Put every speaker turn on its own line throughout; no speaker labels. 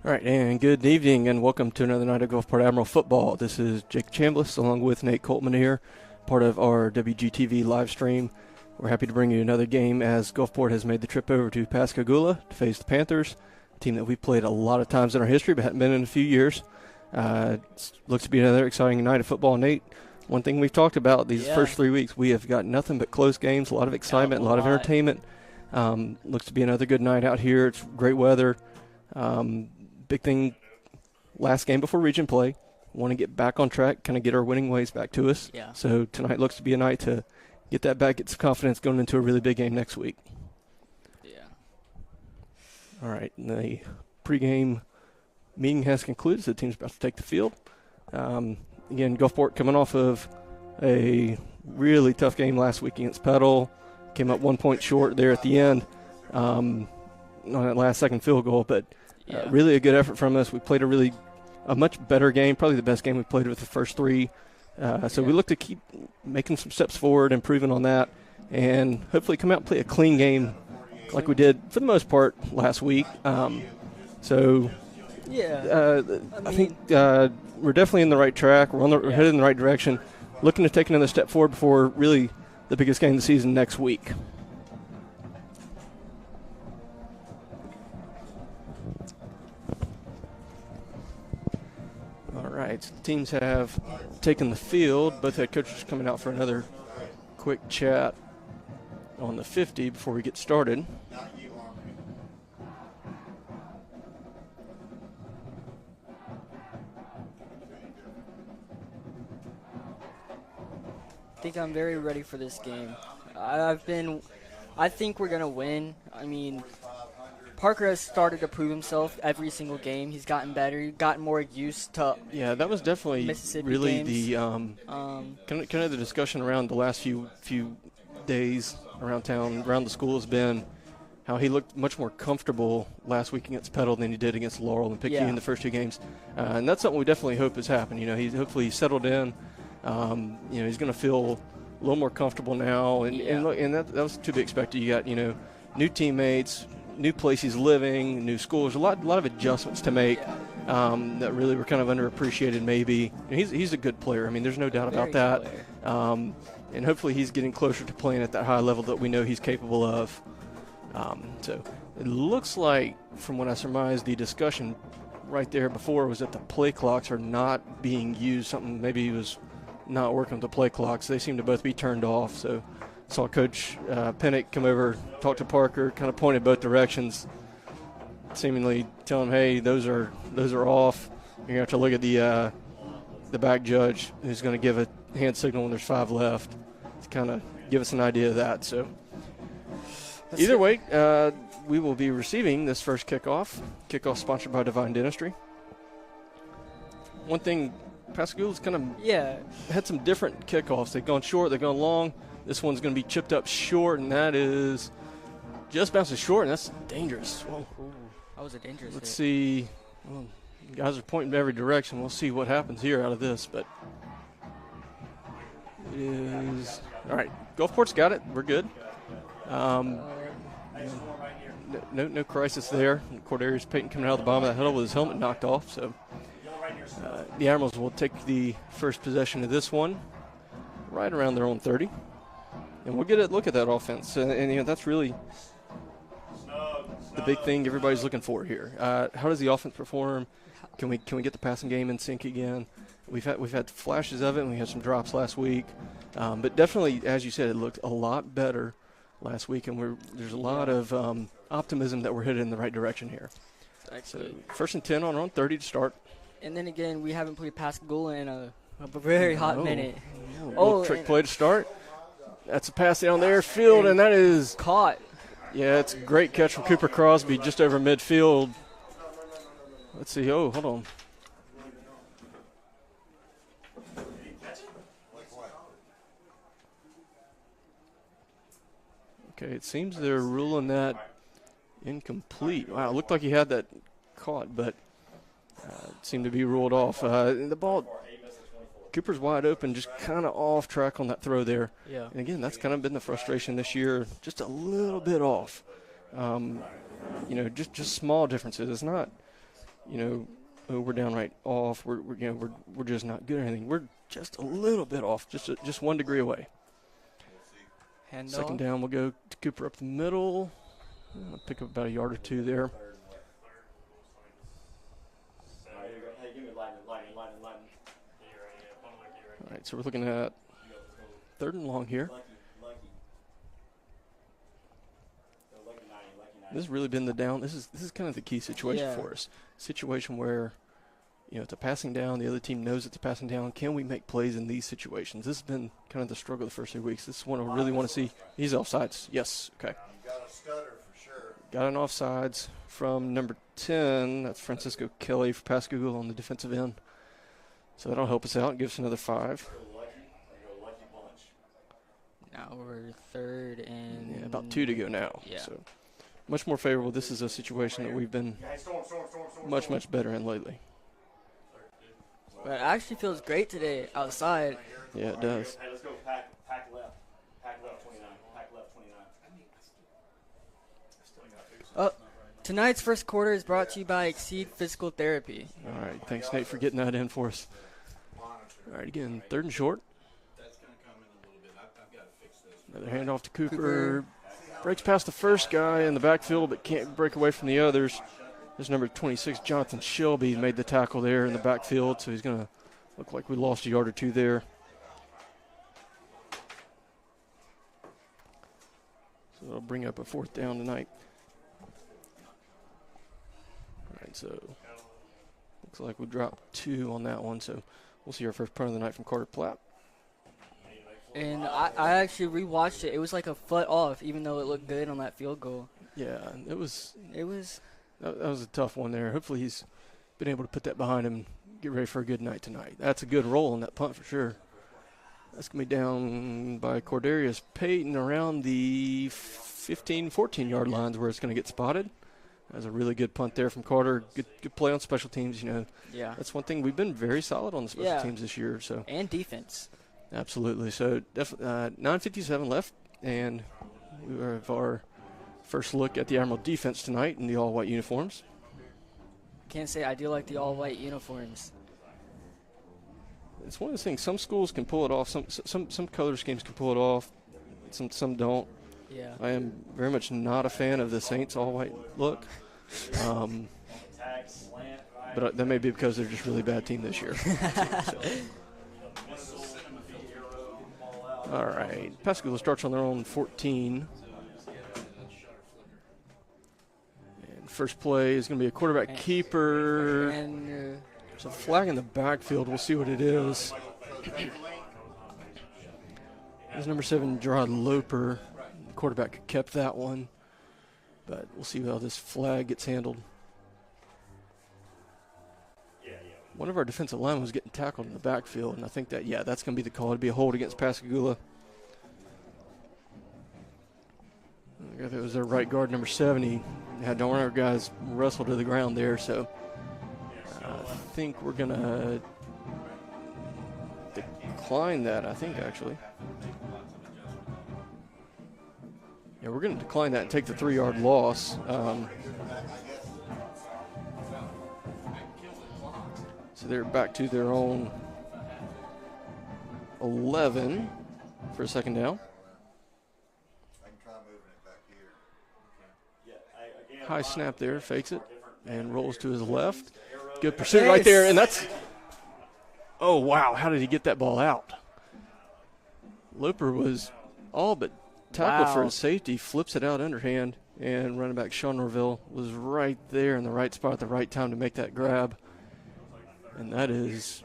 All right, and good evening, and welcome to another night of Gulfport Admiral football. This is Jake Chambliss, along with Nate Coltman here, part of our WGTV live stream. We're happy to bring you another game as Gulfport has made the trip over to Pascagoula to face the Panthers, a team that we've played a lot of times in our history, but hadn't been in a few years. Looks to be another exciting night of football. Nate, one thing we've talked about these first 3 weeks, we have got nothing but close games, a lot of excitement, a lot of entertainment. Looks to be another good night out here. It's great weather. Big thing, last game before region play, want to get back on track, kind of get our winning ways back to us.
Yeah.
So tonight looks to be a night to get that back, get some confidence going into a really big game next week.
Yeah.
All right, the pregame meeting has concluded, so the team's about to take the field. Again, Gulfport coming off of a really tough game last week against Petal, came up 1 point short there at the end on that last second field goal, but really a good effort from us. We played a much better game, probably the best game we played with the first three. So we look to keep making some steps forward, improving on that, and hopefully come out and play a clean game like we did for the most part last week. I think we're definitely in the right track. We're headed in the right direction, looking to take another step forward before really the biggest game of the season next week. All right, so the teams have taken the field. Both head coaches coming out for another quick chat on the 50 before we get started.
I think I'm very ready for this game. I think we're going to win. I mean, Parker has started to prove himself every single game. He's gotten better, gotten more used to
that was definitely
Mississippi
really
games.
kind of the discussion around the last few days around town, around the school has been how he looked much more comfortable last week against Petal than he did against Laurel and Pickey in the first two games. And that's something we definitely hope has happened. You know, hopefully he's settled in. He's going to feel a little more comfortable now, and that was to be expected. You got, new teammates, new place he's living, new schools, a lot of adjustments to make that really were kind of underappreciated maybe. And he's a good player. I mean, there's no doubt about that. And hopefully he's getting closer to playing at that high level that we know he's capable of. So it looks like, from what I surmised, the discussion right there before was that the play clocks are not being used. Something maybe he was not working with the play clocks. They seem to both be turned off. So saw Coach Pennick come over, talk to Parker, kind of pointed both directions, seemingly tell him, hey, those are off. You're going to have to look at the back judge, who's going to give a hand signal when there's 5 left to kind of give us an idea of that. So either way, we will be receiving this first kickoff sponsored by Divine Dentistry. One thing, Pascagoula's kind of had some different kickoffs. They've gone short, they've gone long. This one's going to be chipped up short, and that is just bounces short, and that's dangerous. Whoa.
That was a dangerous
Let's
hit.
see. Well, guys are pointing in every direction. We'll see what happens here out of this, but it is all right. Gulfport's got it. We're good. No crisis there. Cordarius Payton coming out of the bottom of that huddle with his helmet knocked off. So the Admirals will take the first possession of this one right around their own 30. And we'll get a look at that offense. And that's really the big thing everybody's looking for here. How does the offense perform? Can we get the passing game in sync again? We've had flashes of it, and we had some drops last week. But definitely, as you said, it looked a lot better last week, and there's a lot of optimism that we're headed in the right direction here. So first and 10 on our own 30 to start.
And then again, we haven't played Pascagoula in a very hot minute.
Trick play to start. That's a pass down there, field, and that is
caught.
Yeah, it's a great catch from Cooper Crosby just over midfield. Let's see. Oh, hold on. Okay, it seems they're ruling that incomplete. Wow, it looked like he had that caught, but it seemed to be ruled off. The ball, Cooper's wide open, just kind of off track on that throw there.
Yeah.
And again, that's kind of been the frustration this year, just a little bit off. Just small differences. It's not oh, we're downright off. We're just not good at anything. We're just a little bit off, just 1 degree away.
Hand
Second
off.
down, we'll go to Cooper up the middle. I'll pick up about a yard or two there. All right, so we're looking at 3rd and long here. This has really been the down. This is kind of the key situation for us. Situation where, it's a passing down. The other team knows it's a passing down. Can we make plays in these situations? This has been kind of the struggle the first 2 weeks. This is one I really want to see. He's offsides. Yes. Okay.
Got a stutter for sure.
Got an offsides from number 10. That's Francisco Kelly for Pascagoula on the defensive end. So that'll help us out and give us another 5.
Now we're 3rd and
about 2 to go now.
Yeah.
So much more favorable. This is a situation that we've been much better in lately.
But it actually feels great today outside.
Yeah, it does.
Hey, let's go pack left. Pack left 29. Pack left 29.
Tonight's first quarter is brought to you by Exceed Physical Therapy.
All right. Thanks, Nate, for getting that in for us. All right, again, 3rd and short.
That's going to come in a little bit. I've got to fix this.
Another handoff to Cooper. Breaks past the first guy in the backfield, but can't break away from the others. There's number 26, Jonathan Shelby, made the tackle there in the backfield, so he's going to look like we lost a yard or two there. So it'll bring up a 4th down tonight. All right, so looks like we dropped 2 on that one, so we'll see our first punt of the night from Carter Platt.
And I actually rewatched it. It was like a foot off, even though it looked good on that field goal.
Yeah, it was.
That
was a tough one there. Hopefully he's been able to put that behind him and get ready for a good night tonight. That's a good roll on that punt for sure. That's going to be down by Cordarius Payton around the 15, 14-yard lines where it's going to get spotted. That's a really good punt there from Carter. Good play on special teams,
Yeah.
That's one thing. We've been very solid on the special teams this year. So
and defense.
Absolutely. So 9:57 left, and we have our first look at the Admiral defense tonight in the all-white uniforms.
Can't say I do like the all-white uniforms.
It's one of those things. Some schools can pull it off. Some color schemes can pull it off. Some don't.
Yeah.
I am very much not a fan of the Saints all-white look. But that may be because they're just a really bad team this year. All right. Pascagoula starts on their own 14. And first play is going to be a quarterback keeper.
And
There's a flag in the backfield. We'll see what it is. There's number 7, Gerard Loper. The quarterback kept that one. But we'll see how this flag gets handled. One of our defensive linemen was getting tackled in the backfield, and I think that's going to be the call. It'd be a hold against Pascagoula. I guess it was their right guard, number 7. He had one of our guys wrestle to the ground there, so I think we're going to decline that, actually. Yeah, we're going to decline that and take the 3-yard loss. So they're back to their own 11 for a second down. High snap there, fakes it, and rolls to his left. Good pursuit right there, and that's – oh, wow, how did he get that ball out? Loper was all but tackled for his safety, flips it out underhand, and running back Sean Norville was right there in the right spot at the right time to make that grab. And that is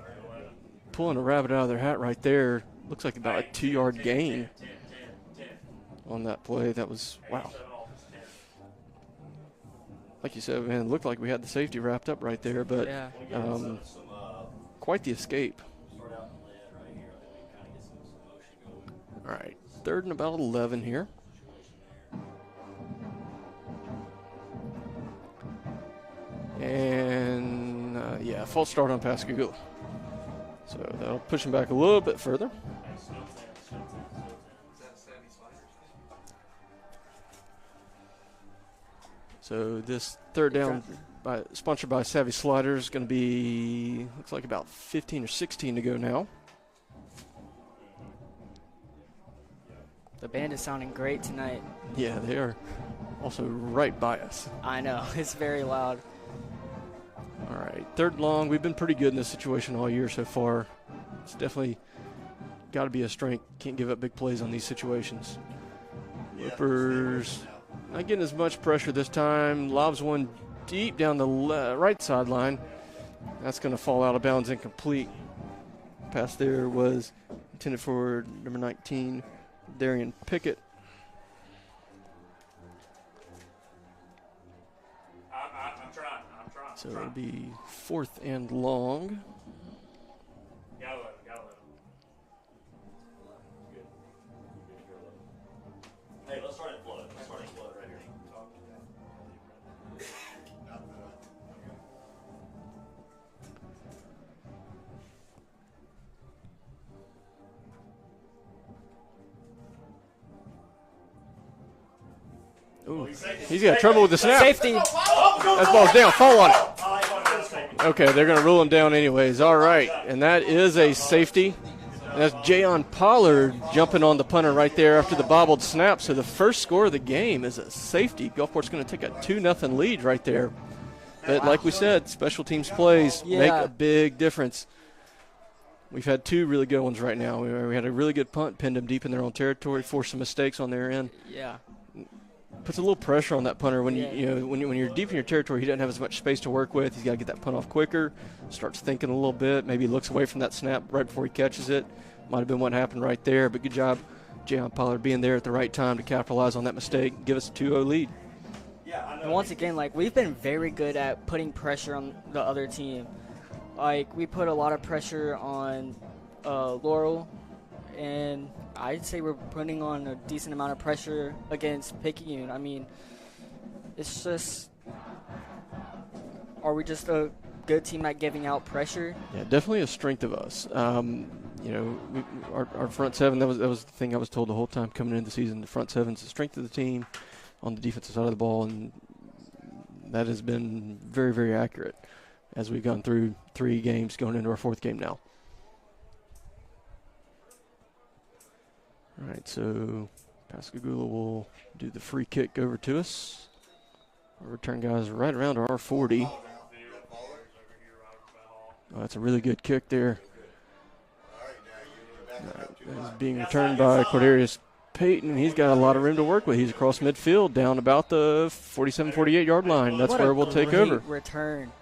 pulling a rabbit out of their hat right there. Looks like about a 2-yard gain on that play. That was, wow. Like you said, man, it looked like we had the safety wrapped up right there, but quite the escape. All right, 3rd and about 11 here. And false start on Pascagoula. So that'll push him back a little bit further. So this 3rd down sponsored by Savvy Sliders. Going to be, looks like about 15 or 16 to go now.
The band is sounding great tonight.
Yeah, they are also right by us.
I know. It's very loud.
All right, 3rd long. We've been pretty good in this situation all year so far. It's definitely got to be a strength. Can't give up big plays on these situations. Whippers not getting as much pressure this time. Lobs one deep down the right sideline. That's going to fall out of bounds, incomplete. Pass there was intended for number 19, Darian Pickett.
I'm trying.
So it'll be 4th and long.
Gotta let him. Good. Hey, let's start in flood. Right here.
Ooh, he's got trouble with the snap.
Safety.
That ball's down. Fall on it. Okay, they're going to rule him down anyways. All right, and that is a safety. And that's Jayon Pollard jumping on the punter right there after the bobbled snap. So the first score of the game is a safety. Gulfport's going to take a 2-0 lead right there. But like we said, special teams plays make a big difference. We've had 2 really good ones right now. We had a really good punt, pinned them deep in their own territory, forced some mistakes on their end.
Yeah.
Puts a little pressure on that punter when when you're deep in your territory. He doesn't have as much space to work with. He's got to get that punt off quicker. Starts thinking a little bit. Maybe looks away from that snap right before he catches it. Might have been what happened right there. But good job, Jayon Pollard, being there at the right time to capitalize on that mistake. Give us a 2-0 lead.
And once again, like, we've been very good at putting pressure on the other team. Like, we put a lot of pressure on Laurel, and I'd say we're putting on a decent amount of pressure against Picayune. I mean, it's just, are we just a good team at giving out pressure?
Yeah, definitely a strength of us. Our front seven, that was the thing I was told the whole time coming into the season. The front seven's the strength of the team on the defensive side of the ball, and that has been very, very accurate as we've gone through 3 games, going into our 4th game now. All right, so Pascagoula will do the free kick over to us. Our return guys right around our 40. Oh, that's a really good kick there. It's being returned by Cordarius Payton. He's got a lot of room to work with. He's across midfield down about the 47, 48-yard line. That's where we'll take over.
Return.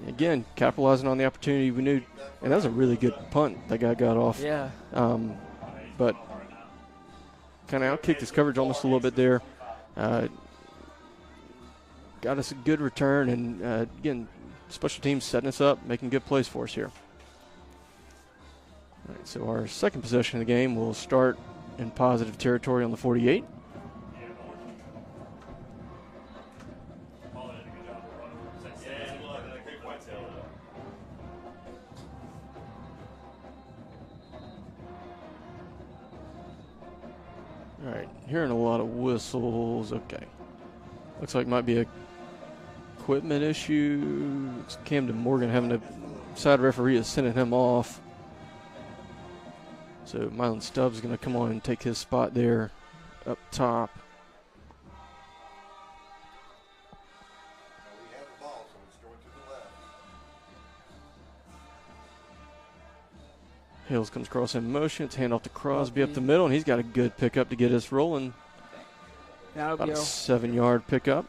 Again, capitalizing on the opportunity we knew. And that was a really good punt that guy got off.
Yeah.
But kind of outkicked his coverage almost a little bit there. Got us a good return, and again, special teams setting us up, making good plays for us here. All right, so our second possession of the game will start in positive territory on the 48. All right, hearing a lot of whistles. Okay. Looks like it might be a equipment issue. It's Camden Morgan having a side referee is sending him off. So Mylan Stubbs is going to come on and take his spot there up top.
We have the ball, so it's going to the left.
Hales comes across in motion. It's handoff to Crosby up the middle, and he's got a good pickup to get us rolling. About a 7-yard pickup.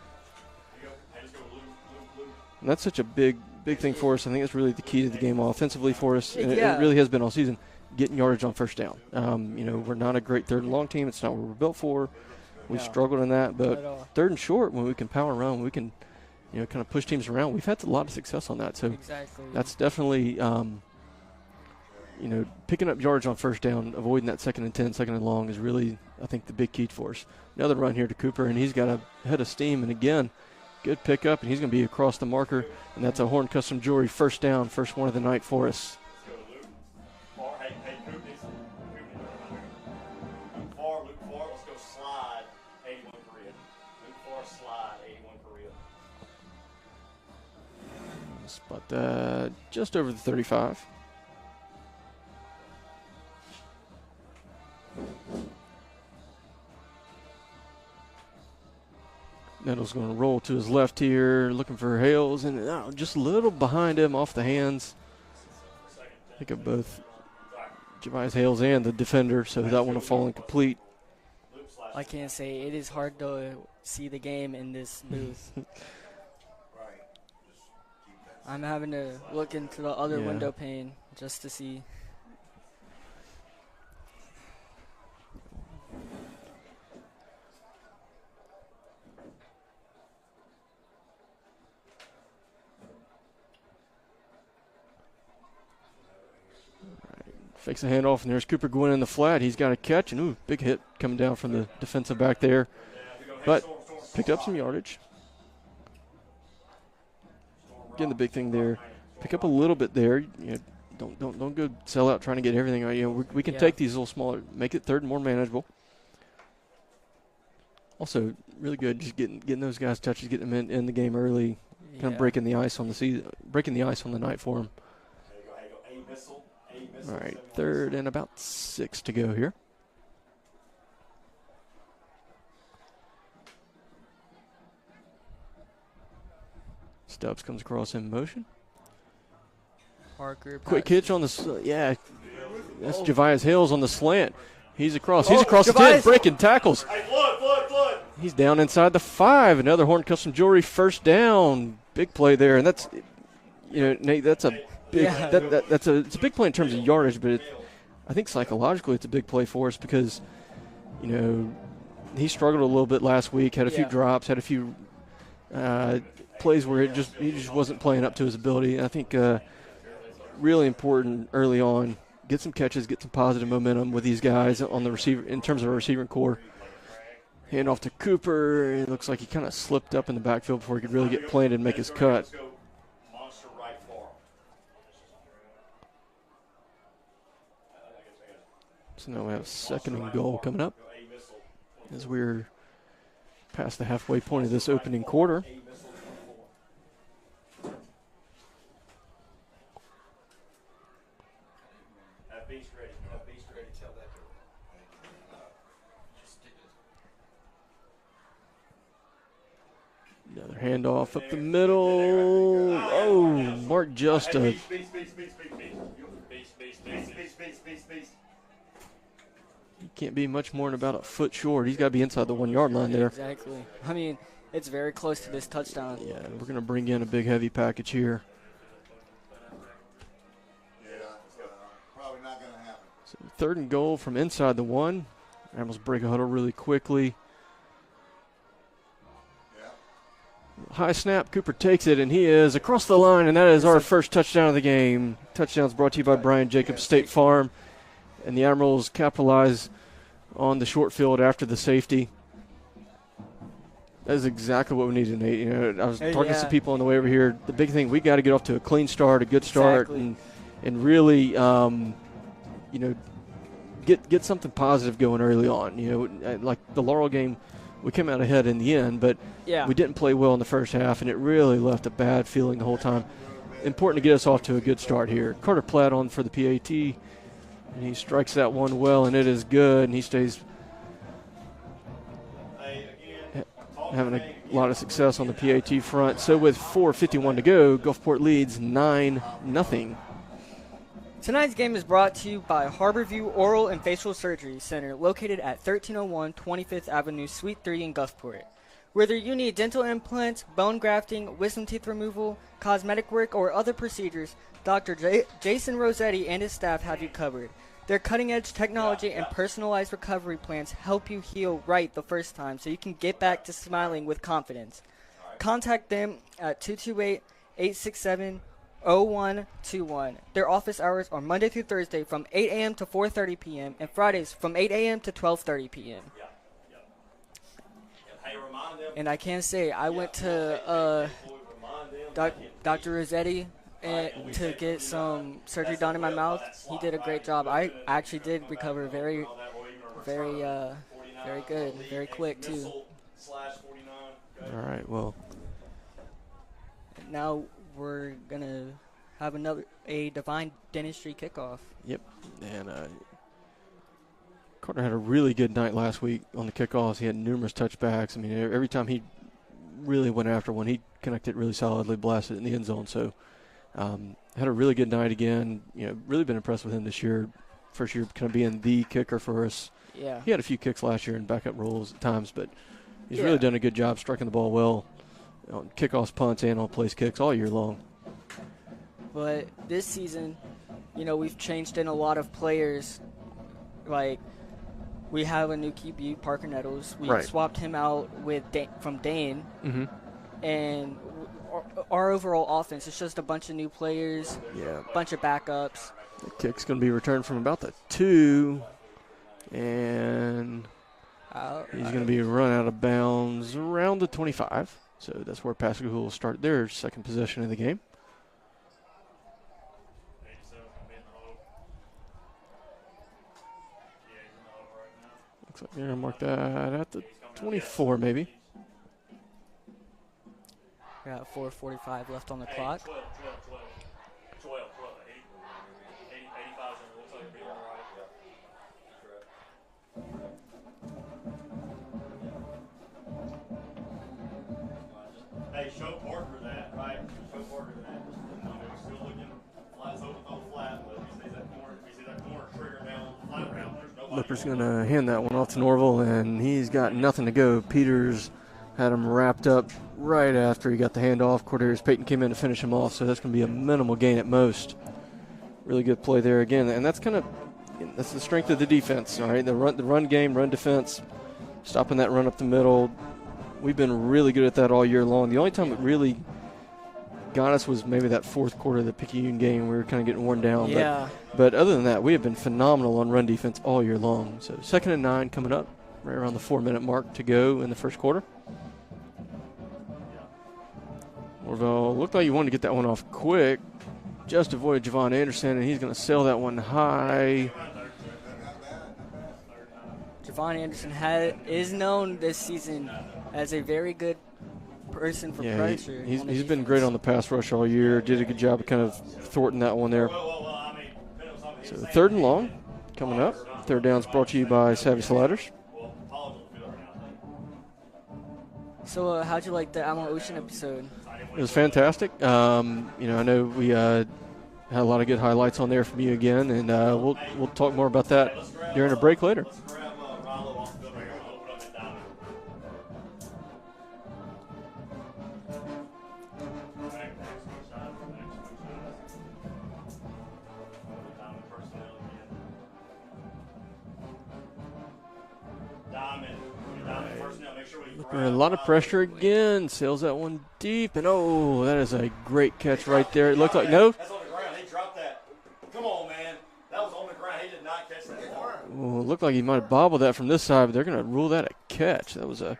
And that's such a big thing for us. I think it's really the key to the game offensively for us, and it really has been all season, getting yardage on first down. We're not a great 3rd and long team. It's not what we're built for. We've struggled in that, but 3rd and short, when we can power around, we can, kind of push teams around. We've had a lot of success on that. So that's definitely, picking up yards on first down, avoiding that 2nd and 10, 2nd and long is really, I think, the big key for us. Another run here to Cooper, and he's got a head of steam, and again, good pickup, and he's going to be across the marker, and that's a Horn Custom Jewelry first down, first one of the night for us.
Luke Farr, let's go slide 81 Korea. Luke Farr slide 81 Korea.
But just over the 35. Nettles going to roll to his left here, looking for Hales, and just a little behind him off the hands. I think of both Javius Hales and the defender, so that one will fall incomplete.
I can't say it is hard to see the game in this booth. I'm having to look into the other window pane just to see.
Fakes a handoff, and there's Cooper Gwynn in the flat. He's got a catch, and big hit coming down from the defensive back there. But picked up some yardage. Again, the big thing there, pick up a little bit there. Don't go sell out trying to get everything. We can take these a little smaller, make it third and more manageable. Also, really good just getting those guys touches, getting them in the game early, kind of breaking the ice on the season, breaking the ice on the night for them. All right, third and about 6 to go here. Stubbs comes across in motion.
Parker.
Quick hitch on the, that's Javius Hales on the slant. He's across the 10, breaking tackles. He's down inside the 5. Another Horn Custom Jewelry first down. Big play there, and that's, Nate, that's a big, it's a big play in terms of yardage, but I think psychologically it's a big play for us because, he struggled a little bit last week, had a few drops, had a few plays where he just wasn't playing up to his ability. And I think really important early on, get some catches, get some positive momentum with these guys on the receiver in terms of our receiving core. Hand off to Cooper. It looks like he kind of slipped up in the backfield before he could really get planted and make his cut. So now we have 2nd and goal coming up as we're past the halfway point of this opening quarter. Another handoff up the middle. Mark Justa. He can't be much more than about a foot short. He's got to be inside the 1 yard line there.
Exactly. I mean, it's very close to this touchdown.
Yeah, we're going to bring in a big heavy package here.
Probably not going to happen.
So 3rd and goal from inside the 1. Admirals break a huddle really quickly. High snap, Cooper takes it, and he is across the line, and that is our first touchdown of the game. Touchdowns brought to you by Brian Jacobs State Farm. And the Admirals capitalize on the short field after the safety. That is exactly what we needed, Nate. I was talking to some people on the way over here. The big thing, we got to get off to a clean start, a good start, and really, get something positive going early on. Like the Laurel game, we came out ahead in the end, but we didn't play well in the first half, and it really left a bad feeling the whole time. Important to get us off to a good start here. Carter Platt on for the PAT, and he strikes that one well, and it is good, and he stays having a lot of success on the PAT front. So with 4:51 to go, Gulfport leads 9-0.
Tonight's game is brought to you by Harborview Oral and Facial Surgery Center, located at 1301 25th Avenue, Suite 3 in Gulfport. Whether you need dental implants, bone grafting, wisdom teeth removal, cosmetic work, or other procedures, Dr. Jason Rossetti and his staff have you covered. Their cutting-edge technology and personalized recovery plans help you heal right the first time so you can get back to smiling with confidence. Contact them at 228-867-0121. Their office hours are Monday through Thursday from 8 a.m. to 4:30 p.m. and Fridays from 8 a.m. to 12:30 p.m. And I can say I went to Dr. Rossetti to get some surgery done in my mouth. He did a great job. I actually did recover very good, very quick too.
All right, well.
Now we're going to have a Divine Dentistry kickoff.
Yep. And Carter had a really good night last week on the kickoffs. He had numerous touchbacks. I mean, every time he really went after one, he connected really solidly, blasted it in the end zone. So had a really good night again. Really been impressed with him this year. First year kind of being the kicker for us.
Yeah.
He had a few kicks last year in backup roles at times, but he's really done a good job striking the ball well on kickoffs, punts, and on place kicks all year long.
But this season, we've changed in a lot of players. Like, we have a new QB, Parker Nettles. We swapped him out from Dane.
Mm-hmm.
And our overall offense is just a bunch of new players, a bunch of backups.
The kick's going to be returned from about the 2, and he's going to be run out of bounds around the 25. So that's where Pascagoula will start their second possession of the game. Looks like they're going to mark that at the 24, maybe.
We got 4:45 left on the clock.
12. 85 looks like it'll be all right. Hey, show Parker that, right? Show Parker that. We're still looking flats open on flat, but if you see that corner trigger down flat route, there's nobody.
Lipper's going to hand that one off to Norville, and he's got nothing to go. Peters had him wrapped up right after he got the handoff. Cordarius Payton came in to finish him off, so that's going to be a minimal gain at most. Really good play there again, and that's that's the strength of the defense. All right, the run game, run defense, stopping that run up the middle. We've been really good at that all year long. The only time it really got us was maybe that fourth quarter of the Picayune game. We were kind of getting worn down.
Yeah.
But other than that, we have been phenomenal on run defense all year long. So 2nd and 9 coming up, right around the 4-minute mark to go in the first quarter. Orville looked like he wanted to get that one off quick. Just avoided Javon Anderson, and he's going to sail that one high.
Javon Anderson is known this season as a very good person for pressure.
He's been great on the pass rush all year. Did a good job of kind of thwarting that one there. So 3rd and long coming up. 3rd down's brought to you by Savvy Sliders.
So how'd you like the Alamo Ocean episode?
It was fantastic. I know we had a lot of good highlights on there from you again, and we'll talk more about that during a break later. A lot of pressure again. Sails that one deep, and that is a great catch right there. It looked like
That's on the ground. He dropped that. Come on, man. That was on the ground. He did not catch that ball.
It looked like he might have bobbled that from this side, but they're going to rule that a catch. That was a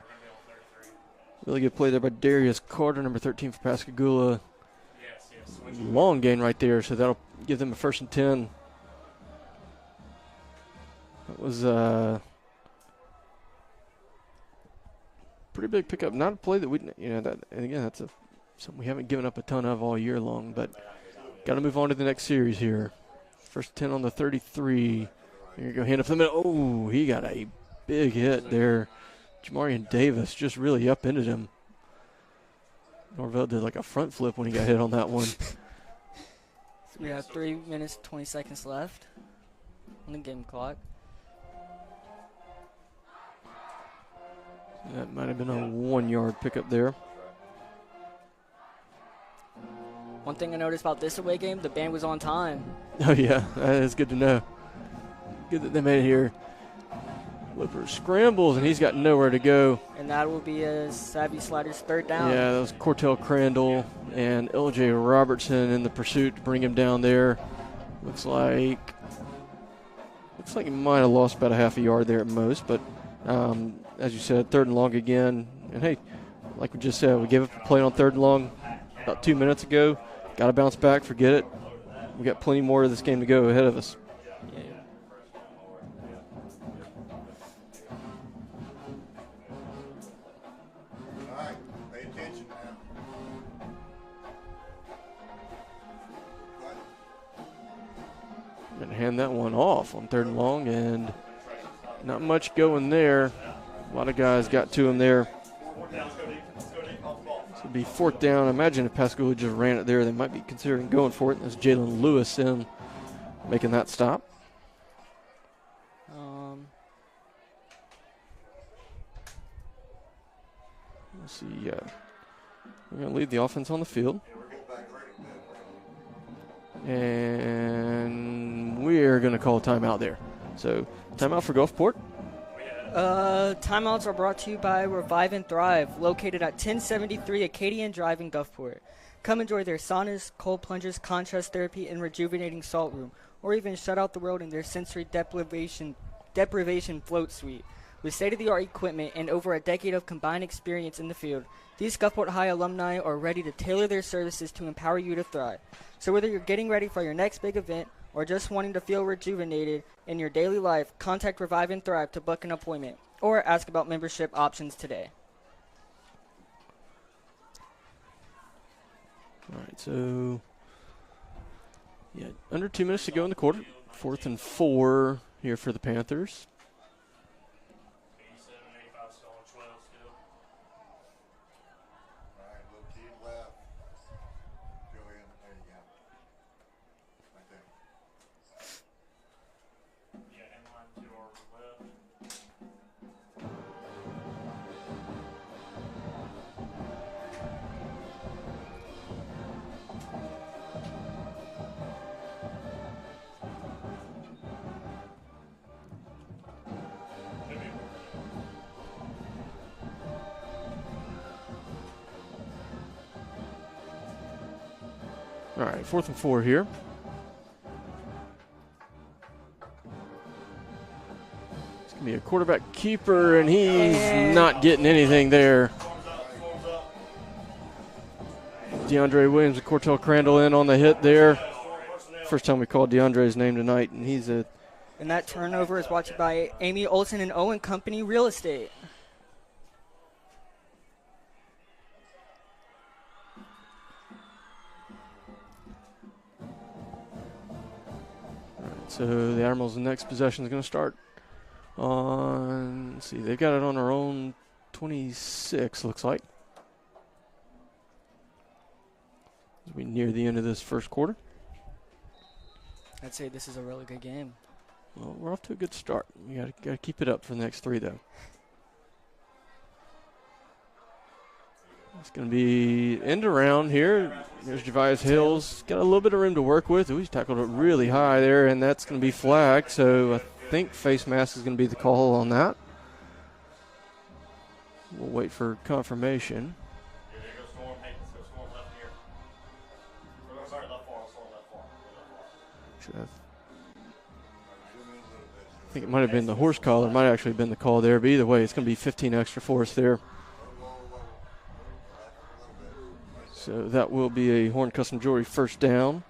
really good play there by Darius Carter, number 13 for Pascagoula. Long gain right there, so that'll give them a 1st and 10. That was pretty big pickup. Not a play that and again, that's something we haven't given up a ton of all year long, but got to move on to the next series here. 1st 10 on the 33. Here you go, hand up the middle. He got a big hit there. Jamarian Davis just really upended him. Norvell did like a front flip when he got hit on that one.
So we have 3 minutes, 20 seconds left on the game clock.
That might have been a 1-yard pickup there.
One thing I noticed about this away game, the band was on time.
Oh, yeah, that is good to know. Good that they made it here. Lipper scrambles, and he's got nowhere to go.
And that will be a Savvy Sliders 3rd down.
Yeah, that was Cortell Crandall and L.J. Robertson in the pursuit to bring him down there. Looks like he might have lost about a half a yard there at most, but as you said, 3rd and long again. And, hey, like we just said, we gave up a play on 3rd and long about 2 minutes ago. Got to bounce back, forget it. We got plenty more of this game to go ahead of us.
Yeah.
All right, pay attention now.
hand that one off on 3rd and long, and not much going there. A lot of guys got to him there. This would be 4th down. Imagine if Pascagoula just ran it there, they might be considering going for it. That's Jalen Lewis in making that stop. Let's see. We're going to leave the offense on the field. And we're going to call a timeout there. So, timeout for Gulfport.
Timeouts are brought to you by Revive and Thrive, located at 1073 Acadian Drive in Gulfport. Come enjoy their saunas, cold plunges, contrast therapy, and rejuvenating salt room, or even shut out the world in their sensory deprivation float suite. With state-of-the-art equipment and over a decade of combined experience in the field, these Gulfport High alumni are ready to tailor their services to empower you to thrive. So whether you're getting ready for your next big event or just wanting to feel rejuvenated in your daily life, contact Revive and Thrive to book an appointment or ask about membership options today.
All right, so under 2 minutes to go in the quarter. 4th and 4 here for the Panthers. All right, 4th and 4 here. It's going to be a quarterback keeper, and he's not getting anything there. DeAndre Williams and Cortell Crandall in on the hit there. First time we called DeAndre's name tonight, and he's a...
And that turnover is brought to you by Amy Olson and Owen Company Real Estate.
So the Admirals' next possession is going to start on, let's see, they've got it on their own 26, looks like. As we near the end of this first quarter.
I'd say this is a really good game.
Well, we're off to a good start. We got to keep it up for the next 3, though. It's going to be end around here. There's Javius Hills. Got a little bit of room to work with. Ooh, he's tackled it really high there, and that's going to be flagged. So I think face mask is going to be the call on that. We'll wait for confirmation. I think it might have been the horse collar. It might have actually been the call there. But either way, it's going to be 15 extra for us there. So that will be a Horn Custom Jewelry first down.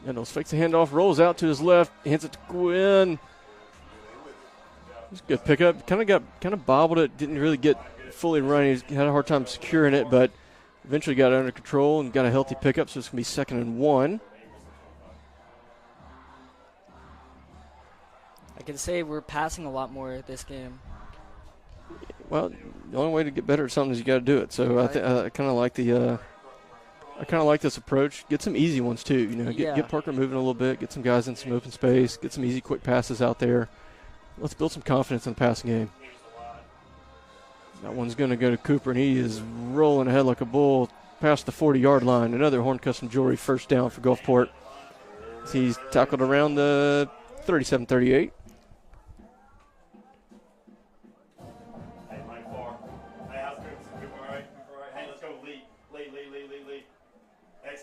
Reynolds fakes the handoff, rolls out to his left, hands it to Gwynn. It's a good pickup. Kind of bobbled it, didn't really get fully running. He had a hard time securing it, but eventually got it under control and got a healthy pickup, so it's going to be 2nd and 1.
I can say we're passing a lot more this game.
Well, the only way to get better at something is you got to do it. So I kind of like the I kind of like this approach. Get some easy ones too. You know, get Parker moving a little bit. Get some guys in some open space. Get some easy, quick passes out there. Let's build some confidence in the passing game. That one's going to go to Cooper, and he is rolling ahead like a bull past the 40-yard line. Another Horn Custom Jewelry first down for Gulfport. He's tackled around the 37-38.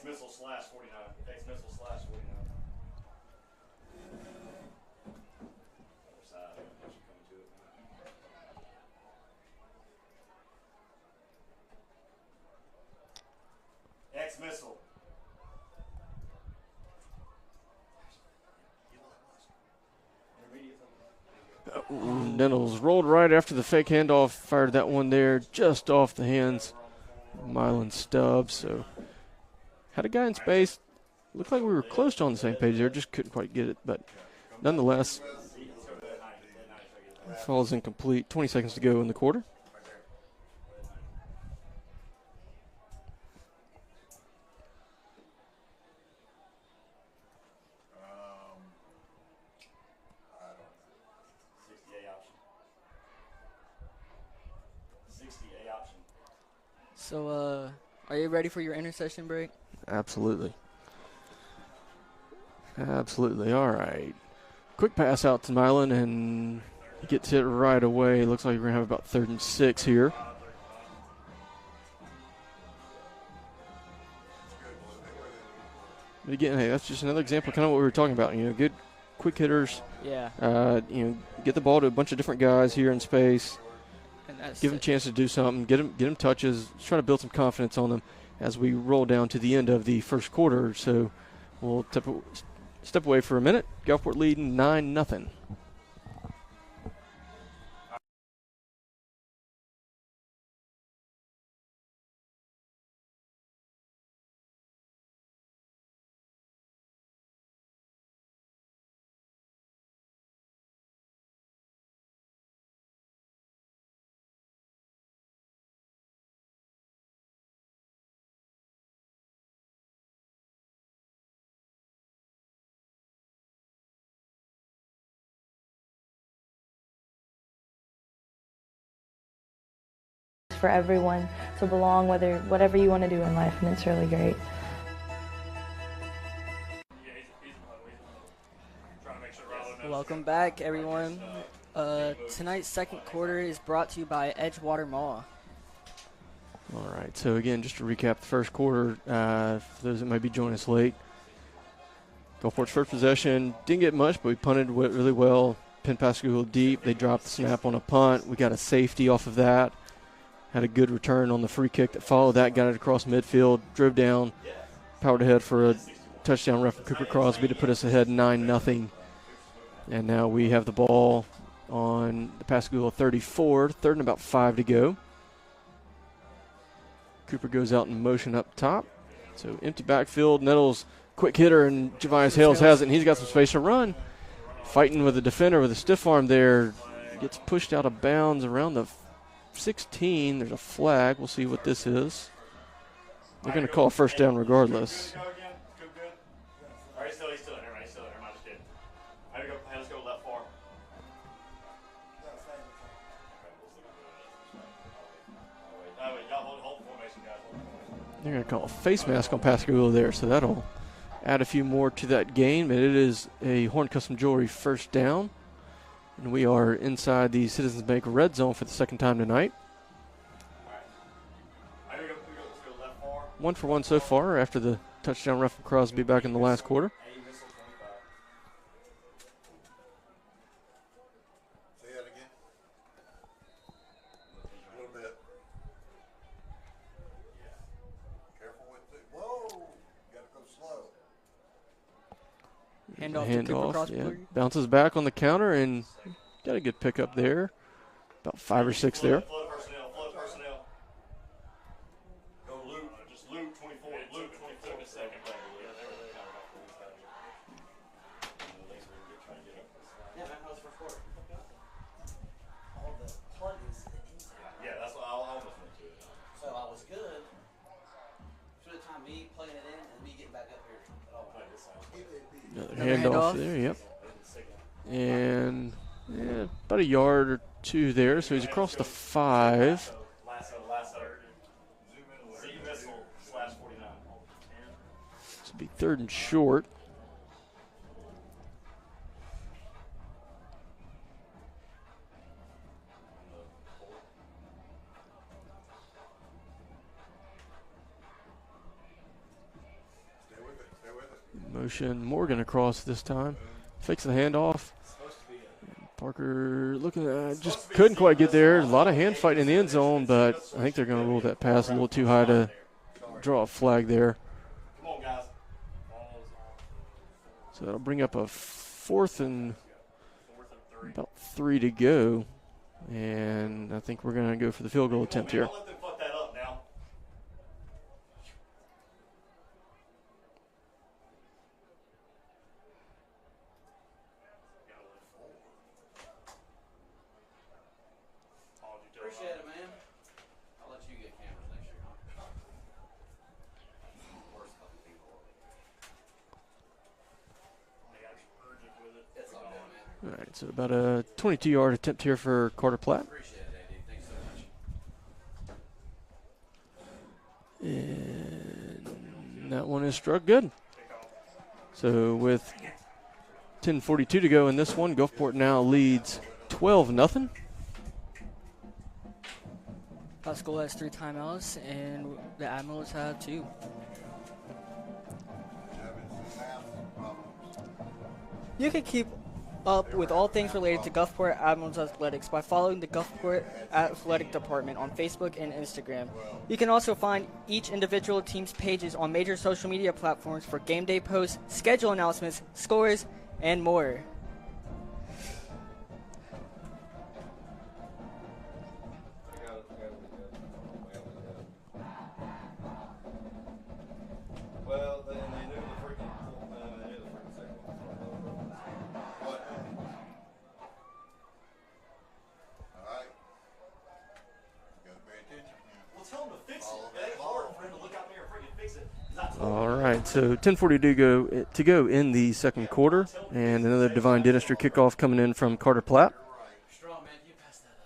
Missile slash 49. X-missile slash 49. Other side. Coming to it. Next missile.
Nettles rolled right after the fake handoff, fired that one there just off the hands of Mylan Stubbs. So had a guy in space. Looked like we were close to on the same page there, just couldn't quite get it. But nonetheless, falls incomplete. 20 seconds to go in the quarter.
So, are you ready for your intercession break?
Absolutely. Absolutely. All right. Quick pass out to Mylan, and he gets hit right away. Looks like we're going to have about 3rd and 6 here. But again, hey, that's just another example of kind of what we were talking about. You know, good quick hitters.
Yeah.
You know, get the ball to a bunch of different guys here in space. Give them a chance to do something. Get them touches. Try to build some confidence on them as we roll down to the end of the first quarter. So we'll step away for a minute. Gulfport leading 9-0.
For everyone to belong, whatever you want to do in life, and it's really great.
Welcome back, everyone. Tonight's second quarter is brought to you by Edgewater Mall.
All right, so again, just to recap the first quarter, for those that might be joining us late, Gulfport's first possession, didn't get much, but we punted really well, pinned Pascagoula deep. They dropped the snap on a punt. We got a safety off of that. Had a good return on the free kick that followed that, got it across midfield, drove down, powered ahead for a touchdown run from Cooper Crosby to put us ahead 9-0. And now we have the ball on the Pascagoula 34, 3rd and about 5 to go. Cooper goes out in motion up top. So empty backfield. Nettles, quick hitter, and Javius Hales has it, and he's got some space to run. Fighting with a defender with a stiff arm there. Gets pushed out of bounds around the 16. There's a flag. We'll see what this is. They're going to call a first down regardless. They're going to call a face mask on Pascagoula there, so that'll add a few more to that game. And it is a Horn Custom Jewelry first down. And we are inside the Citizens Bank red zone for the second time tonight. 1 for 1 so far after the touchdown run from Crosby back in the last quarter.
Say that again. A little bit. Careful with it. Whoa! You gotta go slow.
Handoff to Cooper Crosby.
Yeah. Bounces back on the counter and got a good pickup there. About 5 or 6 there.
Flood personnel. Go Luke. Just Luke 24. Luke 24. A second. Yeah, that's what I almost went to it.
So I was good. For the time me plugging it in and me getting back up here.
Another handoff there, yep. And yeah, about a yard or two there, so he's across the 5. This will be 3rd and short. Motion, Morgan across this time. Fakes the handoff. Parker looking at, just couldn't quite get there. A lot of hand fighting in the end zone, but I think they're going to rule that pass a little too high to draw a flag there. So that'll bring up a 4th and about 3 to go. And I think we're going to go for the field goal attempt here.
Don't let them fuck that up now.
Appreciate it, man. I'll let you get cameras next year, huh? Worst couple people. It's all good, man.
All right, so about a 22-yard attempt here for Carter Platt.
Appreciate it, AD. Thanks so much.
And that one is struck good. So with 10:42 to go in this one, Gulfport now leads 12-0.
Pascagoula has 3 timeouts, and the Admirals have 2. You can keep up with all things related to Gulfport Admirals Athletics by following the Gulfport Athletic Department on Facebook and Instagram. You can also find each individual team's pages on major social media platforms for game day posts, schedule announcements, scores, and more.
Well, they knew the freaking second one. What?
All right. You gotta pay attention now.
Well, tell them to fix it. It ain't hard for him to look out there and freaking fix it. 'Cause I told
All right, so 10:42 to go in the second quarter, and another Divine Dentistry kickoff coming in from Carter Platt.
Strong, man. Can you pass that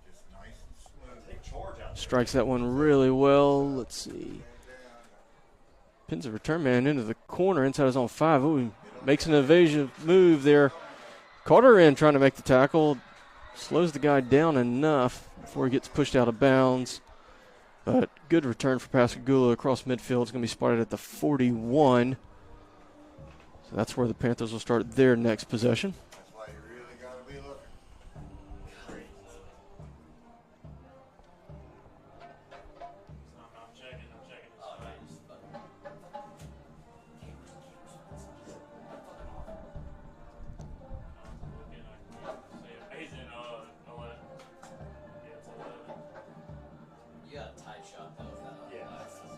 Just nice and smooth.
take charge out there.
Strikes that one really well. Let's see. Pins a return man into the corner inside his own 5. Ooh, he makes an evasive move there. Carter in trying to make the tackle. Slows the guy down enough before he gets pushed out of bounds. But good return for Pascagoula across midfield. It's going to be spotted at the 41. So that's where the Panthers will start their next possession.
That's why you really gotta be looking.
I'm checking. He's in 11. Yeah, it's 11.
You got a tight shot, though.
Yeah.
Last goal.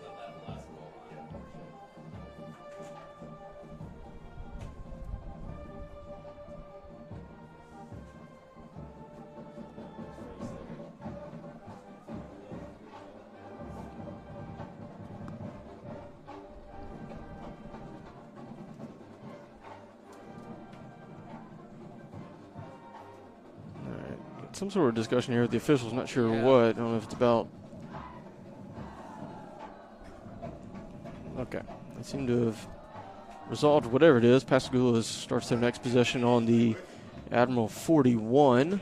All right. Got some sort of discussion here with the officials. Not sure
Yeah.
what. I don't know if it's about. Okay. They seem to have resolved whatever it is. Pascagoula starts their next possession on the Admiral 41.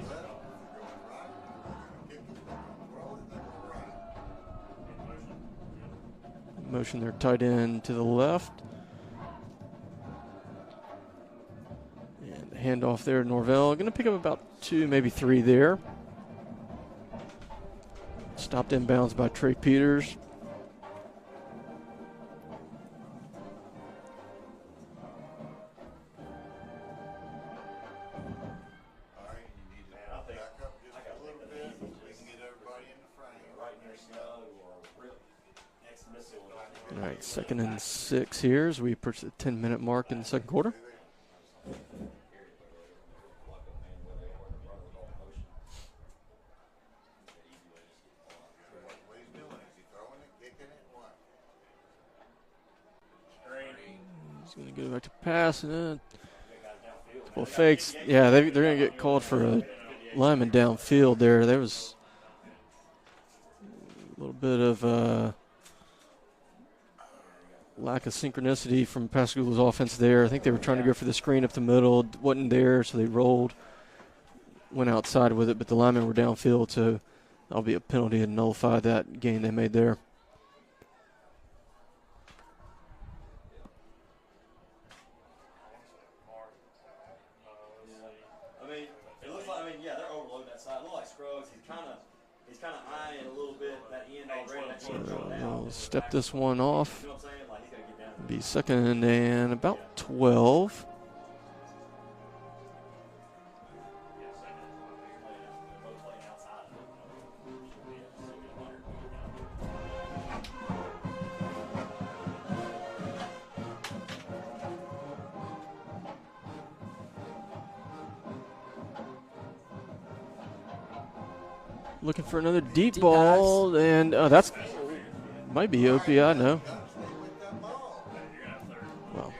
Motion their tight end to the left. And the handoff there to Norvell. Going to pick up about 2, maybe 3 there. Stopped inbounds by Trey Peters.
All right, you need to back up just a little bit so we can get everybody in the frame.
Right near snow or really ex-missile.
All right, 2nd and 6 here as we approach the 10-minute mark in the second quarter.
What he's doing, is he throwing it, kicking it, what?
He's going to go back to pass. And couple of fakes. Yeah, they're going to get called for a lineman downfield there. There was a little bit of lack of synchronicity from Pascagoula's offense there. I think they were trying to go for the screen up the middle. It wasn't there, so they rolled, went outside with it, but the linemen were downfield, so that'll be a penalty and nullify that gain they made there.
I mean, it looks like, yeah, they're overloading that side. It looks like Scruggs. He's kind of eyeing a little bit that end already. That end going down.
We'll step this one off.
You know what I'm saying? Like, he's got to get down.
Be second and about 12. Looking for another deep ball, and that's might be Opie. I know. Well,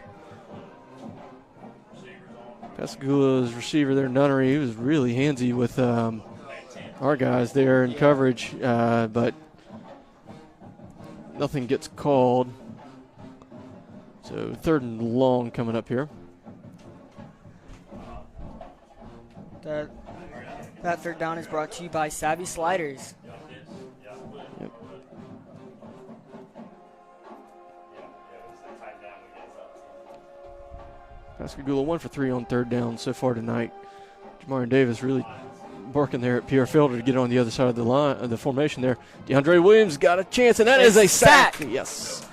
Pascagoula's receiver there, Nunnery, he was really handsy with our guys there in coverage, but nothing gets called. So 3rd and long coming up here.
That 3rd down is brought to you by Savvy Sliders.
Yep. Pascagoula 1 for 3 on 3rd down so far tonight. Jamarian Davis really barking there at Pierre Felder to get on the other side of the line of the formation there. DeAndre Williams got a chance, and that is a sack. Yes.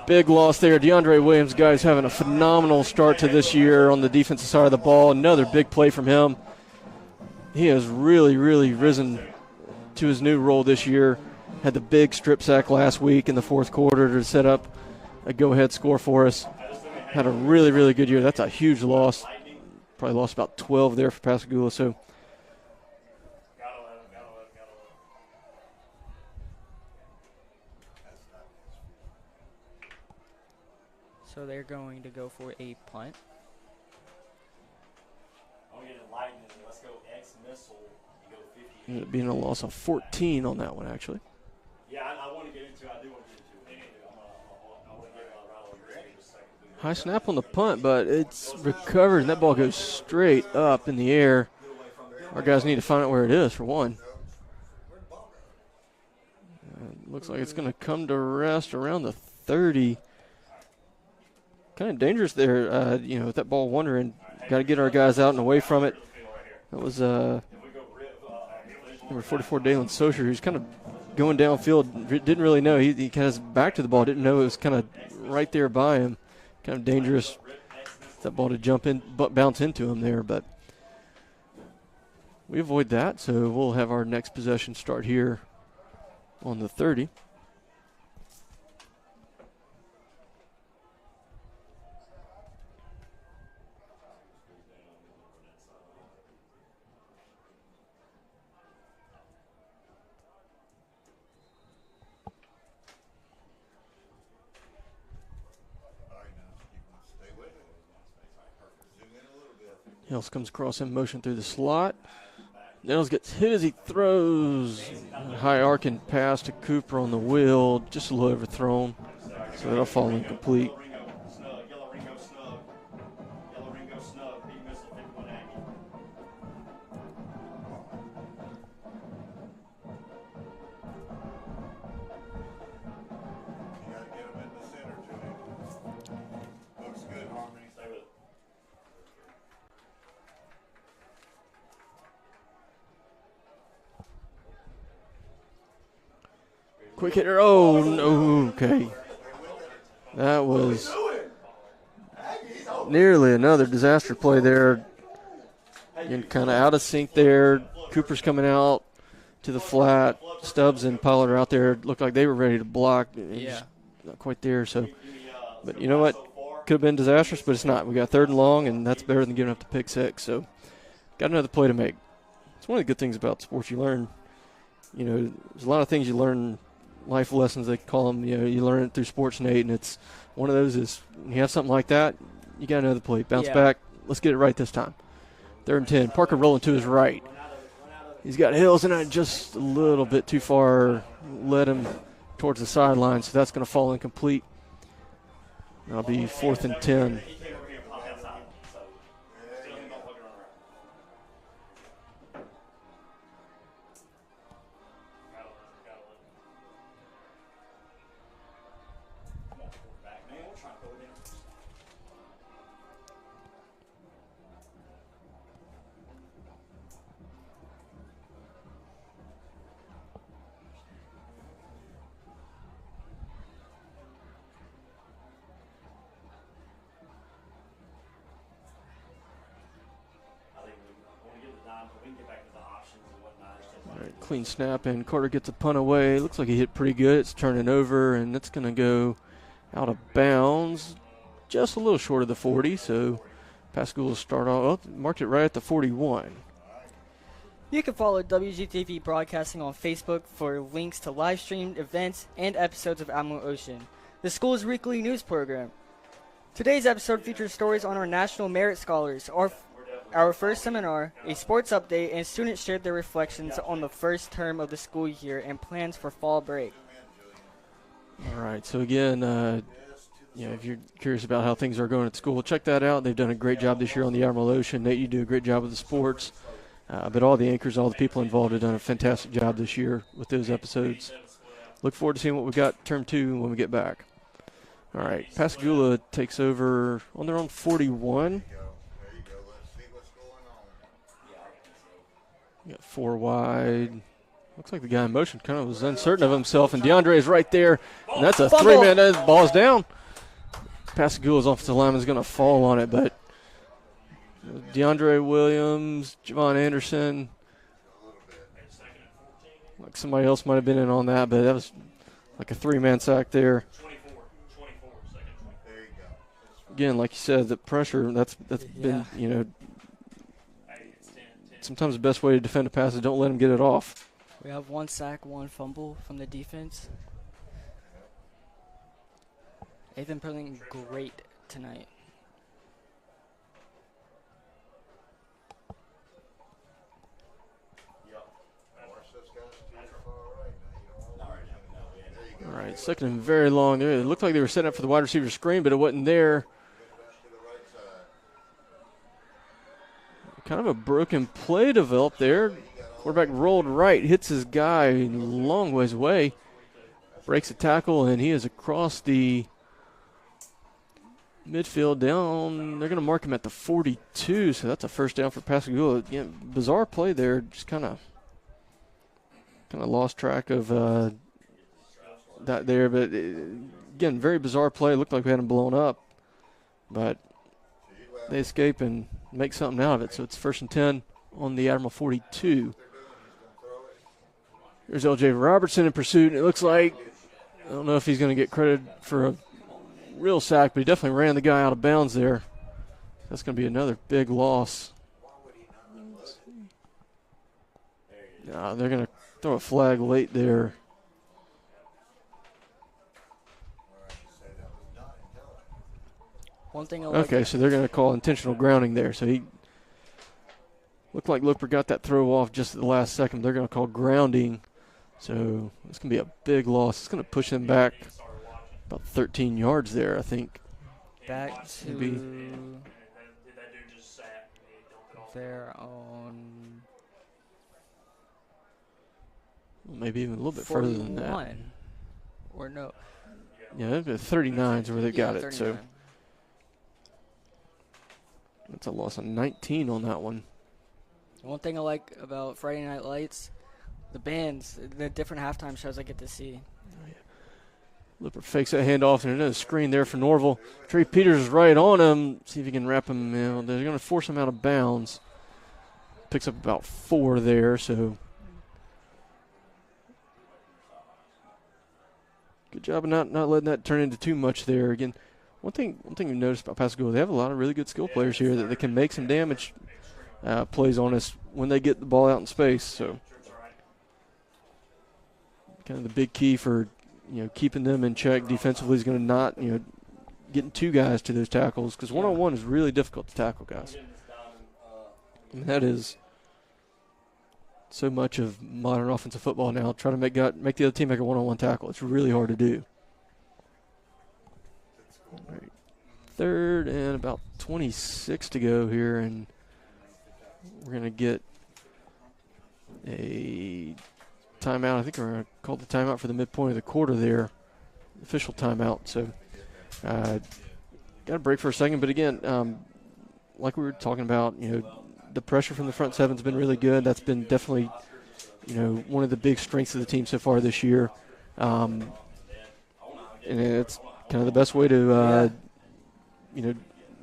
Big loss there. DeAndre Williams, guys, having a phenomenal start to this year on the defensive side of the ball. Another big play from him. He has really, really risen to his new role this year. Had the big strip sack last week in the 4th quarter to set up a go-ahead score for us. Had a really, really good year. That's a huge loss. Probably lost about 12 there for Pascagoula. So
So they're going to go for a punt.
Let's go X missile. You go 50.
ended up being a loss of 14 on that one, actually.
Yeah, I want to get into it. I do want to get into it. I want to get Ronald in just a second.
High snap on the punt, but it's recovered, and that ball goes straight up in the air. Our guys need to find out where it is, for one. Looks like it's going to come to rest around the 30. Kind of dangerous there, with that ball wandering. Got to get our guys out and away from it. That was number 44, Dalen Socher, who's kind of going downfield. Didn't really know. He kind of has back to the ball. Didn't know it was kind of right there by him. Kind of dangerous. That ball to jump in, bounce into him there, but we avoid that. So we'll have our next possession start here on the 30. Nels comes across in motion through the slot. Nels gets hit as he throws. High arcing pass to Cooper on the wheel, just a little overthrown. So that'll fall incomplete. Quick hitter. Oh, no. Okay. That was nearly another disaster play there. Getting kind of out of sync there. Cooper's coming out to the flat. Stubbs and Pollard are out there. Looked like they were ready to block.
Yeah.
Not quite there. So, but you know what? Could have been disastrous, but it's not. We got 3rd and long, and that's better than giving up the pick 6. So, got another play to make. It's one of the good things about sports. You learn, there's a lot of things you learn. Life lessons, they call them. You learn it through Sports Nate, and it's one of those is when you have something like that, you got another play. Bounce back. Let's get it right this time. 3rd and 10. Parker rolling to his right. He's got Hills, and just a little bit too far. Led him towards the sideline, so that's going to fall incomplete. That'll be 4th and 10.
we can get back to the options and whatnot.
All right, clean snap, and Carter gets a punt away. Looks like he hit pretty good. It's turning over, and that's going to go out of bounds, just a little short of the 40. So Pascagoula start off, marked it right at the 41.
You can follow WGTV Broadcasting on Facebook for links to live streamed events and episodes of Admiral Ocean, the school's weekly news program. Today's episode features stories on our National Merit Scholars, our first seminar, a sports update, and students shared their reflections on the first term of the school year and plans for fall break.
All right, so again, if you're curious about how things are going at school, check that out. They've done a great job this year on the Admiral Ocean. Nate, you do a great job with the sports. But all the anchors, all the people involved have done a fantastic job this year with those episodes. Look forward to seeing what we got term 2 when we get back. All right, Pascagoula takes over on their own 41.
There you go. Let's see what's going on.
We got 4 wide. Looks like the guy in motion kind of was uncertain of himself, and DeAndre is right there. And that's a
Fumble.
3-man. Ball's down. Pascagoula's offensive lineman is going to fall on it, but DeAndre Williams, Javon Anderson, like somebody else might have been in on that, but that was like a 3-man sack there.
24 seconds.
There you go.
Again, like you said, the pressure, that's been, sometimes the best way to defend a pass is don't let them get it off.
We have 1 sack, 1 fumble from the defense. They've been playing great tonight.
All right, second and very long there. It looked like they were setting up for the wide receiver screen, but it wasn't there. Kind of a broken play developed there. Quarterback rolled right, hits his guy a long ways away, breaks a tackle, and he is across the midfield down. They're going to mark him at the 42, so that's a first down for Pascagoula. Yeah, bizarre play there. Just kind of lost track of that there, but again, very bizarre play. Looked like we had him blown up, but they escape and make something out of it. So it's 1st and 10 on the Admiral 42. There's LJ Robertson in pursuit. It looks like, I don't know if he's going to get credit for a real sack, but he definitely ran the guy out of bounds there. That's going to be another big loss. They're going to throw a flag late there.
One thing
Okay, so they're going to call intentional grounding there. So he looked like Looper got that throw off just at the last second. They're going to call grounding. So it's going to be a big loss. It's going to push them back about 13 yards there, I think.
back to
Maybe.
their own
Maybe even a little bit further than that.
41. Or no.
Yeah, the 39 is where they got it. So
39.
that's a loss of 19 on that one.
One thing I like about Friday Night Lights, the bands, the different halftime shows I get to see.
Looper fakes that handoff, and another screen there for Norville. Trey Peters is right on him. See if he can wrap him. They're going to force him out of bounds. Picks up about 4 there, so good job of not letting that turn into too much there. Again, one thing you noticed about Pascagoula, they have a lot of really good skill players here that they can make some damage plays on us when they get the ball out in space. So kind of the big key for keeping them in check defensively is going to not getting 2 guys to those tackles, because one-on-one is really difficult to tackle guys. And that is so much of modern offensive football now. Try to make the other team make a one-on-one tackle. It's really hard to do. All right. 3rd and about 26 to go here, and we're going to get a timeout. I think we're going to call the timeout for the midpoint of the quarter there. Official timeout. So got to break for a second. But again, like we were talking about, the pressure from the front seven's been really good. That's been definitely, one of the big strengths of the team so far this year. And it's kind of the best way to,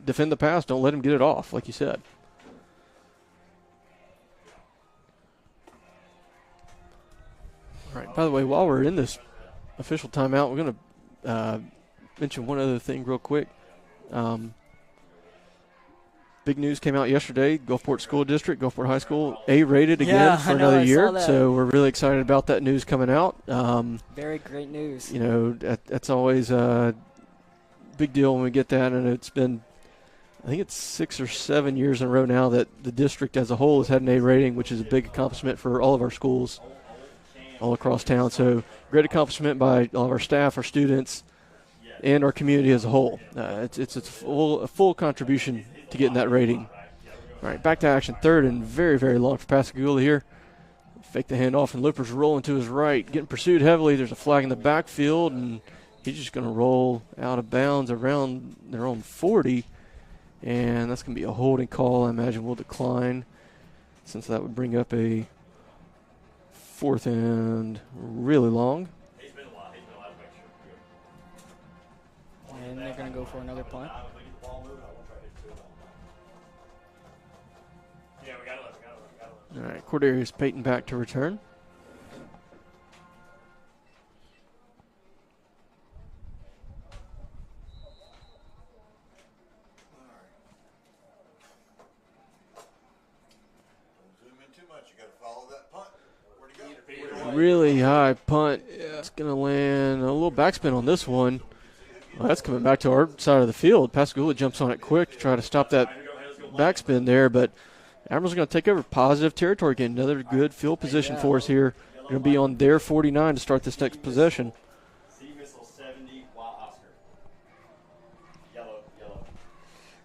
defend the pass. Don't let them get it off, like you said. By the way, while we're in this official timeout, we're going to mention one other thing real quick. Big news came out yesterday. Gulfport School District, Gulfport High School, A-rated again for another year. So we're really excited about that news coming out.
Very great news.
You know, that's always a big deal when we get that, and it's been, I think it's 6 or 7 years in a row now that the district as a whole has had an A rating, which is a big accomplishment for all of our schools all across town. So great accomplishment by all of our staff, our students, and our community as a whole. It's a full contribution to getting that rating. All right, back to action. Third and very, very long for Pascagoula here. Fake the handoff, and Looper's rolling to his right, getting pursued heavily. There's a flag in the backfield, and he's just going to roll out of bounds around their own 40, and that's going to be a holding call. I imagine will decline, since that would bring up a 4th and really long.
And they're going to go for another punt.
All right, Cordarius Payton back to return.
Zoom in too much. You got to follow that punt. Where'd he go?
Really high punt. It's going to land a little backspin on this one. Well, that's coming back to our side of the field. Pascagoula jumps on it quick to try to stop that backspin there, but Admirals are going to take over positive territory again. Another good field position for us here. Going to be on their 49 to start this next possession.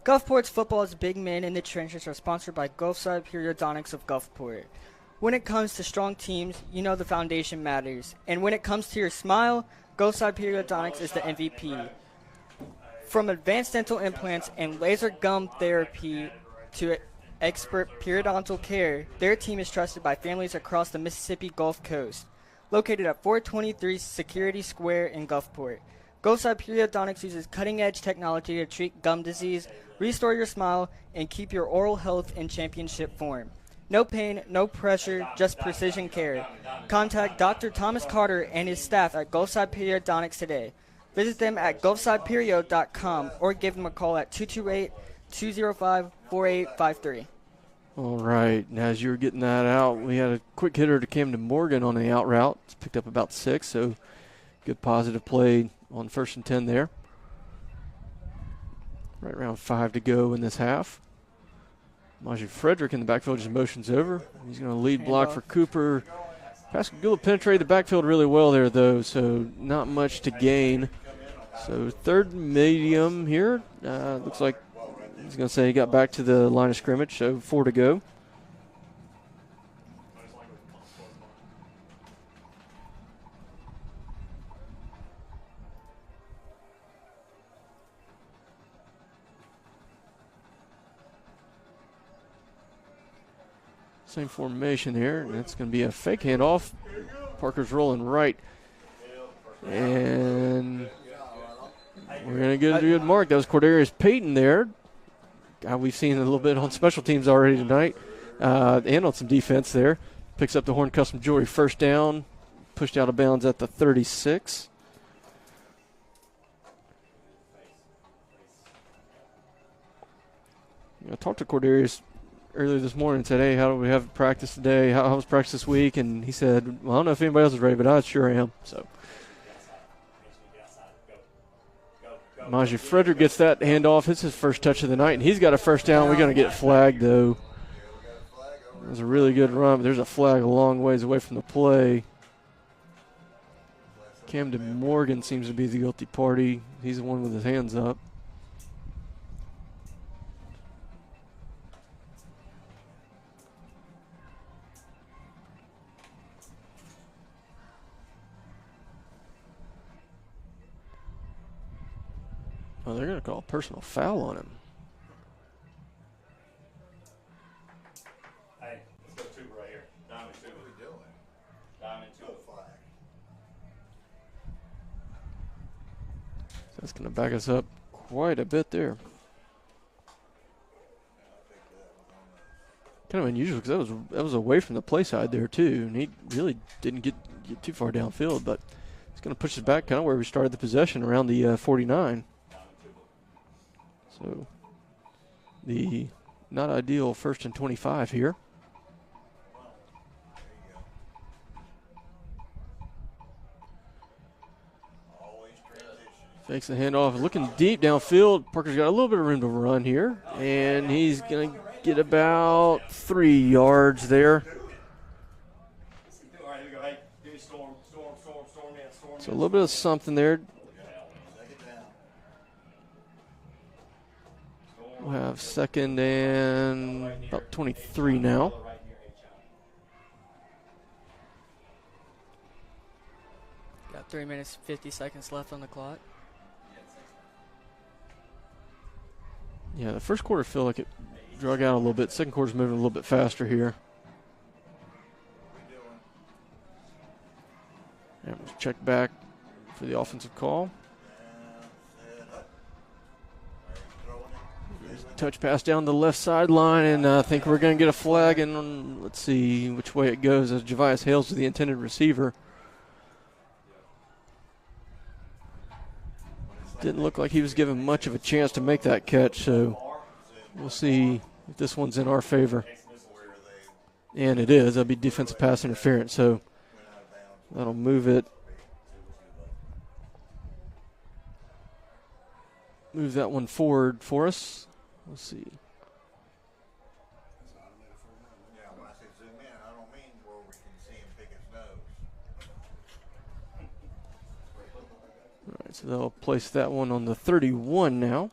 Gulfport's Football's Big Men in the Trenches are sponsored by Gulfside Periodontics of Gulfport. When it comes to strong teams, you know the foundation matters. And when it comes to your smile, Gulfside Periodontics is the MVP. From advanced dental implants and laser gum therapy to expert periodontal care, their team is trusted by families across the Mississippi Gulf Coast. Located at 423 Security Square in Gulfport, Gulfside Periodontics uses cutting-edge technology to treat gum disease, restore your smile, and keep your oral health in championship form. No pain, no pressure, just precision care. Contact Dr. Thomas Carter and his staff at Gulfside Periodontics today. Visit them at gulfsideperio.com or give them a call at 228-205-4853.
All right, now as you were getting that out, we had a quick hitter to Camden Morgan on the out route. It's picked up about 6, so good positive play on 1st and 10 there. Right around 5 to go in this half. Majid Frederick in the backfield just motions over. He's going to lead block for Cooper. Pascagoula penetrated the backfield really well there, though, so not much to gain. So 3rd medium here. Looks like he's going to say he got back to the line of scrimmage, so 4 to go. Same formation here, and it's going to be a fake handoff. Parker's rolling right, and we're going to get a good mark. That was Cordarius Payton there. Guy we've seen a little bit on special teams already tonight, and on some defense there. Picks up the Horn Custom Jewelry 1st down, pushed out of bounds at the 36. I talked to Cordarius earlier this morning and said, hey, how do we have practice today? How was practice this week? And he said, well, I don't know if anybody else is ready, but I sure am. So Majid Frederick gets that handoff. It's his first touch of the night, and he's got a 1st down. We're going to get flagged, though. It was a really good run, but there's a flag a long ways away from the play. Camden Morgan seems to be the guilty party. He's the one with his hands up. Well, they're going to call a personal foul on him.
Hey, let's go 2 right here. Diamond 2. What are we doing? Diamond 2. Flag.
So that's going to back us up quite a bit there. Kind of unusual because that was away from the play side there too, and he really didn't get get too far downfield, but it's going to push us back kind of where we started the possession, around the 49. So the not ideal 1st and 25 here. Fakes the handoff, looking deep downfield. Parker's got a little bit of room to run here, and he's going to get about 3 yards there. So a little bit of something there. We'll have 2nd and about 23 now.
Got 3 minutes, 50 seconds left on the clock.
Yeah, the first quarter feel like it drug out a little bit. Second quarter's moving a little bit faster here. And we'll check back for the offensive call. Touch pass down the left sideline, and I think we're going to get a flag. And let's see which way it goes as Javius Hales to the intended receiver. Didn't look like he was given much of a chance to make that catch, so we'll see if this one's in our favor. And it is. That'll be defensive pass interference, so that'll move it. Move that one forward for us. We'll see.
Yeah, when I say zoom in, I don't mean where we can see him pick his nose.
All right, so they'll place that one on the 31 now.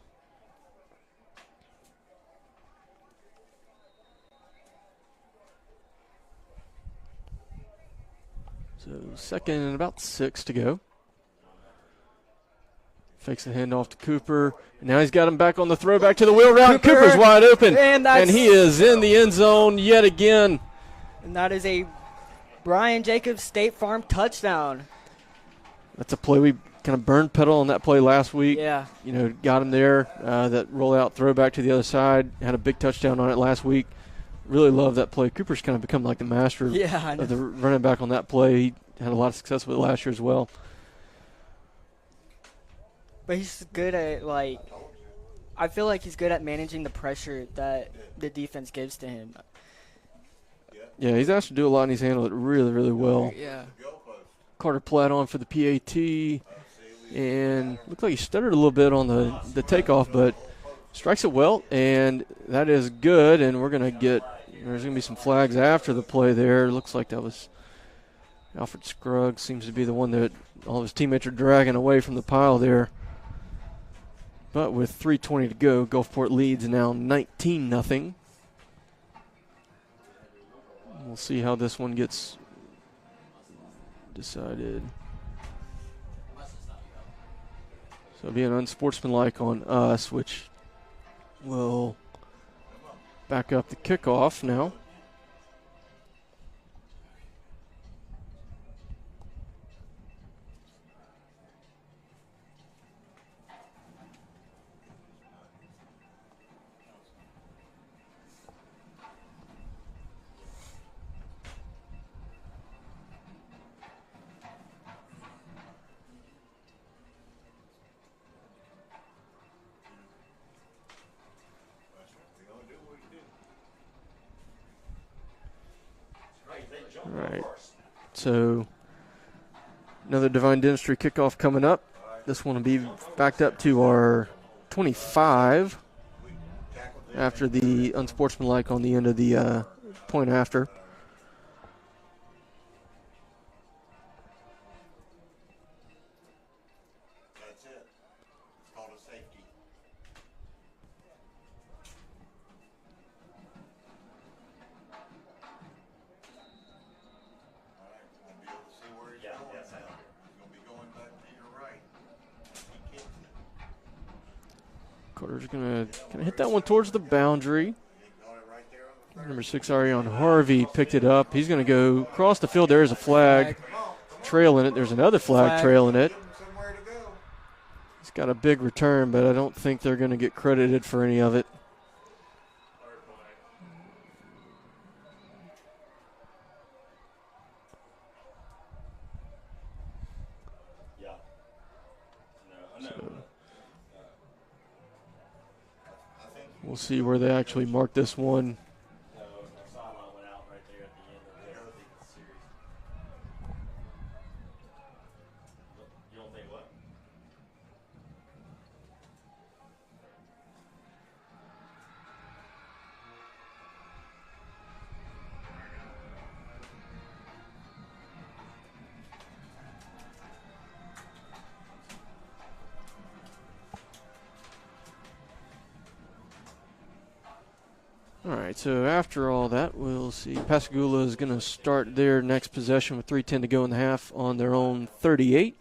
So 2nd and about 6 to go. Fakes the handoff to Cooper. And now he's got him back on the throw, back to the wheel route. Cooper's wide open. And he is in the end zone yet again.
And that is a Brian Jacobs State Farm touchdown.
That's a play we kind of burned pedal on that play last week.
Yeah.
You know, got him there. That rollout throwback to the other side. Had a big touchdown on it last week. Really love that play. Cooper's kind of become like the master of the running back on that play. He had a lot of success with it last year as well.
But he's good at, like, I feel like he's good at managing the pressure that the defense gives to him.
Yeah, he's asked to do a lot, and he's handled it really, really well.
Yeah.
Carter Platt on for the PAT, and looked like he stuttered a little bit on the takeoff, but strikes it well, and that is good. And we're going to get, there's going to be some flags after the play there. Looks like that was Alfred Scruggs, seems to be the one that all of his teammates are dragging away from the pile there. But with 3:20 to go, Gulfport leads now 19-0. We'll see how this one gets decided. So it'll be an unsportsmanlike on us, which will back up the kickoff now. All right, so another Divine Dentistry kickoff coming up. This one will be backed up to our 25 after the unsportsmanlike on the end of the point after.
That's it. It's called a safety. All right, we'll be able to see where he's going now. He's going to be going back to your right. He kicks it.
Carter's gonna hit that one towards the boundary.
He got it right there on the
Number 6, Arion Harvey picked it up. He's going to go across the field. There's a flag trailing it. There's another flag trailing it.
somewhere to go.
He's got a big return, but I don't think they're going to get credited for any of it. We'll see where they actually mark this one.
No, sideline went out right there at the end of the series. You don't think what?
All right, so after all that, we'll see. Pascagoula is going to start their next possession with 3:10 to go in the half on their own 38.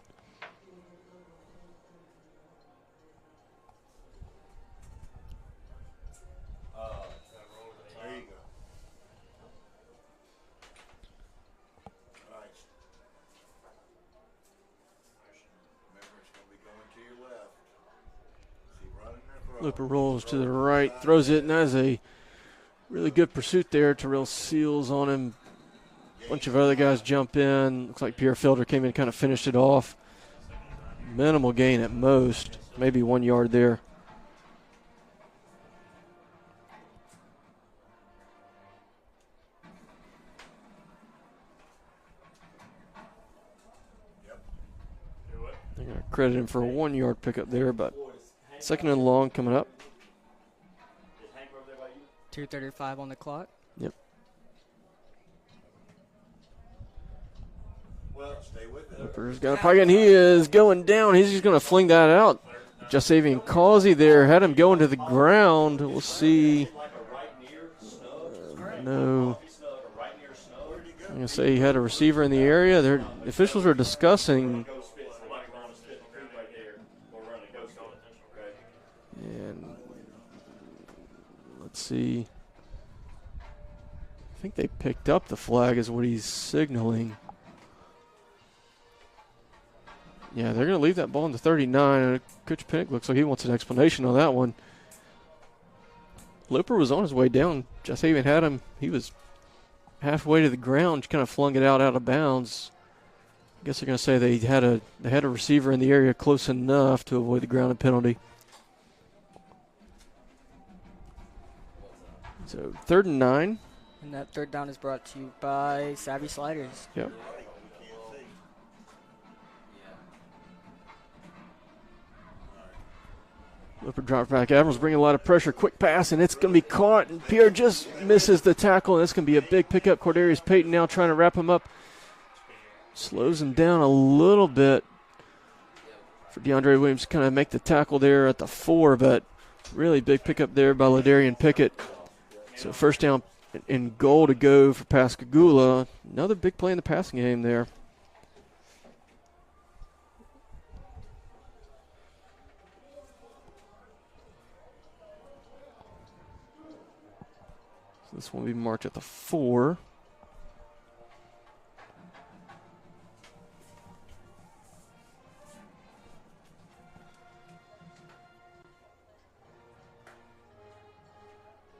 There you go. Nice. Remember, it's going to be going to your left. See, running there, throw.
Looper rolls to the right, throws it, and that's a really good pursuit there. Terrell Seals on him. A bunch of other guys jump in. Looks like Pierre Felder came in and kind of finished it off. Minimal gain at most, maybe 1 yard there. They're going to credit him for a 1 yard pickup there, but second and long coming up.
2:35 on the clock.
Yep.
Well, stay with it.
Looper's got a pocket, and he is going down. He's just going to fling that out. Jasavian Causey there had him going to the ground. We'll see. No. I'm going to say he had a receiver in the area. The officials are discussing. And let's see. I think they picked up the flag is what he's signaling. Yeah, they're going to leave that ball in the 39. And Coach Pinnock looks like he wants an explanation on that one. Looper was on his way down. Jasavian had him. He was halfway to the ground, kind of flung it out of bounds. I guess they're going to say they had a receiver in the area close enough to avoid the grounding penalty. So 3rd and 9.
And that third down is brought to you by Savvy Sliders.
Yep. Looper drops back. Admirals bringing a lot of pressure. Quick pass, and it's going to be caught. And Pierre just misses the tackle, and it's going to be a big pickup. Cordarius Payton now trying to wrap him up. Slows him down a little bit for DeAndre Williams to kind of make the tackle there at the 4, but really big pickup there by Ladarian Pickett. So first down and goal to go for Pascagoula. Another big play in the passing game there. So this one will be marked at the 4.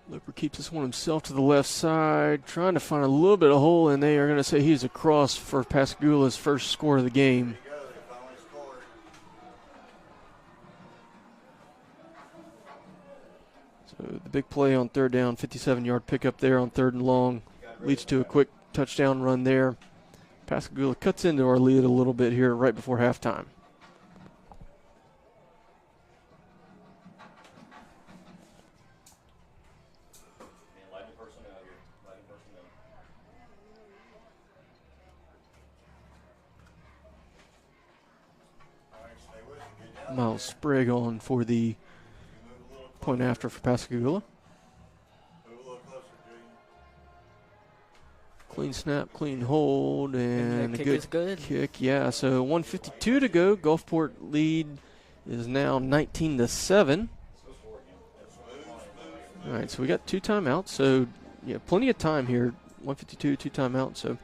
Looper keeps this one himself to the left side, trying to find a little bit of hole, and they are going to say he's across for Pascagoula's first score of the game. So the big play on third down, 57-yard pickup there on 3rd and long, leads to a quick touchdown run there. Pascagoula cuts into our lead a little bit here right before halftime. Miles Sprague on for the point after for Pascagoula. Clean snap, clean hold, and a good kick. Yeah, so 1:52 to go. Gulfport lead is now 19-7. All right, so we got 2 timeouts. So yeah, plenty of time here. 1:52, 2 timeouts. So,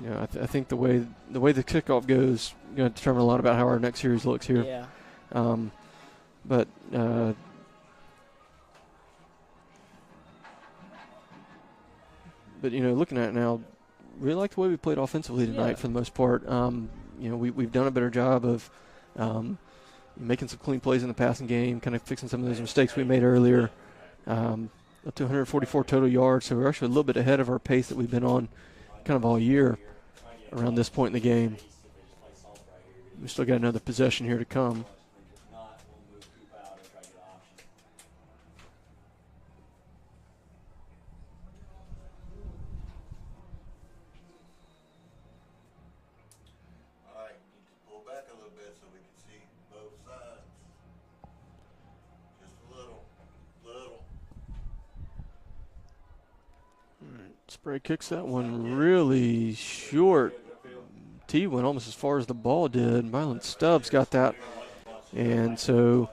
I think the way the kickoff goes going to determine a lot about how our next series looks here.
Yeah.
But looking at it now, really like the way we played offensively tonight for the most part. We've done a better job of making some clean plays in the passing game, kind of fixing some of those mistakes we made earlier. Up to 144 total yards, so we're actually a little bit ahead of our pace that we've been on kind of all year around this point in the game. We still got another possession here to come.
All right, need to pull back a little bit so we can see both sides. Just a little.
All right, Spray kicks that one really short. T went almost as far as the ball did. Mylan Stubbs got that. And so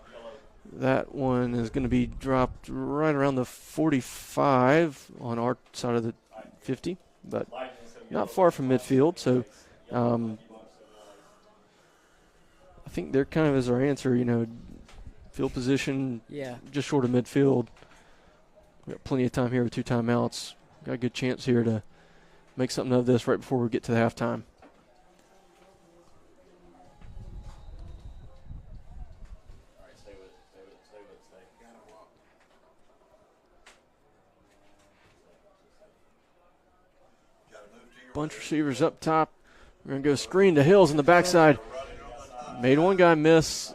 that one is going to be dropped right around the 45 on our side of the 50, but not far from midfield. So I think there kind of is our answer, field position just short of midfield. We got plenty of time here with 2 timeouts. Got a good chance here to make something of this right before we get to the halftime. Bunch of receivers up top. We're going to go screen to Hills in the backside. Made one guy miss.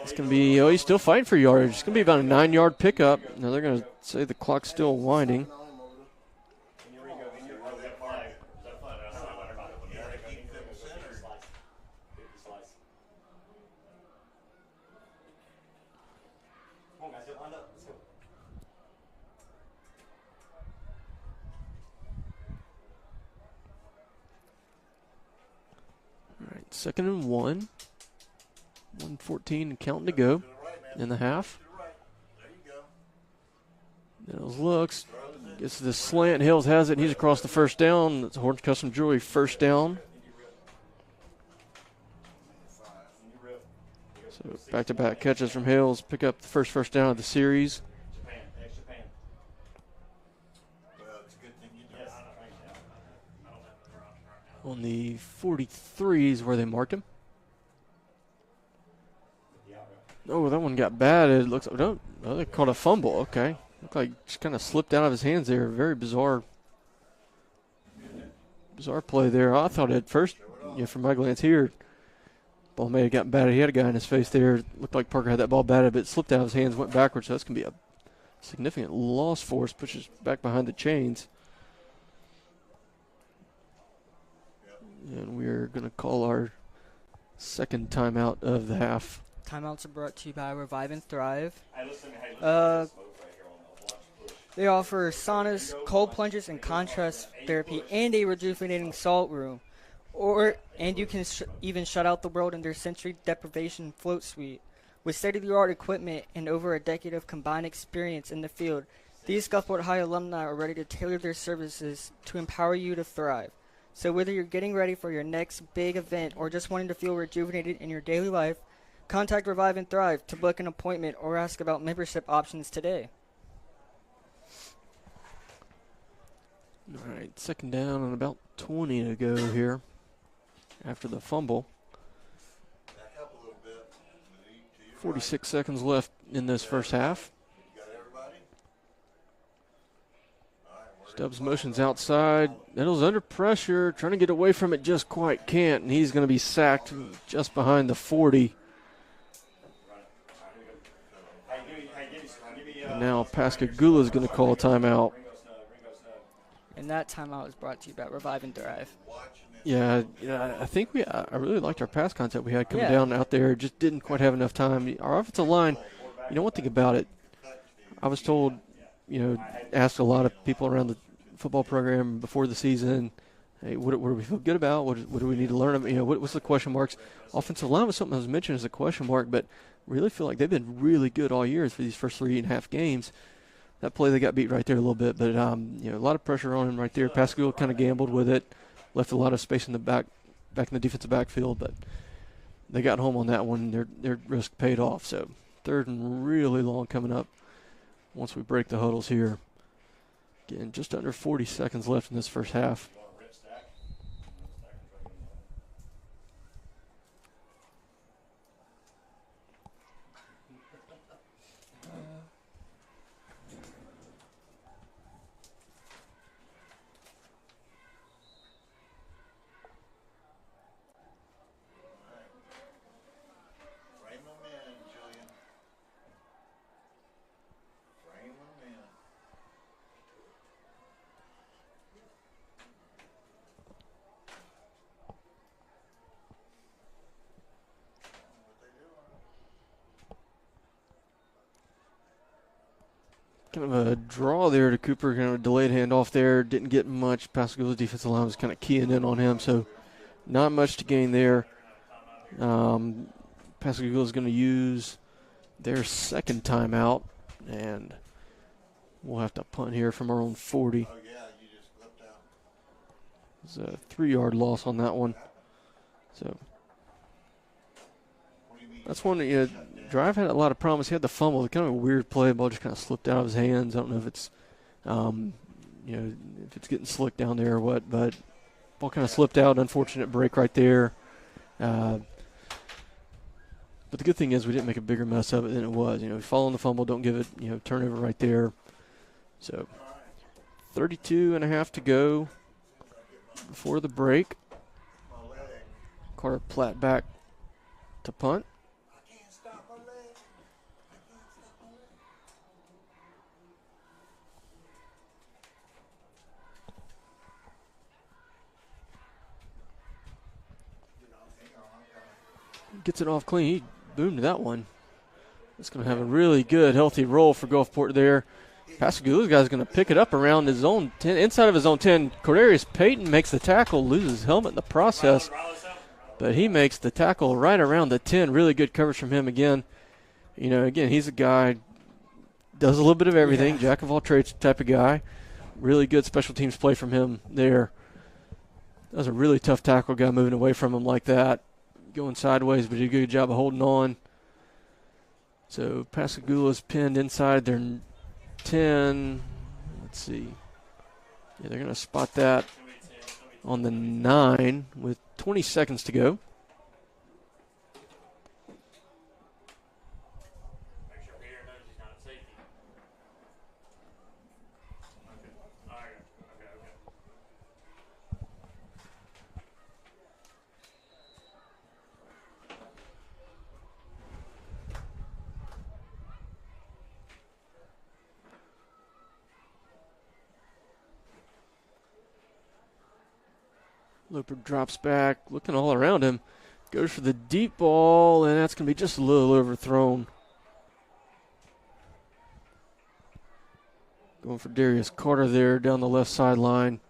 It's going to be, he's still fighting for yardage. It's going to be about a 9-yard pickup. Now they're going to say the clock's still winding. Second and 1. 1:14 and counting to go in the half. Hills looks. Gets to the slant. Hills has it. And he's across the first down. That's a Horns Custom Jewelry first down. So back-to-back catches from Hills. Pick up the first down of the series. On the 43 is where they marked him. Oh, that one got bad. It looks like, they caught a fumble. Okay. Looked like just kind of slipped out of his hands there. Very bizarre play there. I thought at first, from my glance here, ball may have gotten batted. He had a guy in his face there. Looked like Parker had that ball batted, but it slipped out of his hands, went backwards. So that's going to be a significant loss for us. Pushes back behind the chains. And we're going to call our second timeout of the half.
Timeouts are brought to you by Revive and Thrive. They offer saunas, cold plunges, and contrast therapy, and a rejuvenating salt room. And you can even shut out the world in their sensory deprivation float suite. With state-of-the-art equipment and over a decade of combined experience in the field, these Gulfport High alumni are ready to tailor their services to empower you to thrive. So whether you're getting ready for your next big event or just wanting to feel rejuvenated in your daily life, contact Revive and Thrive to book an appointment or ask about membership options today.
All right, second down and about 20 to go here after the fumble. 46 seconds left in this first half. Stubbs motions outside. Nettles under pressure, trying to get away from it, just quite can't, and he's going to be sacked just behind the 40. And now Pascagoula is going to call a timeout.
And that timeout is brought to you by Revive and Thrive.
Yeah, I think I really liked our pass concept we had coming down out there. Just didn't quite have enough time. Our offensive line, one thing about it, I was told, asked a lot of people around the football program before the season, hey, what do we feel good about? What do we need to learn? What's the question marks? Offensive line was something that was mentioned as a question mark, but really feel like they've been really good all year for these first 3.5 games. That play, they got beat right there a little bit, but a lot of pressure on him right there. Pascagoula kind of gambled with it, left a lot of space in the back in the defensive backfield, but they got home on that one. Their risk paid off. So third and really long coming up once we break the huddles here. Again, just under 40 seconds left in this first half. kind of a draw there to Cooper, kind of a delayed handoff there. Didn't get much. Pascagoula's defensive line was kind of keying in on him, so not much to gain there. Pascagoula's going to use their second timeout, and we'll have to punt here from our own 40.
Oh, yeah, you just flipped out.
It's a 3-yard loss on that one. So
What do you mean?
that's one that, Drive had a lot of promise. He had the fumble. Kind of a weird play. The ball just kind of slipped out of his hands. I don't know if it's, if it's getting slick down there or what, but ball kind of slipped out. Unfortunate break right there. But the good thing is we didn't make a bigger mess of it than it was. We fall on the fumble, don't give it, turnover right there. So 32.5 to go before the break. Carter Platt back to punt.
I can't stop my leg. I can't stop my leg.
Gets it off clean. He boomed that one. It's going to have a really good, healthy roll for Gulfport there. Pascagoula's guy's going to pick it up around his own 10, inside of his own 10. Cordarius Payton makes the tackle, loses his helmet in the process, but he makes the tackle right around the 10. Really good coverage from him again. Again, he's a guy, does a little bit of everything, jack of all trades type of guy. Really good special teams play from him there. That was a really tough tackle, guy moving away from him like that. Going sideways, but he did a good job of holding on. So Pascagoula's pinned inside their 10. Let's see. Yeah, they're going to spot that on the 9 with 20 seconds to go.
Make sure Peter knows he's not at safety. Okay. All right. Okay.
Loper drops back, looking all around him. Goes for the deep ball, and that's going to be just a little overthrown. Going for Darius Carter there down the left sideline.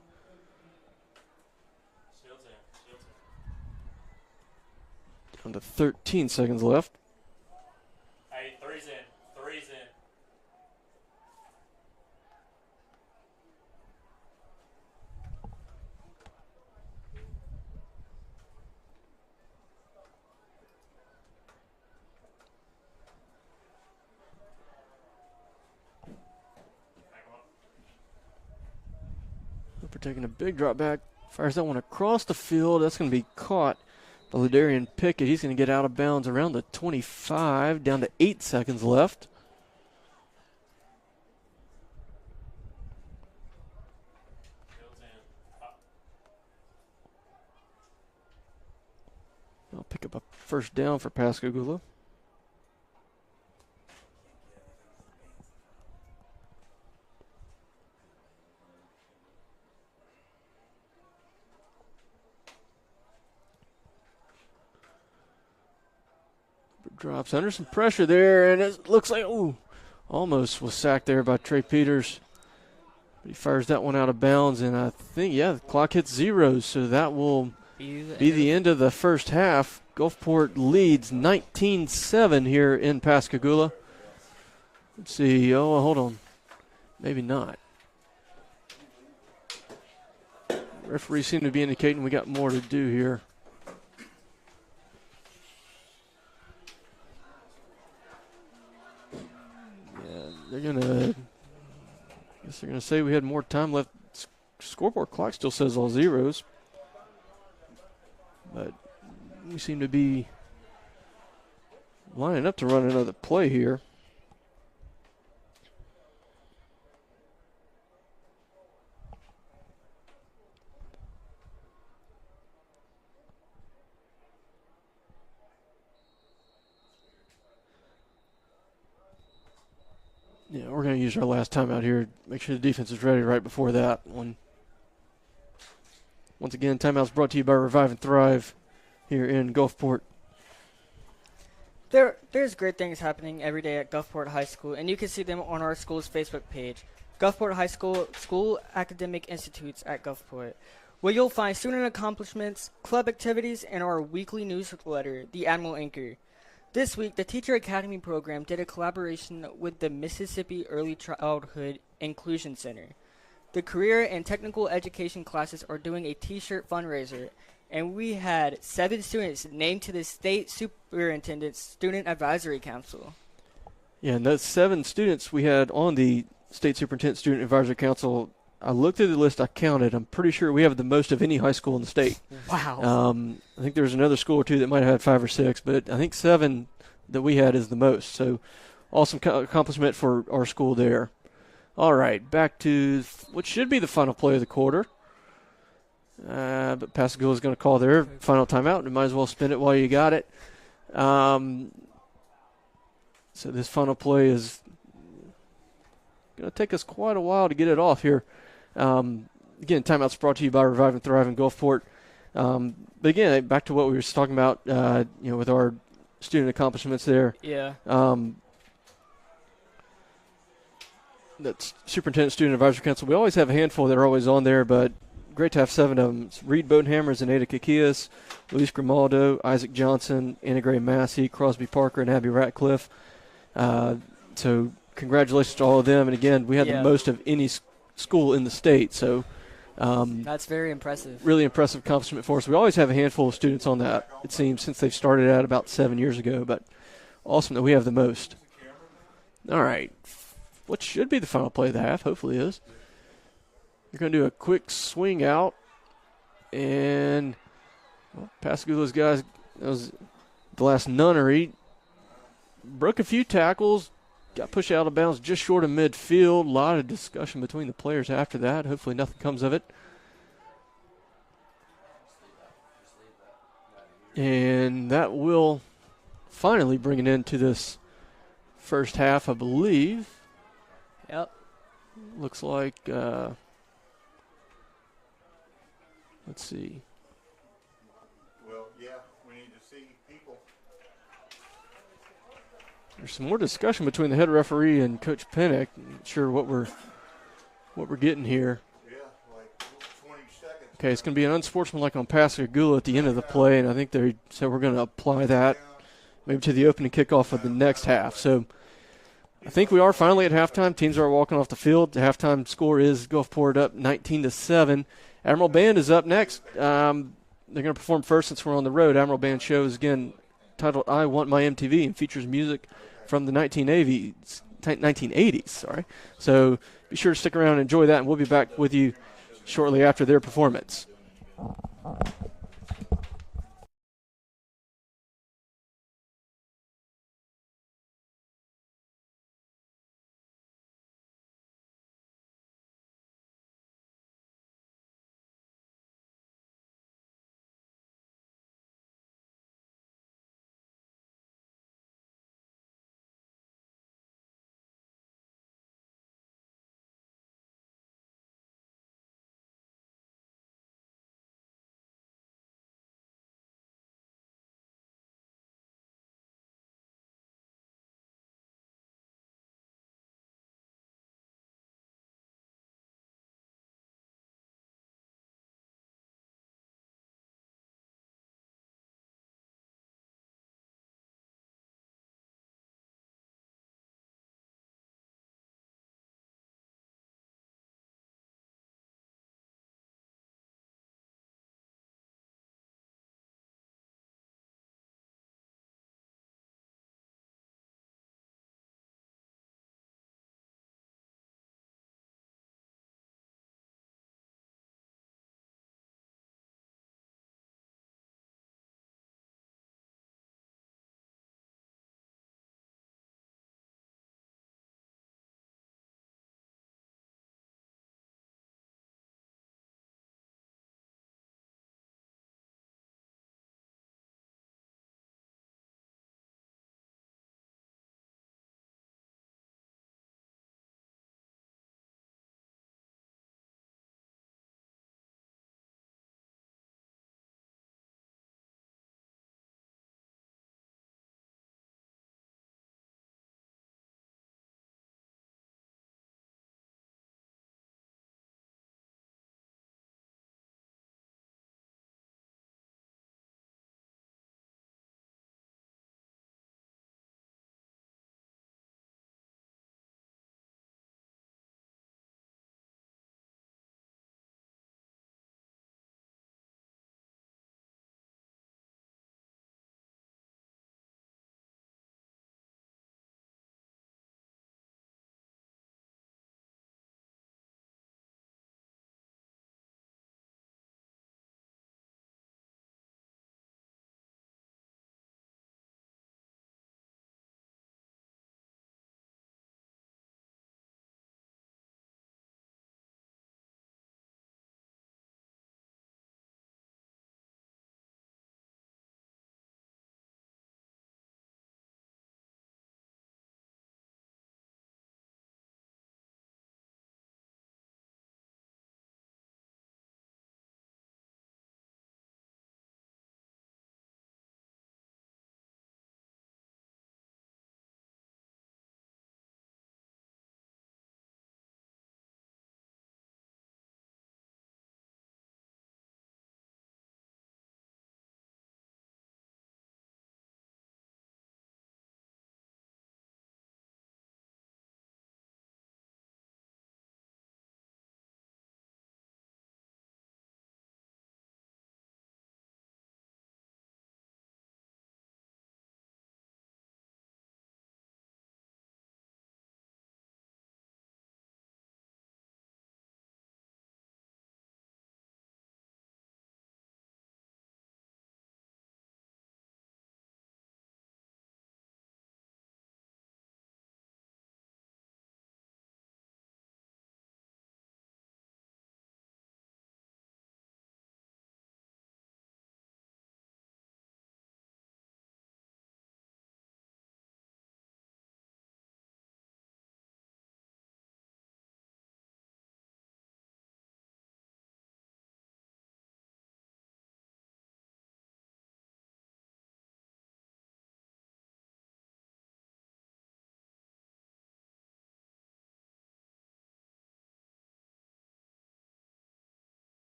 Down to 13 seconds left.
Hey, three's in.
Loper taking a big drop back. Fires that one across the field. That's going to be caught by Ladarian Pickett. He's going to get out of bounds around the 25, down to 8 seconds left. I'll pick up a first down for Pascagoula. Drops under some pressure there, and it looks like, almost was sacked there by Trey Peters. But he fires that one out of bounds, and I think, the clock hits zeros, so that will be the end of the first half. Gulfport leads 19-7 here in Pascagoula. Let's see. Oh, hold on. Maybe not. Referees seem to be indicating we got more to do here. They're gonna say we had more time left. Scoreboard clock still says all zeros, but we seem to be lining up to run another play here. Yeah, we're going to use our last time out here. Make sure the defense is ready right before that one. Once again, timeout's brought to you by Revive and Thrive here in Gulfport.
There's great things happening every day at Gulfport High School, and you can see them on our school's Facebook page, Gulfport High School School Academic Institutes at Gulfport, where you'll find student accomplishments, club activities, and our weekly newsletter, the Admiral Anchor. This week, the Teacher Academy program did a collaboration with the Mississippi Early Childhood Inclusion Center. The career and technical education classes are doing a t-shirt fundraiser, and we had 7 students named to the State Superintendent's Student Advisory Council.
Yeah, and those 7 students we had on the State Superintendent Student Advisory Council, I looked through the list, I counted. I'm pretty sure we have the most of any high school in the state.
Wow.
I think there's another school or two that might have had 5 or 6, but I think 7 that we had is the most. So awesome accomplishment for our school there. All right, back to what should be the final play of the quarter. But Pascagoula is going to call their final timeout, and might as well spin it while you got it. So this final play is going to take us quite a while to get it off here. Again, timeout's brought to you by Revive and Thrive in Gulfport. But again, back to what we were just talking about, with our student accomplishments there.
Yeah.
That's Superintendent Student Advisory Council. We always have a handful that are always on there, but great to have 7 of them. It's Reed Bodenhammer, Zenaida Caquias, Luis Grimaldo, Isaac Johnson, Anna Gray Massey, Crosby Parker, and Abby Ratcliffe. So congratulations to all of them. And again, we had the most of any school in the state. So
that's very impressive.
Really impressive accomplishment for us. We always have a handful of students on that, it seems, since they've started out about 7 years ago. But awesome that we have the most. All right. What should be the final play of the half, hopefully is. You're going to do a quick swing out. And Pascagoula's guys, that was the last nunnery. Broke a few tackles. Got pushed out of bounds just short of midfield. A lot of discussion between the players after that. Hopefully nothing comes of it. And that will finally bring an end to this first half, I believe.
Yep.
Looks like, let's see.
Well, yeah, we need to see people.
There's some more discussion between the head referee and Coach Pennick. Not sure what we're getting here.
Yeah, like 20 seconds.
Okay, it's going to be an unsportsmanlike on Pascagoula at the end of the play, and I think they said we're going to apply that maybe to the opening kickoff of the next half. So I think we are finally at halftime. Teams are walking off the field. The halftime score is Gulfport up 19-7. Admiral Band is up next. They're going to perform first since we're on the road. Admiral Band shows, again, titled I Want My MTV, and features music from the 1980s. So be sure to stick around and enjoy that, and we'll be back with you shortly after their performance.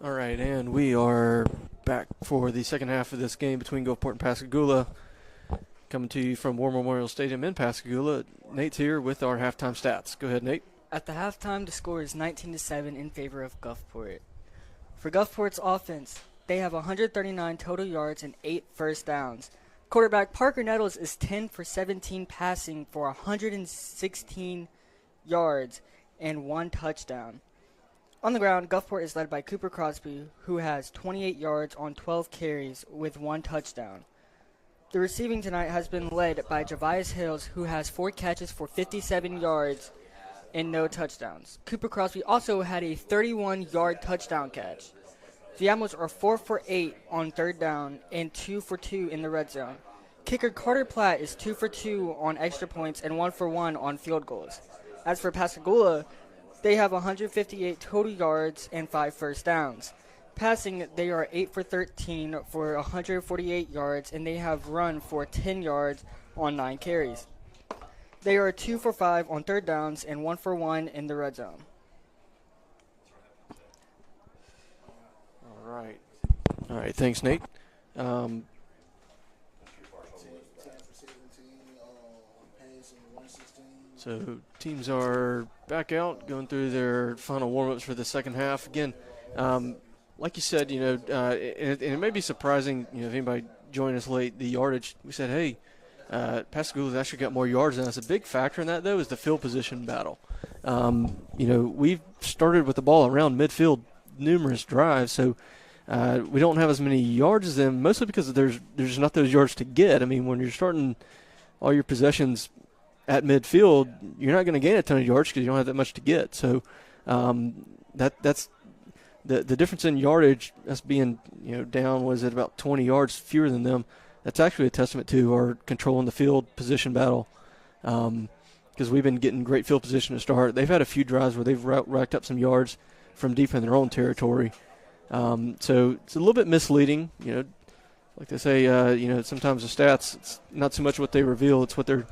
All right, and we are back for the second half of this game between Gulfport and Pascagoula. Coming to you from War Memorial Stadium in Pascagoula. Nate's here with our halftime stats. Go ahead, Nate.
At the halftime, the score is 19-7 in favor of Gulfport. For Gulfport's offense, they have 139 total yards and 8 first downs. Quarterback Parker Nettles is 10 for 17 passing for 116 yards and 1 touchdown. On the ground, Gulfport is led by Cooper Crosby, who has 28 yards on 12 carries with 1 touchdown. The receiving tonight has been led by Javius Hills, who has 4 catches for 57 yards and no touchdowns. Cooper Crosby also had a 31-yard touchdown catch. The Admirals are 4 for 8 on third down and 2 for 2 in the red zone. Kicker Carter Platt is 2 for 2 on extra points and 1 for 1 on field goals. As for Pascagoula, they have 158 total yards and 5 first downs. Passing, they are 8 for 13 for 148 yards, and they have run for 10 yards on 9 carries. They are 2 for 5 on third downs and 1 for 1 in the red zone.
All right, thanks, Nate. So teams are back out, going through their final warm-ups for the second half. Again, like you said, and it may be surprising, if anybody joined us late, the yardage. We said, hey, Pascagoula's actually got more yards than us. A big factor in that, though, is the field position battle. We've started with the ball around midfield numerous drives, so we don't have as many yards as them, mostly because there's not those yards to get. I mean, when you're starting all your possessions at midfield, you're not going to gain a ton of yards because you don't have that much to get. So that's the difference in yardage, us being down, was at about 20 yards fewer than them. That's actually a testament to our control in the field position battle, because we've been getting great field position to start. They've had a few drives where they've racked up some yards from deep in their own territory. So it's a little bit misleading. Like they say, sometimes the stats, it's not so much what they reveal, it's what they're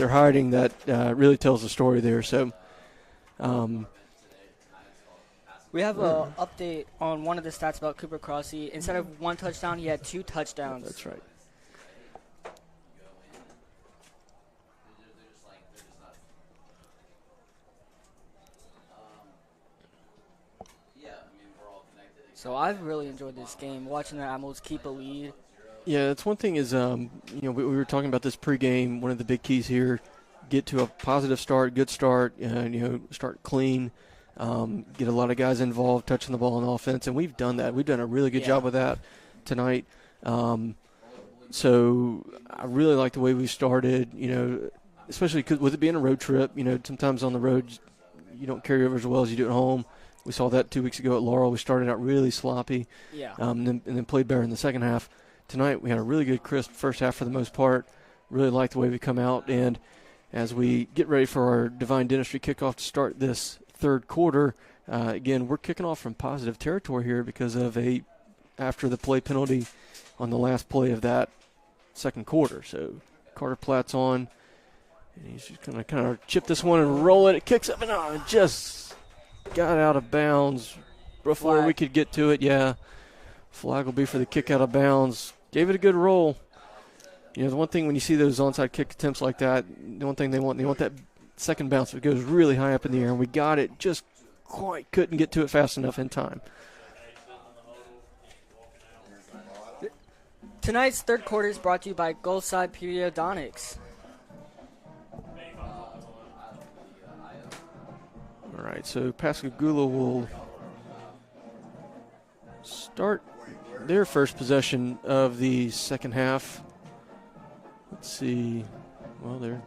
hiding that really tells the story there. So
we have an update on one of the stats about Cooper Crosby. Instead of 1 touchdown, he had 2 touchdowns.
That's right.
So I've really enjoyed this game, watching the Admirals keep a lead.
Yeah, that's one thing is, we were talking about this pregame. One of the big keys here, get to a positive start, good start, start clean, get a lot of guys involved, touching the ball on offense, and we've done that. We've done a really good job with that tonight. So I really like the way we started, especially 'cause with it being a road trip, sometimes on the road you don't carry over as well as you do at home. We saw that 2 weeks ago at Laurel. We started out really sloppy, and then played better in the second half. Tonight we had a really good, crisp first half for the most part. Really like the way we come out, and as we get ready for our Divine Dentistry kickoff to start this third quarter, again, we're kicking off from positive territory here because of a after-the-play penalty on the last play of that second quarter. So Carter Platt's on, and he's just going to kind of chip this one and roll it. It kicks up and just got out of bounds before we could get to it. Yeah, flag will be for the kick out of bounds. Gave it a good roll. The one thing when you see those onside kick attempts like that, the one thing they want that second bounce. It goes really high up in the air, and we got it, just quite couldn't get to it fast enough in time.
Tonight's third quarter is brought to you by Gulfside Periodontics.
All right, so Pascagoula will start their first possession of the second half. Let's see. Well, they're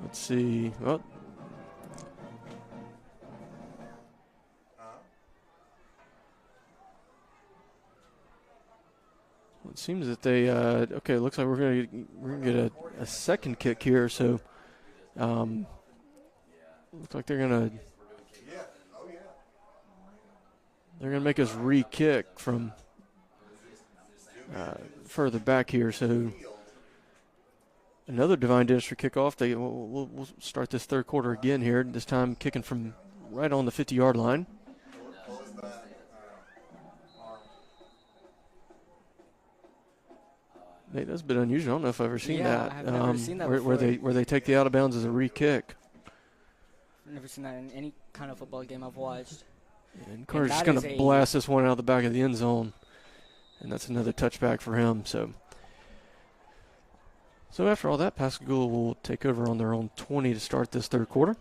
let's see. Well, it seems that they okay. It looks like we're gonna get a second kick here. So, looks like they're gonna make us re-kick from further back here. So another Divine Dentistry kickoff. We'll start this third quarter again here, this time kicking from right on the 50-yard line. Nate, that's a bit unusual. I don't know if I've ever seen that.
I've never seen that
where they take the out of bounds as a re-kick.
I've never seen that in any kind of football game I've watched.
And Carter's just going to blast this one out the back of the end zone. And that's another touchback for him. So after all that, Pascagoula will take over on their own 20 to start this third quarter.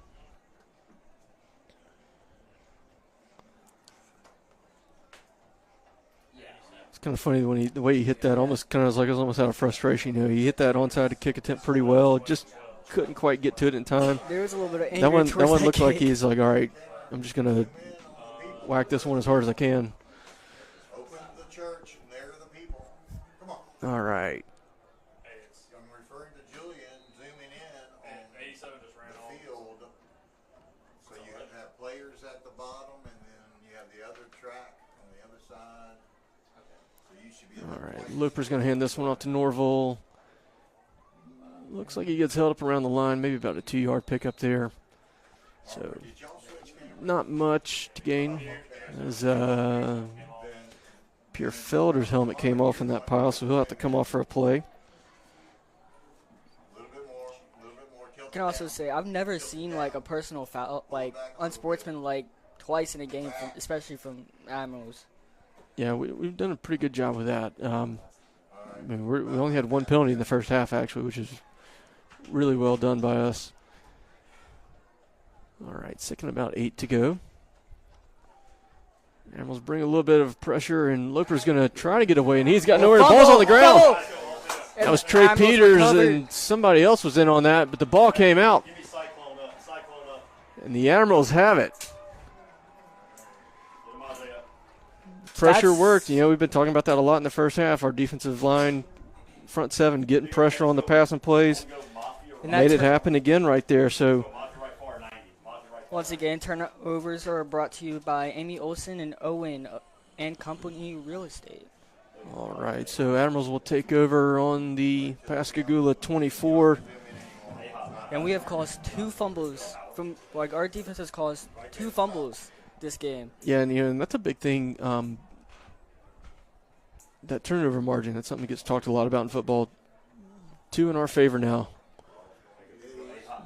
It's kind of funny when the way he hit that, almost kind of like it was almost out of frustration. He hit that onside kick attempt pretty well, just couldn't quite get to it in time.
There was a little bit of anger.
That one looked like he's like, all right, I'm just going to whack this one as hard as I can.
Open the church, and there are the people. Come on.
All right.
I'm referring to Julian zooming in on
87 just ran
the field. So you have players at the bottom, and then you have the other track on the other side. So you should be.
All right. Looper's going to hand this one off to Norville. Looks like he gets held up around the line, maybe about a 2-yard pickup there. So not much to gain, as Pierre Felder's helmet came off in that pile, so he'll have to come off for a play.
I can also say I've never seen like a personal foul, like unsportsmanlike, twice in a game, especially from Admirals.
Yeah, we've done a pretty good job with that. I mean, we only had one penalty in the first half, actually, which is really well done by us. All right, second about 8 to go. Admirals bring a little bit of pressure, and Loper's going to try to get away, and he's got nowhere. The ball's on the ground. That was Trey Peters, and somebody else was in on that, but the ball came out. And the Admirals have it. Pressure worked. We've been talking about that a lot in the first half. Our defensive line, front seven, getting pressure on the passing plays. Made it happen again right there. So
once again, turnovers are brought to you by Amy Olson and Owen and Company Real Estate.
All right, so Admirals will take over on the Pascagoula 24.
And we have caused 2 fumbles our defense has caused 2 fumbles this game.
Yeah, and that's a big thing. That turnover margin, that's something that gets talked a lot about in football. 2 in our favor now.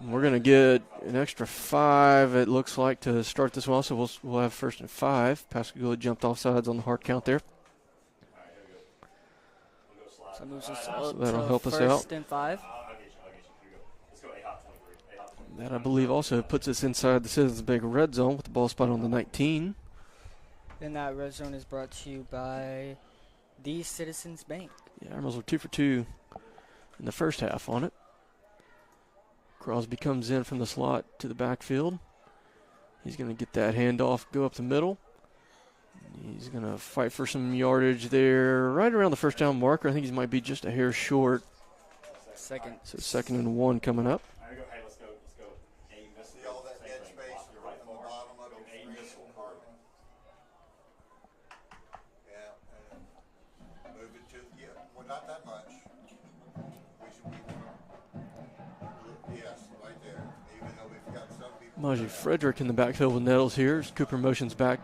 We're going to get an extra 5, it looks like, to start this one. So we'll have 1st and 5. Pascagoula jumped off sides on the hard count there.
So moves us
So that'll help us out.
1st and 5.
That, I believe, also puts us inside the Citizens Bank red zone with the ball spot on the 19.
And that red zone is brought to you by the Citizens Bank.
Yeah, Admirals were 2 for 2 in the first half on it. Crosby comes in from the slot to the backfield. He's going to get that handoff, go up the middle. He's going to fight for some yardage there, right around the first down marker. I think he might be just a hair short.
Second.
So 2nd and 1 coming up.
See all that dead space on the bottom of your screen. Yeah, and move it to, well, not that much. Yes, right there. Even though we've got some people.
Maji Frederick in the backfield with Nettles here. Cooper motions back.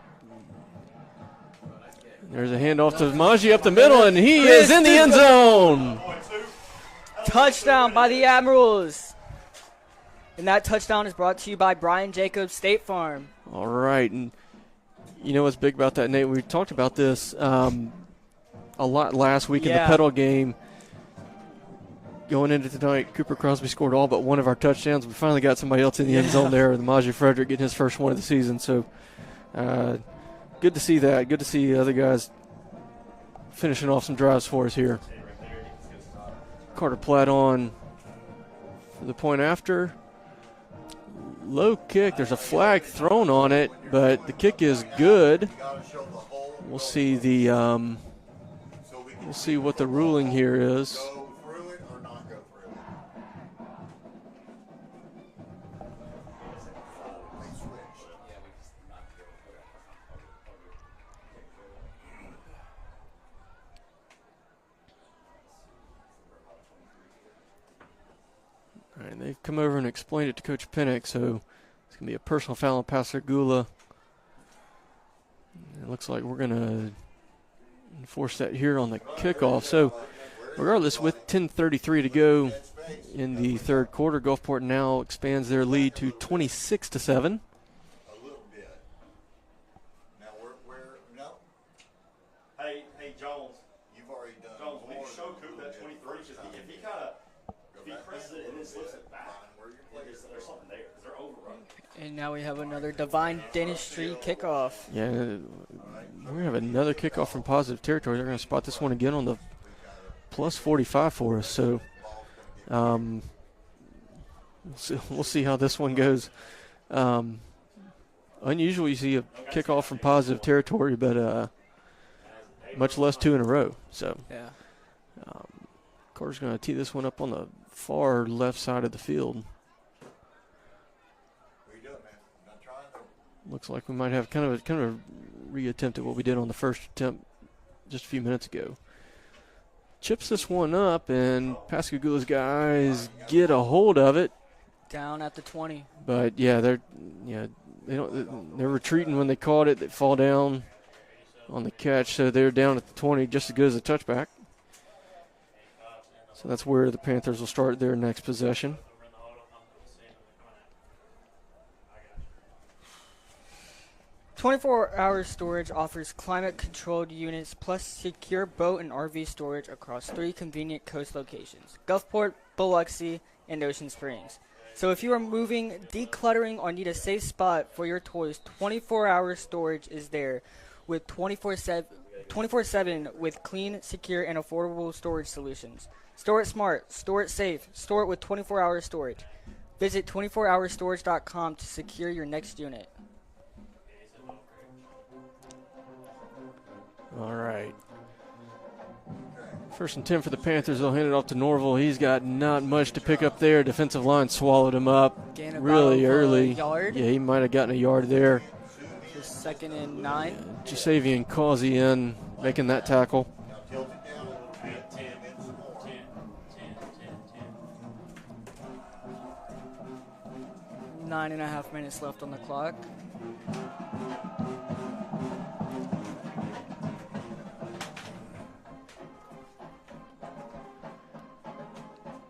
There's a handoff to Maji up the middle, and he is in the end zone.
Touchdown by the Admirals. And that touchdown is brought to you by Brian Jacobs State Farm.
All right. And you know what's big about that, Nate? We talked about this a lot last week in the Petal game. Going into tonight, Cooper Crosby scored all but one of our touchdowns. We finally got somebody else in the end zone there, with Maji Frederick getting his first one of the season. So good to see that. Good to see the other guys finishing off some drives for us here. Carter Platt on for the point after. Low kick. There's a flag thrown on it, but the kick is good. We'll see we'll see what the ruling here is.
Go through it or not go through it. They switched.
come over and explained it to Coach Pinnock, so it's going to be a personal foul on Pascagoula. It looks like we're going to enforce that here on the kickoff. So regardless, with 10:33 to go in the third quarter, Gulfport now expands their lead to 26-7.
A little bit. Now no,
Hey, Jones.
you've already done.
Jones, will you
more
show
than
Coop
a
that
little bit
23?
first
Because
time.
if he presses it and then slips it back,
Find where your players
there's something there. Because they're overrunning.
And now we have another Divine Dentistry kickoff.
Yeah, we're going to have another kickoff from positive territory. They're going to spot this one again on the plus 45 for us. So we'll see how this one goes. Unusual you see a kickoff from positive territory, but much less two in a row. So
Yeah.
Carter's going to tee this one up on the far left side of the field.
What are you doing, man? Not trying to.
Looks like we might have kind of a reattempt at what we did on the first attempt just a few minutes ago. Chips this one up, and Pascagoula's guys get a hold of it.
Down at the 20.
But they're retreating when they caught it. They fall down on the catch, so they're down at the 20, just as good as a touchback. So that's where the Panthers will start their next possession.
"24-hour storage offers climate-controlled units plus secure boat and RV storage across 3 convenient coast locations: Gulfport, Biloxi, and Ocean Springs. So if you are moving, decluttering, or need a safe spot for your toys, 24-hour storage is there with 24/7 with clean, secure, and affordable storage solutions. Store it smart, store it safe, store it with 24-hour storage. Visit 24hourstorage.com to secure your next unit."
All right. 1st and 10 for the Panthers. They'll hand it off to Norville. He's got not much to pick up there. Defensive line swallowed him up
Gain
really
about
early.
a yard.
Yeah, he might have gotten a yard there.
Just 2nd and 9.
Jasavian Causey in making that tackle.
Now tilt it down a little bit. 10 in some more.
9.5 minutes left on the clock.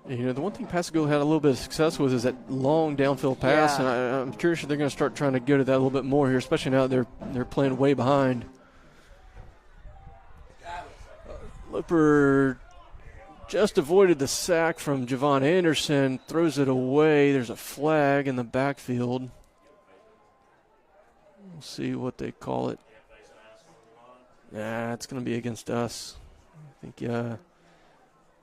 You know, the one thing Pascagoula had a little bit of success with is that long downfield pass,
Yeah.
and I'm curious if they're going to start trying to go to that a little bit more here, especially now that they're playing way behind. Loper just avoided the sack from Javon Anderson, throws it away. There's a flag in the backfield. We'll see what they call it. Yeah, it's going to be against us. I think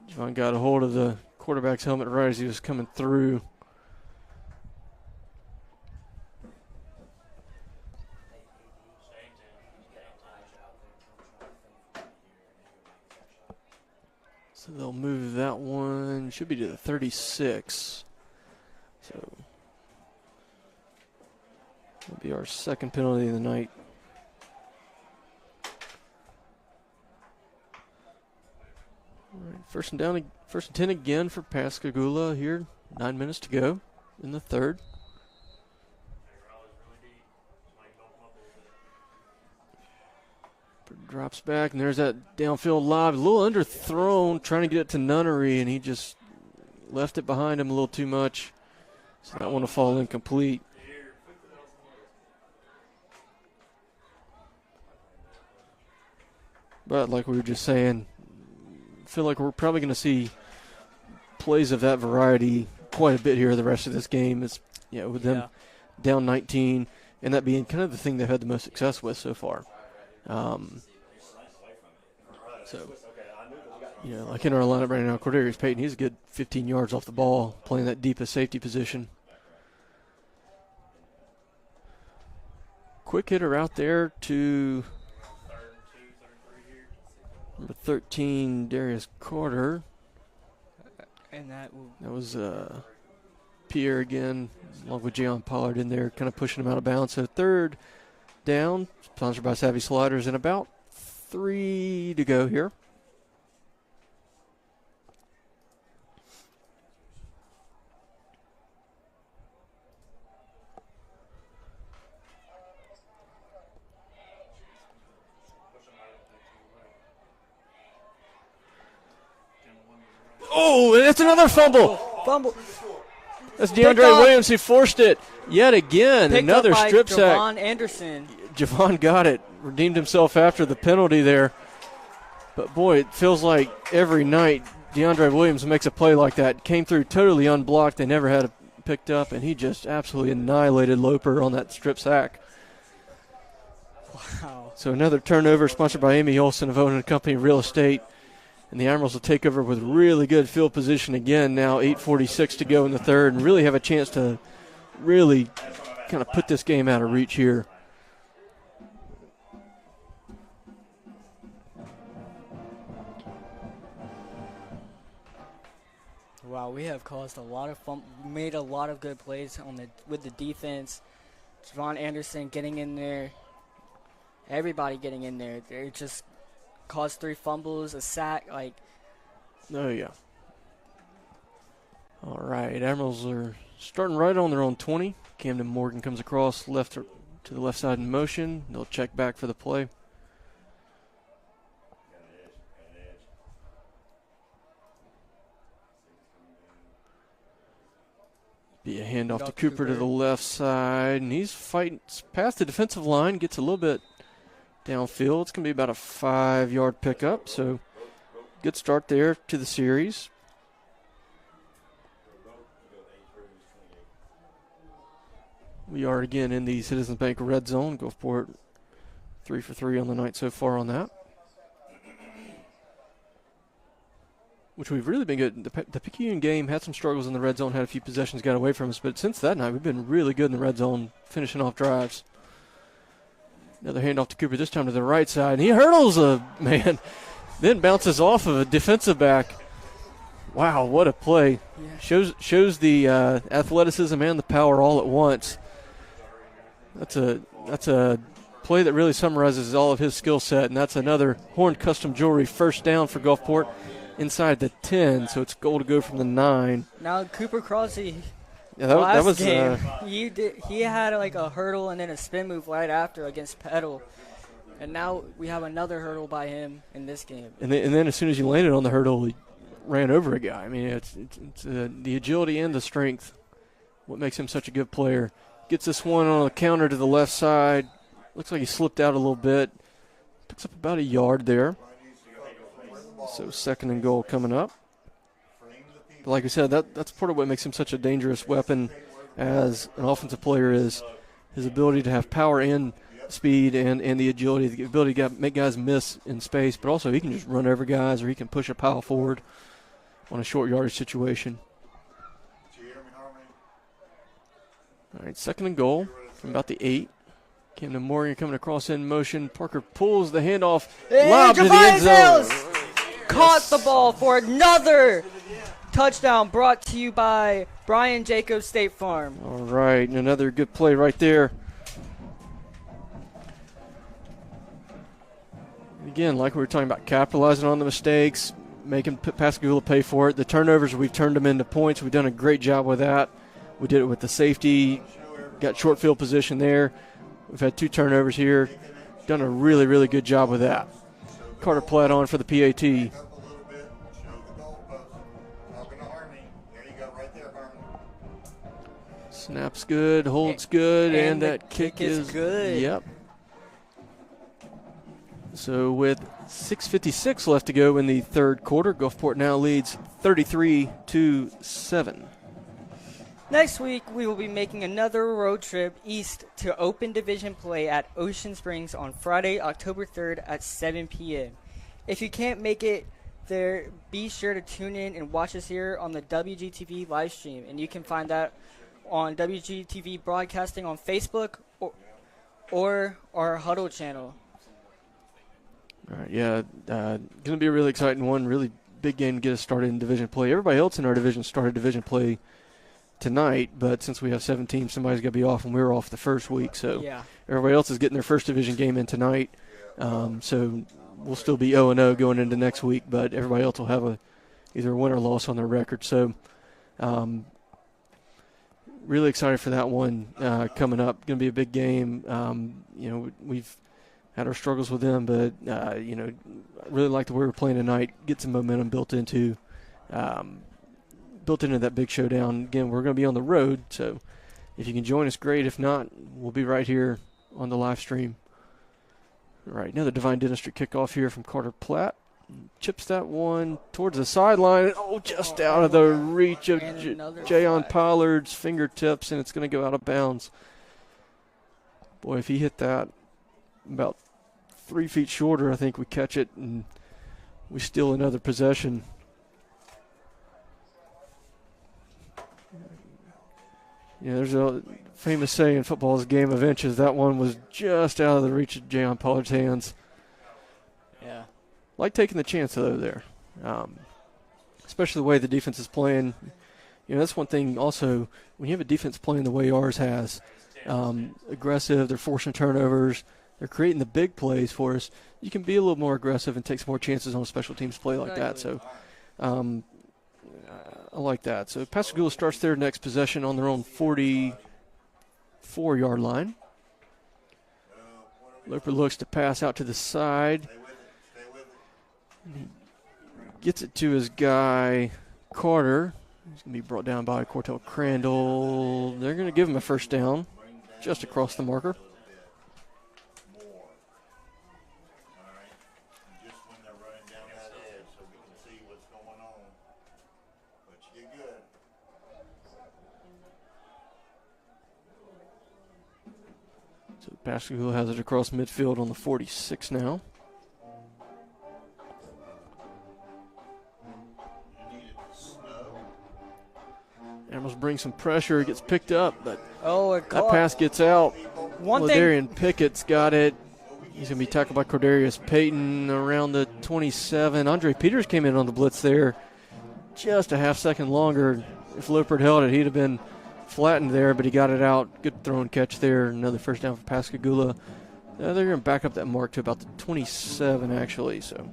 Javon got a hold of the quarterback's helmet right as he was coming through. So they'll move that one. Should be to the 36. So that'll be our 2nd penalty of the night. All right, 1st and down, 1st and 10 again for Pascagoula here. 9 minutes to go in the 3rd. Drops back, and there's that downfield lob. A little underthrown, trying to get it to Nunnery, and he just left it behind him a little too much. So that one will fall incomplete. But like we were just saying, I feel like we're probably going to see plays of that variety quite a bit here the rest of this game. It's, with them down 19, and that being kind of the thing they've had the most success with so far. Like in our lineup right now, Cordarius Payton, he's a good 15 yards off the ball, playing that deepest safety position. Quick hitter out there to number 13, Darius Carter.
And that
was Pierre again, along with Jayon Pollard in there, kind of pushing him out of bounds. So 3rd down, sponsored by Savvy Sliders, and about 3 to go here. Oh, and it's another fumble.
Fumble.
That's DeAndre Williams who forced it yet again.
Picked
Another
up by
strip sack.
Javon Anderson.
Javon got it. Redeemed himself after the penalty there. But, boy, it feels like every night DeAndre Williams makes a play like that. Came through totally unblocked. They never had it picked up, and he just absolutely annihilated Loper on that strip sack.
Wow.
So another turnover sponsored by Amy Olson of Owen & Company Real Estate. And the Admirals will take over with really good field position again now, 8:46 to go in the third, and really have a chance to really kind of put this game out of reach here.
Wow, we have caused a lot of made a lot of good plays with the defense. Javon Anderson getting in there. Everybody getting in there. They just caused 3 fumbles, a sack, like.
Oh, yeah. All right, Admirals are starting right on their own 20. Camden Morgan comes across left to the left side in motion. They'll check back for the play. Be a handoff to Cooper to the left side, and he's fighting past the defensive line, gets a little bit downfield. It's going to be about a 5-yard pickup, so good start there to the series. We are again in the Citizens Bank red zone. Gulfport 3 for 3 on the night so far on that, which we've really been good. The Picayune game had some struggles in the red zone, had a few possessions got away from us, but since that night we've been really good in the red zone, finishing off drives. Another handoff to Cooper, this time to the right side, and he hurdles a man, then bounces off of a defensive back. Wow, what a play. Yeah. Shows the athleticism and the power all at once. That's a play that really summarizes all of his skill set, and that's another Horn Custom Jewelry first down for Gulfport inside the 10, so it's goal to go from the 9.
Now Cooper Crosby,
yeah, that was
game, he had like a hurdle and then a spin move right after against Petal, and now we have another hurdle by him in this game. And
then as soon as he landed on the hurdle, he ran over a guy. I mean, it's the agility and the strength what makes him such a good player. Gets this one on a counter to the left side. Looks like he slipped out a little bit. Picks up about a yard there. So 2nd and goal coming up. But like I said, that's part of what makes him such a dangerous weapon as an offensive player is his ability to have power and speed and the agility, the ability to make guys miss in space, but also he can just run over guys or he can push a pile forward on a short yardage situation. All right, 2nd and goal from about the 8. Camden Morgan coming across in motion. Parker pulls the handoff. Lob to the end zone.
Caught the ball for another touchdown brought to you by Brian Jacobs State Farm.
All right, and another good play right there. Again, like we were talking about, capitalizing on the mistakes, making Pascagoula pay for it. The turnovers, we've turned them into points. We've done a great job with that. We did it with the safety, got short field position there. We've had 2 turnovers here. Done a really, really good job with that. Carter Platt on for the PAT. Snap's good, holds good, and that kick is
good.
Yep. So with 6:56 left to go in the third quarter, Gulfport now leads 33-7.
Next week, we will be making another road trip east to open division play at Ocean Springs on Friday, October 3rd at 7 p.m. If you can't make it there, be sure to tune in and watch us here on the WGTV live stream. And you can find that on WGTV.broadcasting on Facebook or our Huddle channel.
All right, yeah, going to be a really exciting one, really big game to get us started in division play. Everybody else in our division started division play tonight, but since we have 7 teams, somebody's got to be off, and we were off the first week, so
yeah.
Everybody else is getting their first division game in tonight. So we'll still be 0-0 going into next week, but everybody else will have either a win or loss on their record. So really excited for that one coming up. Going to be a big game. We've had our struggles with them, but I really like the way we're playing tonight. Get some momentum built into built into that big showdown. Again, we're going to be on the road, so if you can join us, great. If not, we'll be right here on the live stream. All right, another Divine Dentistry kickoff here from Carter Platt. Chips that one towards the sideline. Oh, just out of the reach of Jayon Pollard's fingertips, and it's going to go out of bounds. Boy, if he hit that about 3 feet shorter, I think we catch it, and we steal another possession. Yeah, there's a famous saying in football is a game of inches. That one was just out of the reach of Jayon Pollard's hands.
Yeah.
Like taking the chance, though, there. Especially the way the defense is playing. You know, that's one thing also, when you have a defense playing the way ours has, aggressive, they're forcing turnovers, they're creating the big plays for us, you can be a little more aggressive and take some more chances on a special teams play like that. So I like that. So Pascagoula starts their next possession on their own 44-yard line. Loper looks to pass out to the side. He gets it to his guy, Carter. He's going to be brought down by Cortel Crandall. They're going to give him a first down just across the marker. So Pascagoula has it across midfield on the 46 now. Admirals bring some pressure. It gets picked up, but that pass gets out. Ladarian Pickett's got it. He's going to be tackled by Cordarius Payton around the 27. Andre Peters came in on the blitz there. Just a half second longer. If Loper had held it, he'd have been flattened there, but he got it out. Good throw and catch there. Another first down for Pascagoula. They're going to back up that mark to about the 27, actually. So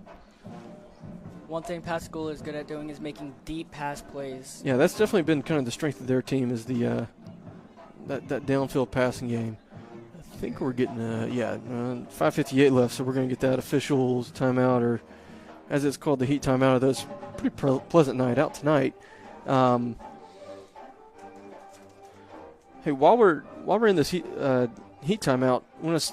one thing Pascagoula is good at doing is making deep pass plays.
Yeah, that's definitely been kind of the strength of their team is the that downfield passing game. I think we're getting 5:58 left, so we're going to get that officials timeout, or as it's called, the heat timeout of this pretty pleasant night out tonight. Hey, while we're in this heat timeout, I want to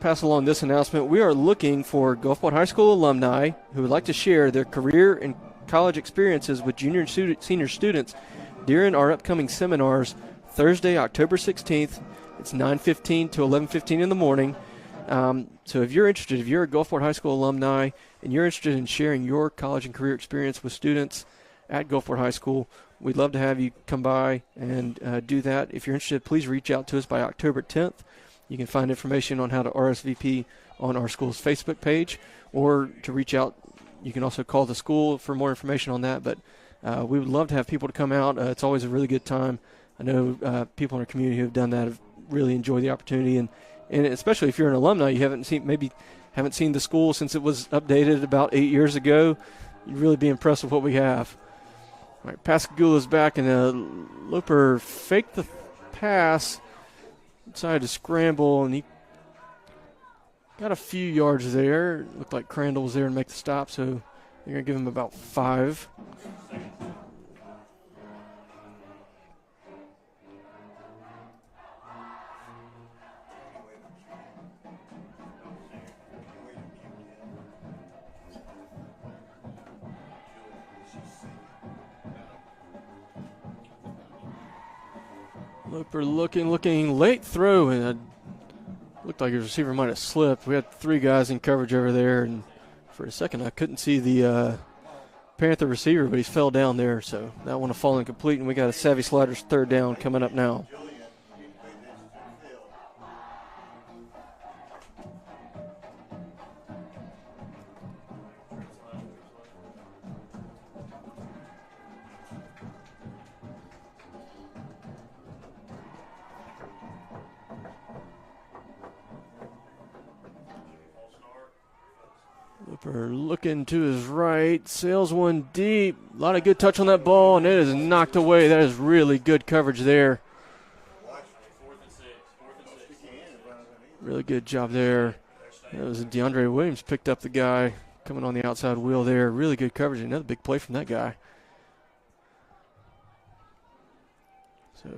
pass along this announcement. We are looking for Gulfport High School alumni who would like to share their career and college experiences with junior and senior students during our upcoming seminars Thursday, October 16th. It's 9:15 to 11:15 in the morning. So if you're interested, if you're a Gulfport High School alumni and you're interested in sharing your college and career experience with students at Gulfport High School, we'd love to have you come by and do that. If you're interested, please reach out to us by October 10th. You can find information on how to RSVP on our school's Facebook page, or to reach out, you can also call the school for more information on that. But we would love to have people to come out. It's always a really good time. I know people in our community who have done that have really enjoyed the opportunity, and especially if you're an alumni, you haven't seen the school since it was updated about 8 years ago. You'd really be impressed with what we have. All right, Pascagoula's back, and Loper faked the pass, decided to scramble, and he got a few yards there. Looked like Crandall was there to make the stop, so they're going to give him about 5. Loper looking, late throw, and looked like his receiver might have slipped. We had 3 guys in coverage over there, and for a second I couldn't see the Panther receiver, but he fell down there, so that one will fall incomplete, and we got a Savvy Sliders third down coming up now. Loper looking to his right, sails one deep. A lot of good touch on that ball, and it is knocked away. That is really good coverage there. Really good job there. That was DeAndre Williams picked up the guy coming on the outside wheel there. Really good coverage. Another big play from that guy. So,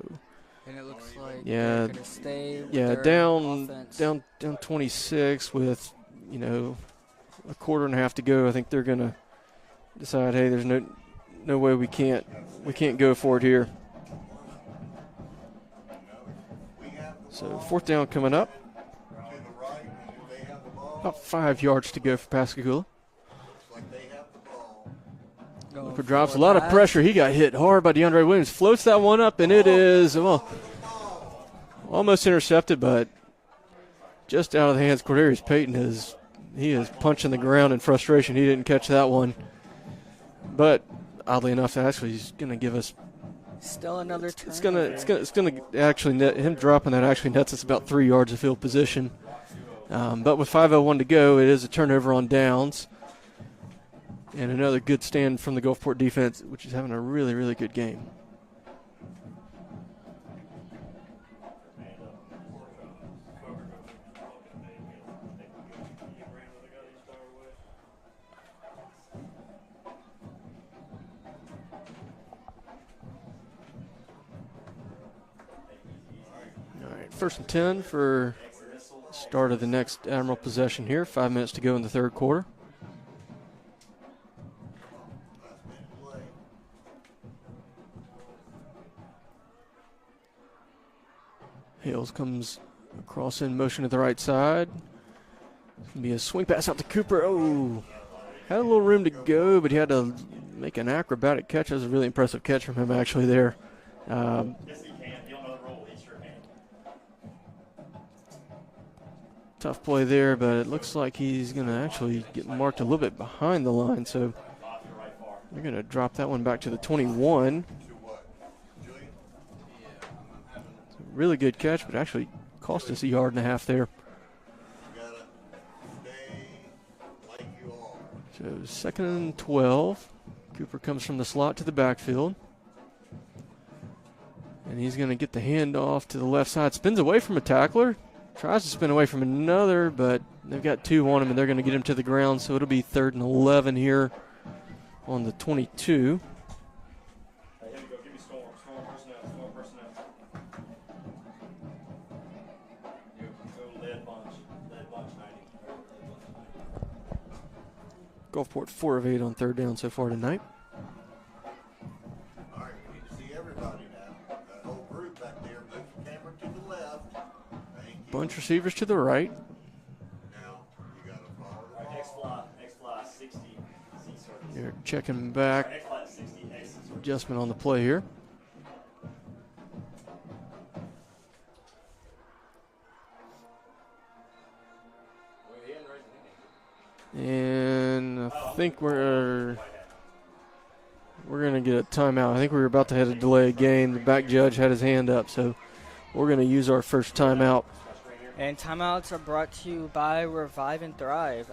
And it looks like
yeah,
they're gonna stay with
yeah,
their
down
offense.
down 26 with, you know, a quarter and a half to go. I think they're gonna decide, hey, there's no way we can't go for it here. So 4th down coming up. About 5 yards to go for Pascagoula. Cooper drops a lot of pressure. He got hit hard by DeAndre Williams. Floats that one up, and it is, well, almost intercepted, but just out of the hands. Cordarius Payton is punching the ground in frustration. He didn't catch that one. But oddly enough, actually, he's going to give us.
Still another turn.
It's gonna actually net him dropping that. Actually nets us about 3 yards of field position. But with 5:01 to go, it is a turnover on downs. And another good stand from the Gulfport defense, which is having a really, really good game. All right, 1st and 10 for start of the next Admiral possession here. 5 minutes to go in the 3rd quarter. Hales comes across in motion to the right side. It's going to be a swing pass out to Cooper. Oh, had a little room to go, but he had to make an acrobatic catch. That was a really impressive catch from him actually there.
Yes, he can. He'll know the role. He sure can.
Tough play there, but it looks like he's going to actually get marked a little bit behind the line, so they're going to drop that one back to the 21. Really good catch, but actually cost us 1.5 yards there. So 2nd and 12. Cooper comes from the slot to the backfield. And he's going to get the handoff to the left side. Spins away from a tackler. Tries to spin away from another, but they've got 2 on him, and they're going to get him to the ground. So it'll be 3rd and 11 here on the 22. Gulfport 4 of 8 on 3rd down so far tonight.
All right, we need to see everybody now. That whole group back there. Move the camera to the left. Thank you.
Bunch receivers to the right.
Now you got to follow the ball.
X-fly 60, C-circus.
They're checking back.
X-fly 60, X-circus.
Adjustment on the play here. And I think we're going to get a timeout. I think we were about to have a delay a game. The back judge had his hand up, so we're going to use our first timeout.
And timeouts are brought to you by Revive and Thrive.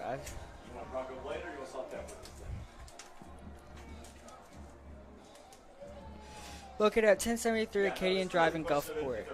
Located at 1073 Acadian Drive in Gulfport.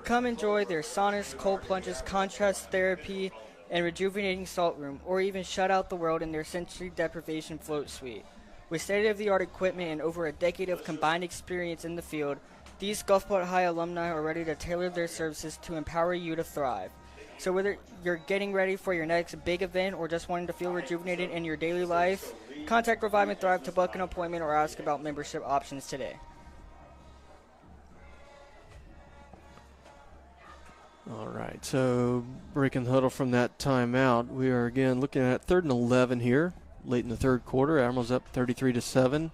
Come enjoy their saunas, cold plunges, contrast therapy, and rejuvenating salt room, or even shut out the world in their sensory deprivation float suite. With state-of-the-art equipment and over a decade of combined experience in the field, these Gulfport High alumni are ready to tailor their services to empower you to thrive. So whether you're getting ready for your next big event or just wanting to feel rejuvenated in your daily life, contact Revive and Thrive to book an appointment or ask about membership options today.
All right, so breaking the huddle from that timeout, we are again looking at 3rd and 11 here, late in the 3rd quarter. Admirals up 33-7.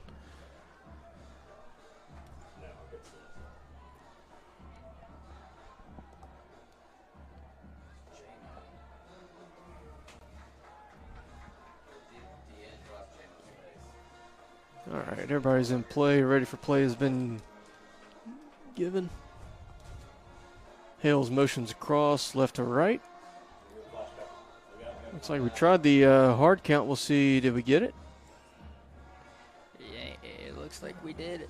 All right, everybody's in play, ready for play has been given. Hales motions across left to right. Looks like we tried the hard count. We'll see. Did we get it?
Yeah, it looks like we did.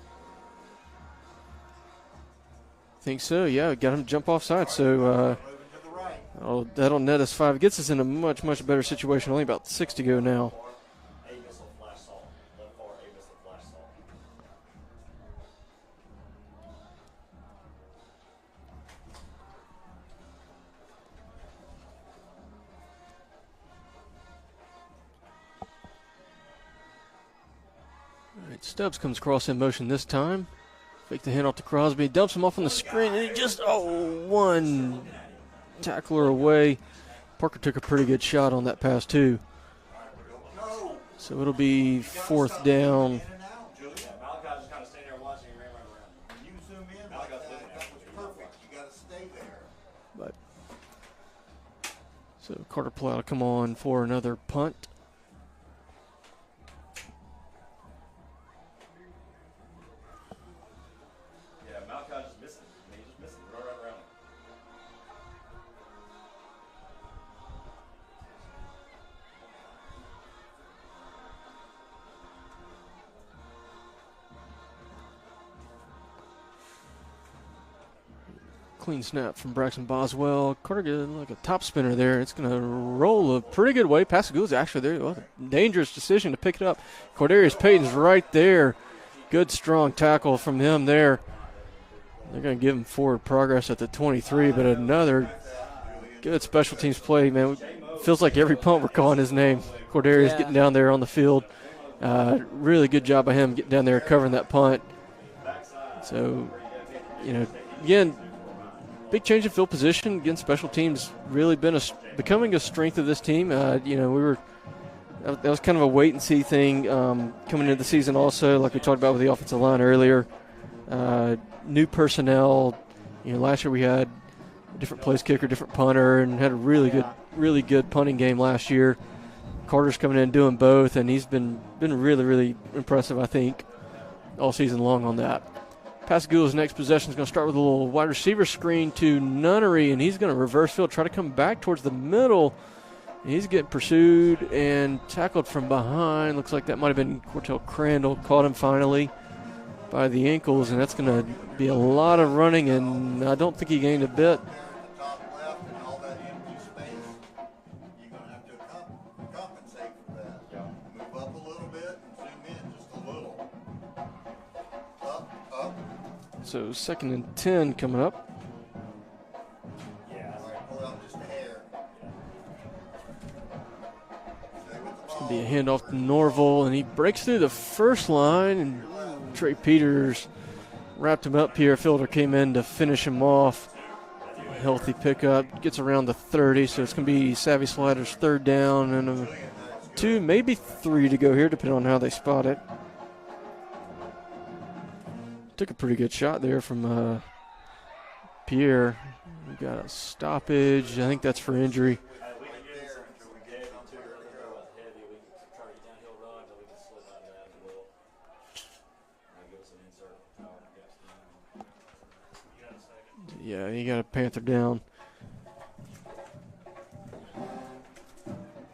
Think so. Yeah, got him to jump offside. So that'll net us 5. Gets us in a much, much better situation. Only about 6 to go now. Stubbs comes across in motion this time. Fake the hand off to Crosby. Dumps him off on the screen, and he just, one tackler away. Parker took a pretty good shot on that pass, too. So it'll be 4th down.
Yeah, Malachi just kind of stayed there watching and ran right around.
When you zoom in, that was perfect. You got to stay there.
But so Carter Plow to come on for another punt.
Yeah, Malachi just missing. I mean, he just missing. Run right around him.
Clean snap from Braxton Boswell. Carter getting like a top spinner there. It's going to roll a pretty good way. Pascagoula's actually there. Well, dangerous decision to pick it up. Cordarius Payton's right there. Good, strong tackle from him there. They're going to give him forward progress at the 23, but another good special teams play, man. Feels like every punt we're calling his name. Cordarius getting down there on the field. Really good job by him getting down there covering that punt. So, again, big change in field position. Again, special teams really been becoming a strength of this team. That was kind of a wait and see thing coming into the season. Also, like we talked about with the offensive line earlier, new personnel. Last year we had a different place kicker, different punter, and had a really good punting game last year. Carter's coming in and doing both, and he's been really, really impressive, I think, all season long on that. Pascagoula's next possession is going to start with a little wide receiver screen to Nunnery, and he's going to reverse field, try to come back towards the middle. He's getting pursued and tackled from behind. Looks like that might have been Cortell Crandall. Caught him finally by the ankles, and that's going to be a lot of running, and I don't think he gained a bit.
Top left and all that empty space, you're going to have to compensate for that. Move up a little bit and zoom in just a little. Up.
So 2nd and 10 coming up.
All right, pull out just a hair.
It's going to be a handoff to Norval, and he breaks through the first line, and Trey Peters wrapped him up. Pierre Fielder came in to finish him off. Healthy pickup, gets around the 30, so it's going to be Savvy Sliders 3rd down and 2, maybe 3 to go here, depending on how they spot it. Took a pretty good shot there from Pierre. We got a stoppage. I think that's for injury. Yeah, you got a Panther down.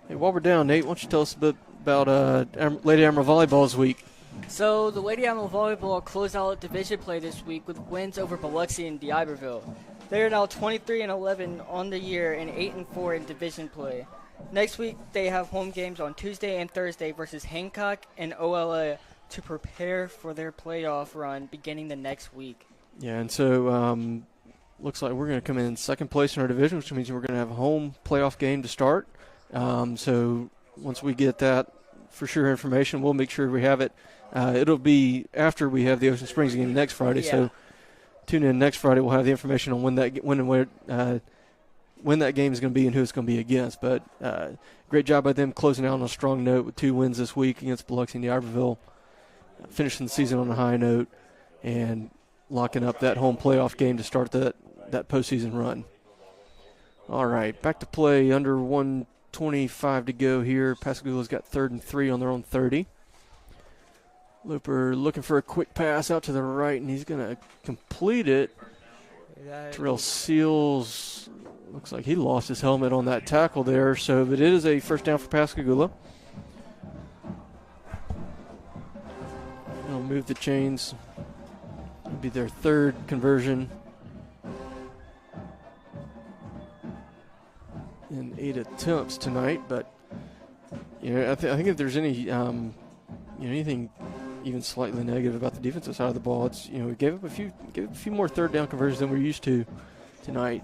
Hey, while we're down, Nate, why don't you tell us a bit about Lady Admiral Volleyball's week?
So the Lady Admiral Volleyball closed out division play this week with wins over Biloxi and D'Iberville. They are now 23-11 on the year and 8-4 in division play. Next week they have home games on Tuesday and Thursday versus Hancock and OLA to prepare for their playoff run beginning the next week.
Yeah, and so looks like we're going to come in 2nd place in our division, which means we're going to have a home playoff game to start. So once we get that for sure information, we'll make sure we have it. It'll be after we have the Ocean Springs game next Friday. Yeah. So tune in next Friday. We'll have the information on when that game is going to be and who it's going to be against. But great job by them closing out on a strong note with 2 wins this week against Biloxi and D'Iberville, finishing the season on a high note and locking up that home playoff game to start that postseason run. All right, back to play. Under 1:25 to go here. Pascagoula's got 3rd and 3 on their own 30. Looper looking for a quick pass out to the right, and he's going to complete it. Terrell Seals looks like he lost his helmet on that tackle there, but it is a 1st down for Pascagoula. They'll move the chains. It'll be their 3rd conversion in 8 attempts tonight, but I think if there's any anything even slightly negative about the defensive side of the ball, it's we gave up a few more 3rd down conversions than we're used to tonight.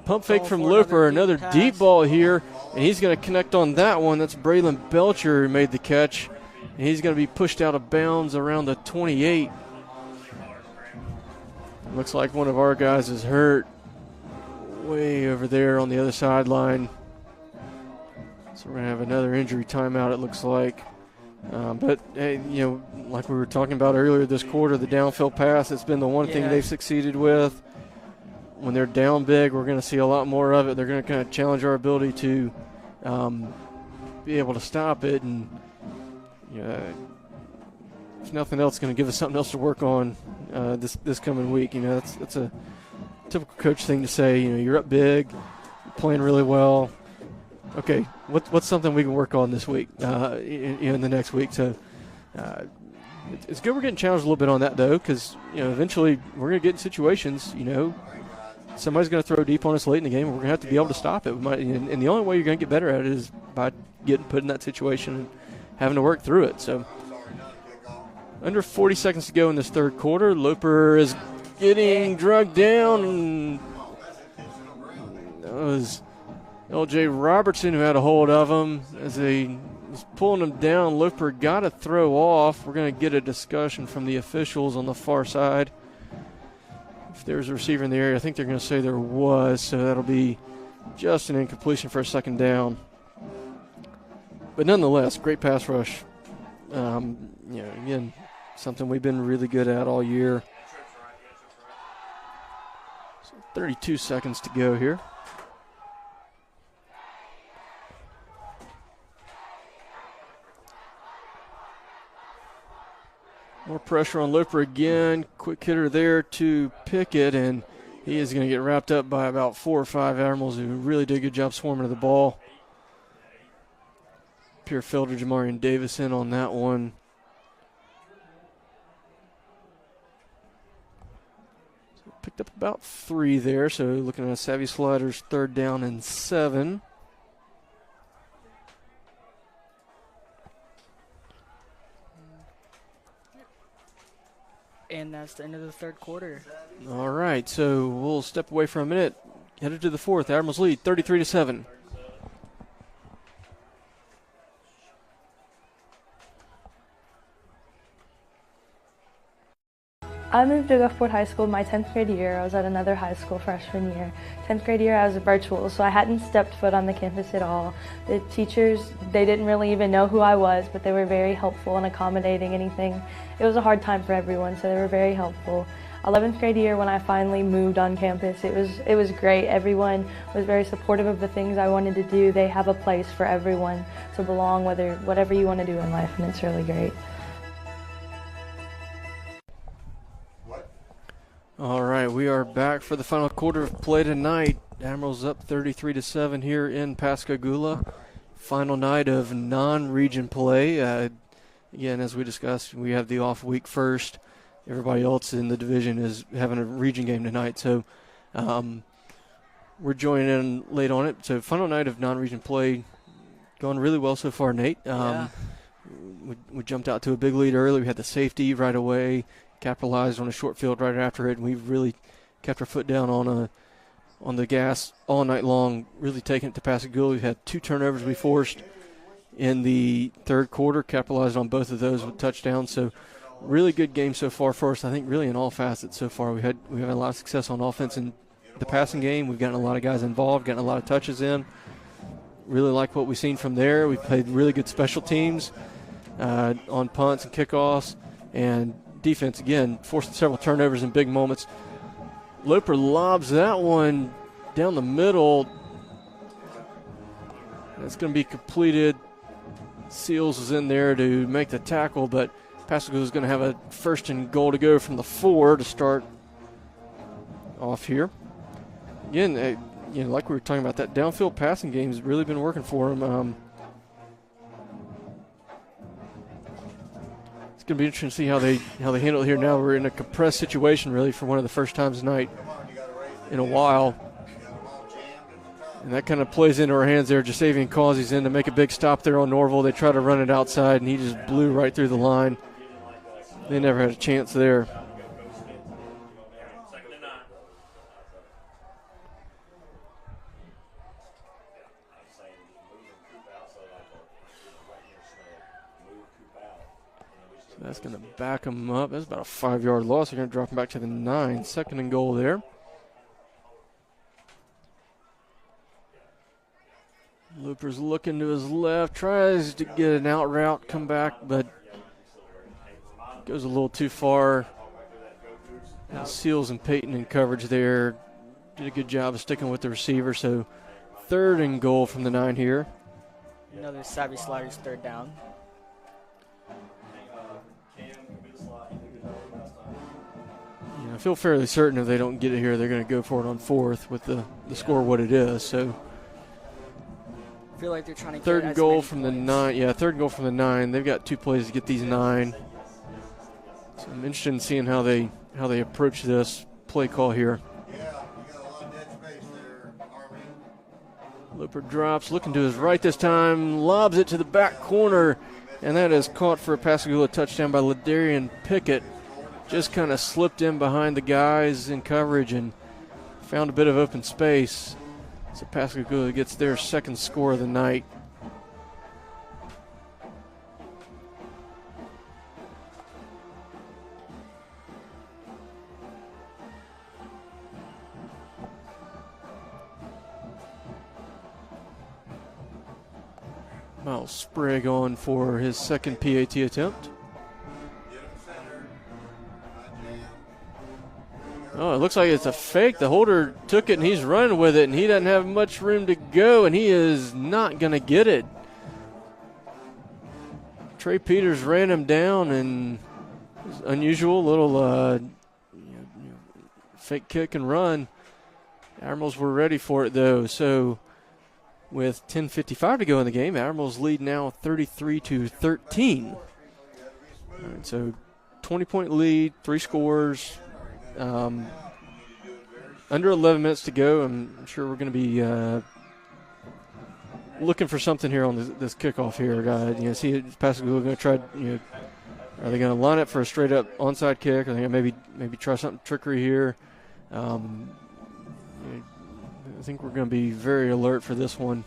Pump fake from Looper, another deep ball here, and he's going to connect on that one. That's Braylon Belcher who made the catch, And he's going to be pushed out of bounds around the 28. Looks like one of our guys is hurt way over there on the other sideline. So we're going to have another injury timeout, it looks like. But, hey, you know, like we were talking about earlier this quarter, the downfield pass, it's been the one thing they've succeeded with. When they're down big, we're going to see a lot more of it. They're going to kind of challenge our ability to be able to stop it. And, you know, if nothing else, going to give us something else to work on this coming week. You know, that's a typical coach thing to say. You know, you're up big, you're playing really well. Okay, what's something we can work on this week, in the next week? So it's good we're getting challenged a little bit on that, though, because, you know, eventually we're going to get in situations, you know, somebody's going to throw deep on us late in the game, and we're going to have to be able to stop it. And the only way you're going to get better at it is by getting put in that situation and having to work through it. So under 40 seconds to go in this third quarter. Loper is getting drugged down, and that was L.J. Robertson who had a hold of him as he was pulling him down. Loper got a throw off. We're going to get a discussion from the officials on the far side. If there's a receiver in the area, I think they're going to say there was, so that'll be just an incompletion for a second down. But nonetheless, great pass rush. You know, again, something we've been really good at all year. So 32 seconds to go here. More pressure on Loper again. Quick hitter there to Pickett, and he is going to get wrapped up by about 4 or 5 Admirals who really did a good job swarming to the ball. Pierre Felder, Jamarian Davis in on that one. So picked up about 3 there, so looking at Savvy Sliders, 3rd down and 7.
And that's the end of the third quarter.
All right, so we'll step away for a minute. Headed to the fourth. Admirals lead 33-7.
I moved to Gulfport High School my 10th grade year. I was at another high school freshman year. 10th grade year I was virtual, so I hadn't stepped foot on the campus at all. The teachers, they didn't really even know who I was, but they were very helpful in accommodating anything. It was a hard time for everyone, so they were very helpful. 11th grade year when I finally moved on campus, it was great. Everyone was very supportive of the things I wanted to do. They have a place for everyone to belong, whatever you want to do in life, and it's really great.
All right, we are back for the final quarter of play tonight. Admirals up 33-7 here in Pascagoula. Final night of non-region play. Again, as we discussed, we have the off week first. Everybody else in the division is having a region game tonight, so we're joining in late on it. So final night of non-region play, going really well so far, Nate. We jumped out to a big lead early. We had the safety right away. Capitalized on a short field right after it, and we've really kept our foot down on the gas all night long, really taking it to Pascagoula. We've had 2 turnovers we forced in the third quarter, capitalized on both of those with touchdowns. So really good game so far for us. I think really in all facets so far. We've had a lot of success on offense in the passing game. We've gotten a lot of guys involved, gotten a lot of touches in. Really like what we've seen from there. We've played really good special teams on punts and kickoffs, and defense, again, forced several turnovers in big moments. Loper lobs that one down the middle. It's going to be completed. Seals is in there to make the tackle, but Pascagoula is going to have a 1st and goal to go from the 4 to start off here. Again, like we were talking about, that downfield passing game has really been working for him. It's going to be interesting to see how they handle it here now. We're in a compressed situation, really, for one of the first times tonight in a while. And that kind of plays into our hands there. Jasavian Causey's in to make a big stop there on Norville. They try to run it outside, and he just blew right through the line. They never had a chance there. That's going to back them up. That's about a 5-yard loss. They're going to drop them back to the 9. 2nd and goal there. Looper's looking to his left, tries to get an out route, come back, but goes a little too far. And Seals and Peyton in coverage there. Did a good job of sticking with the receiver. So 3rd and goal from the 9 here.
Another Savvy Sliders 3rd down.
I feel fairly certain if they don't get it here, they're going to go for it on 4th with the score what it is. So
I feel like they're trying to get
3rd and goal from
points.
the 9. Yeah, 3rd and goal from the 9. They've got 2 plays to get these 9. So I'm interested in seeing how they approach this play call here.
Yeah, you got a lot of dead space there, Army.
Looper drops, looking to his right this time, lobs it to the back corner, and that is caught for a Pascagoula touchdown by Ladarian Pickett. Just kind of slipped in behind the guys in coverage and found a bit of open space. So Pascagoula gets their 2nd score of the night. Miles Sprague on for his 2nd PAT attempt. Oh, it looks like it's a fake. The holder took it and he's running with it, and he doesn't have much room to go, and he is not going to get it. Trey Peters ran him down, and it was unusual little fake kick and run. Admirals were ready for it, though. So with 10:55 to go in the game, Admirals lead now 33-13. All right, so 20-point lead, 3 scores. Under 11 minutes to go. I'm sure we're going to be looking for something here on this kickoff here. See, Pascagoula going to try. Are they going to line up for a straight up onside kick? Are they going to maybe try something trickery here? I think we're going to be very alert for this one.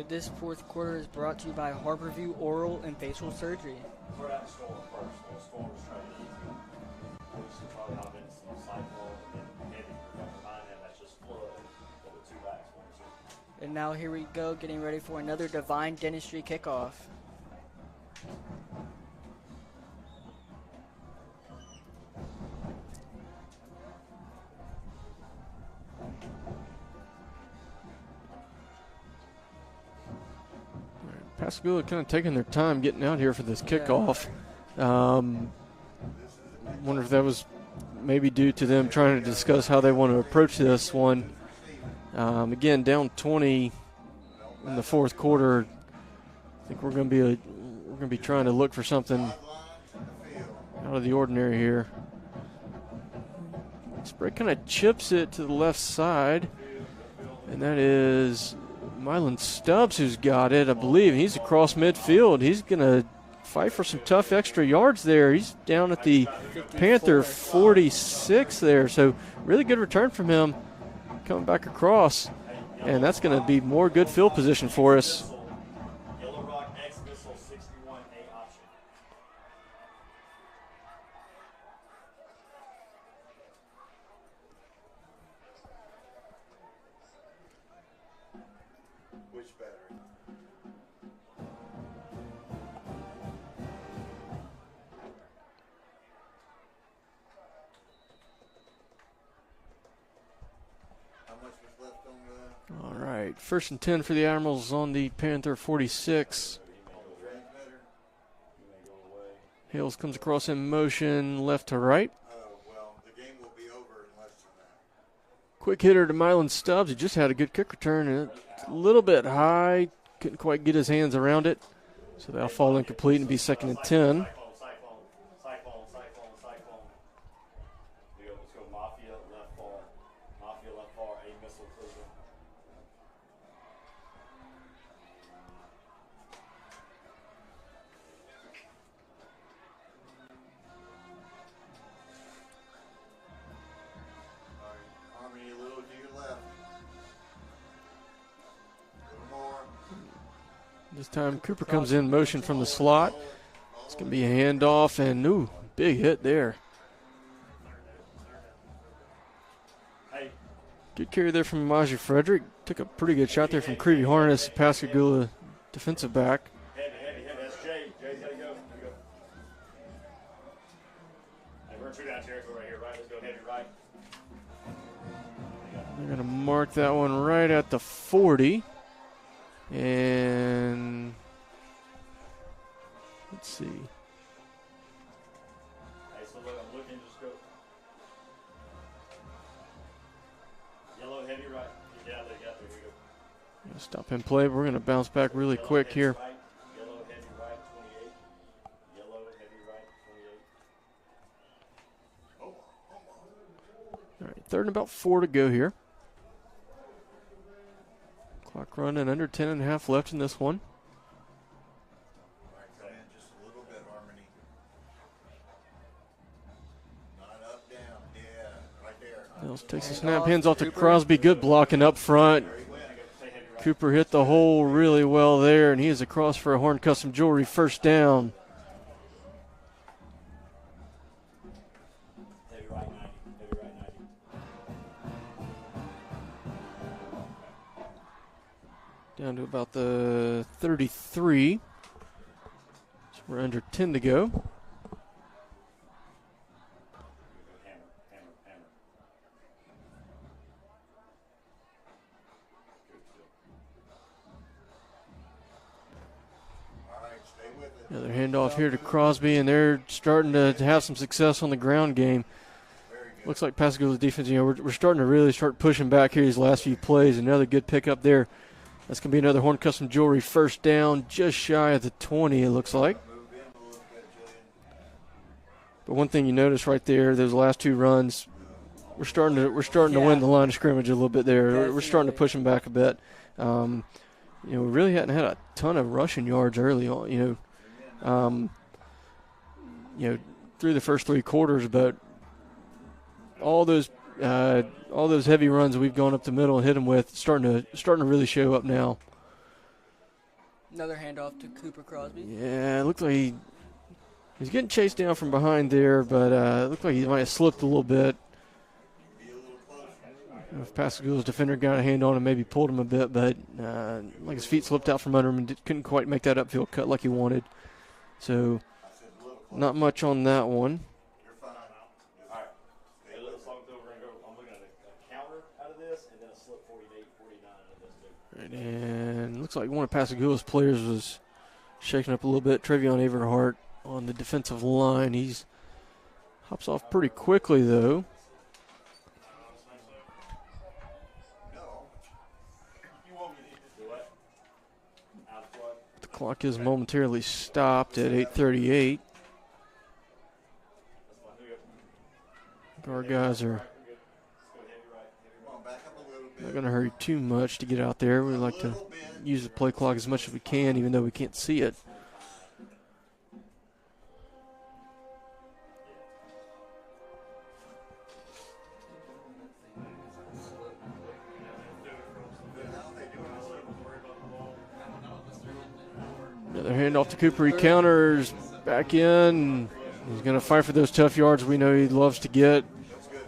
This 4th quarter is brought to you by Harborview Oral and Facial Surgery.
We're at the storm first. The storm was trying to easy. Which is probably not been some cyclone and heavy. Behind that, that's just flood. With 2 backs, 1 2.
And now here we go, getting ready for another Divine Dentistry kickoff.
Pascagoula kind of taking their time getting out here for this kickoff. Wonder if that was maybe due to them trying to discuss how they want to approach this one. Again, down 20 in the 4th quarter. I think we're going to be trying to look for something out of the ordinary here. Sprague kind of chips it to the left side, and that is Mylan Stubbs who's got it, I believe. He's across midfield. He's going to fight for some tough extra yards there. He's down at the Panther 46 there. So really good return from him coming back across. And that's going to be more good field position for us.
Yellow Rock X Missile 61A option.
Which battery? How much was left on the
All right, 1st and 10 for the Admirals on the Panther 46.
transmitter?
Hales comes across in motion left to right.
Oh, well, the game will be over in less than that.
Quick hitter to Mylan Stubbs. He just had a good kick return, and it's a little bit high. Couldn't quite get his hands around it. So that'll fall incomplete and be 2nd and 10.
Cyclone. Let's go Mafia left bar. Mafia left bar, A missile cruiser.
All right, Army, a little to your left. A little more.
This time Cooper comes in motion from the slot. It's going to be a handoff, and ooh, big hit there. Good carry there from Maji Frederick. Took a pretty good shot there from Creevy Harness, Pascagoula defensive back.
Heavy. That's Jay. Jay's got to go. Hey, we're in true down territory right here, right? Let's go heavy right.
They're going to mark that one right at the 40. And let's see.
Hey, so look, I'm looking, just go. Yellow heavy right. Yeah, there you go.
Stop and play. We're going to bounce back really quick here.
Right. Yellow heavy right, 28. Yellow heavy right, 28.
All right, 3rd and about 4 to go here. Clock running under 10 and a half left in this one.
All right, come in just a little bit, Harmony. Not up, down. Yeah, right there.
Mills takes the snap, hands off to Crosby. Good blocking up front. Cooper hit the hole really well there, and he is across for a Horn Custom Jewelry first down.
Heavy right 90. Heavy right 90.
Down to about the 33. So we're under 10 to go.
Hammer.
All right, stay with it.
Another handoff here to Crosby, and they're starting to have some success on the ground game. Looks like Pascagoula's defense, we're starting to really start pushing back here these last few plays. Another good pickup there. That's going to be another Horn Custom Jewelry first down, just shy of the 20, it looks like. But one thing you notice right there, those last 2 runs, we're starting to win the line of scrimmage a little bit there. We're starting to push them back a bit. We really hadn't had a ton of rushing yards early on. Through the first 3 quarters, but all those heavy runs that we've gone up the middle and hit them with starting to really show up now.
Another handoff to Cooper Crosby.
Yeah, it looked like he's getting chased down from behind there, but it looked like he might have slipped a little bit. If Pascagoula's defender got a hand on him, maybe pulled him a bit, but like his feet slipped out from under him and couldn't quite make that upfield cut like he wanted. So not much on that one. And looks like one of Pascagoula's players was shaking up a little bit. Trevion Averhart on the defensive line. He's hops off pretty quickly, though. The clock is momentarily stopped at 8:38. Our guys are not going to hurry too much to get out there. We like to use the play clock as much as we can, even though we can't see it. Another handoff to Cooper. He counters back in. He's going to fight for those tough yards we know he loves to get.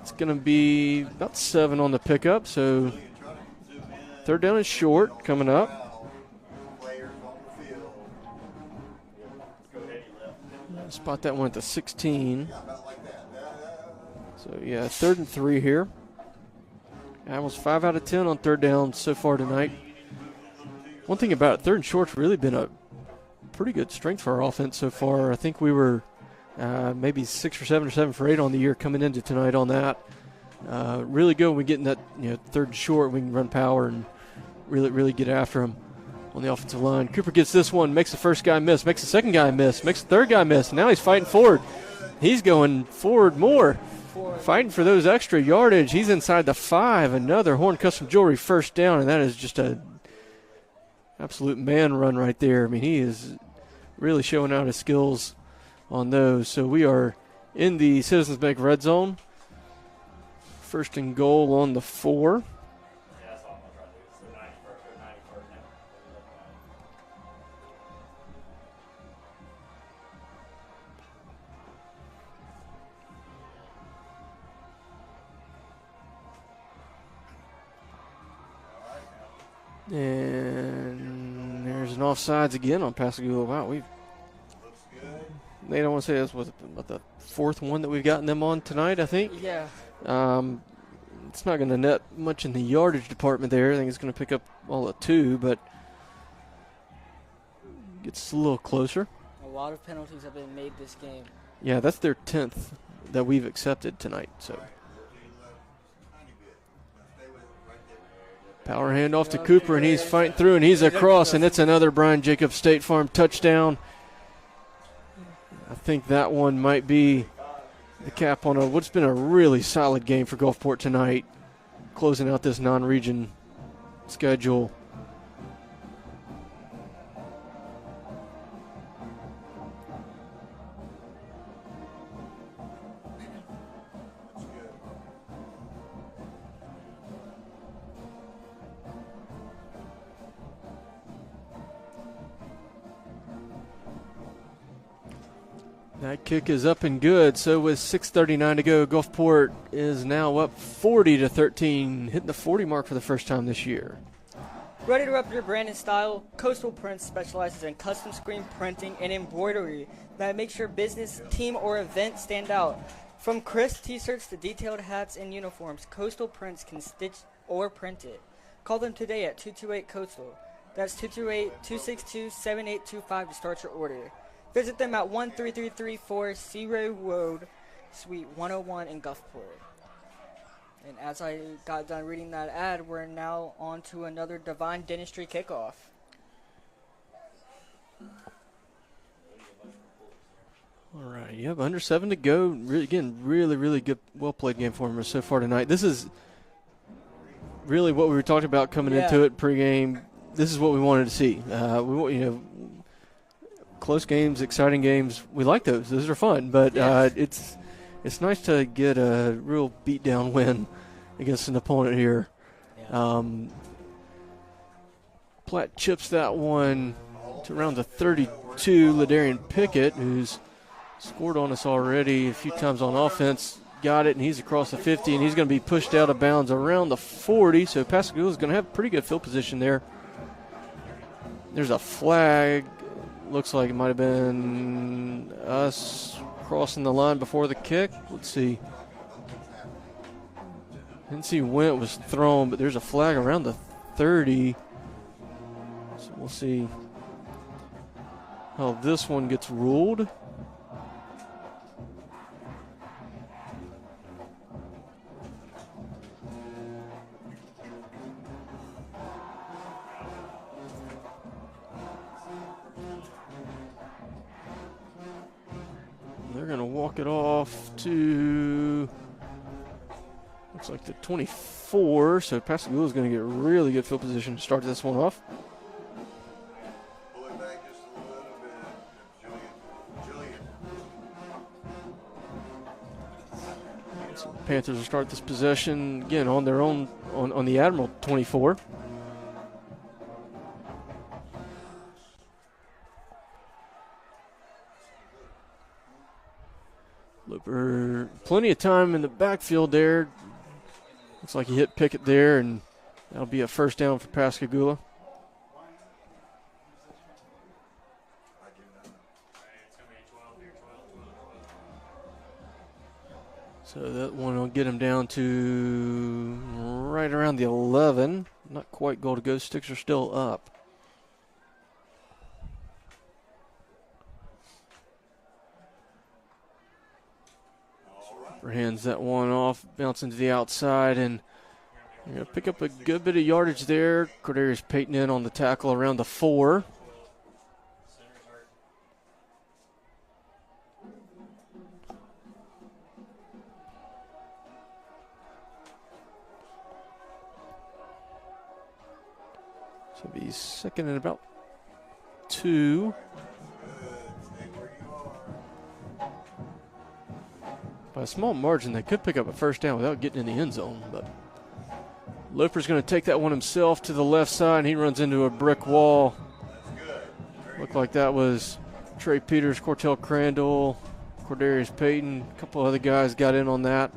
It's going to be about 7 on the pickup, so 3rd down is short coming up. Spot that one at the 16. So, yeah, 3rd and 3 here. Admirals 5 out of 10 on 3rd down so far tonight. One thing about it, 3rd and short's really been a pretty good strength for our offense so far. I think we were maybe 6 or 7 or 7 for 8 on the year coming into tonight on that. Really good when we get in that 3rd and short. We can run power and really get after them on the offensive line. Cooper gets this one, makes the first guy miss, makes the second guy miss, makes the third guy miss. Now he's fighting forward. He's going forward more, fighting for those extra yardage. He's inside the 5. Another Horn Custom Jewelry first down, and that is just a absolute man run right there. I mean, he is really showing out his skills on those. So we are in the Citizens Bank red zone. 1st and goal on the 4. And there's an offsides again on Pascagoula. Wow,
Looks good.
they don't want to say this was about the fourth one that we've gotten them on tonight, I think.
Yeah.
It's not going to net much in the yardage department there. I think it's going to pick up all of 2, but gets a little closer.
A lot of penalties have been made this game.
Yeah, that's their 10th that we've accepted tonight. So
Tiny bit. Stay with it right there.
power handoff to Cooper, and he's fighting through, and he's across, and it's another Brian Jacobs State Farm touchdown. I think that one might be the cap on what's been a really solid game for Gulfport tonight, closing out this non-region schedule.
That's good.
That kick is up and good. So with 6:39 to go, Gulfport is now up 40-13, hitting the 40 mark for the first time this year.
Ready to rep your brand and style? Coastal Prints specializes in custom screen printing and embroidery that makes your business, team, or event stand out. From crisp t-shirts to detailed hats and uniforms, Coastal Prints can stitch or print it. Call them today at 228-COASTAL. That's 228-262-7825 to start your order. Visit them at 13334 Seaway Road, Suite 101 in Gulfport. And as I got done reading that ad, we're now on to another Divine Dentistry kickoff.
All right, yep, under 7 to go. Really good, well-played game for them so far tonight. This is really what we were talking about coming into it pregame. This is what we wanted to see. Close games, exciting games. We like those. Those are fun, but it's nice to get a real beat-down win against an opponent here.
Yeah.
Platt chips that one to around the 32. Ladarian Pickett, who's scored on us already a few times on offense, got it, and he's across the 50, and he's going to be pushed out of bounds around the 40. So Pascagoula is going to have pretty good field position there. There's a flag. Looks like it might have been us crossing the line before the kick. Let's see. Didn't see when it was thrown, but there's a flag around the 30. So we'll see how this one gets ruled. They're going to walk it off to, looks like the 24. So Pascagoula is going to get really good field position to start this one off.
Pull it back just a little bit. Julian.
So the Panthers will start this possession again on their own on the Admiral 24. Looper, plenty of time in the backfield there. Looks like he hit Pickett there, and that'll be a first down for Pascagoula. So that one will get him down to right around the 11. Not quite goal to go. Sticks are still up. Hands that one off, bouncing to the outside, and you're going to pick up a good bit of yardage there. Cordarius Payton in on the tackle around the 4. So it'll be second and about 2. By a small margin, they could pick up a first down without getting in the end zone. But Loper's going to take that one himself to the left side, and he runs into a brick wall. Looked like that was Trey Peters, Cortell Crandall, Cordarius Payton. A couple other guys got in on that.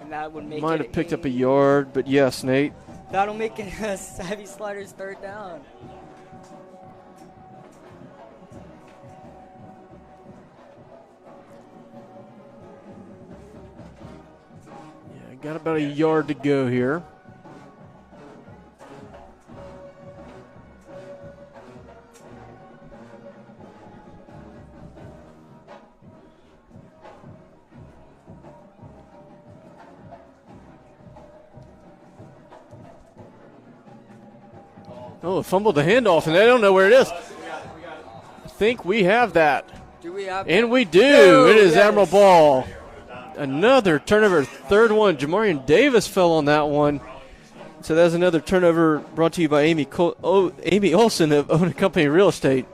And that would make
Might have picked up a yard, but yes, Nate.
That'll make it a heavy sliders 3rd down.
Yeah, got about a yard to go here. Oh, fumbled the handoff, and they don't know where it is. I think we have that.
Do we have
And
that?
we do. It is
Yes.
Admiral ball. Another turnover, 3rd one. Jamarian Davis fell on that one. So that's another turnover brought to you by Amy Olson of Own Company Real Estate.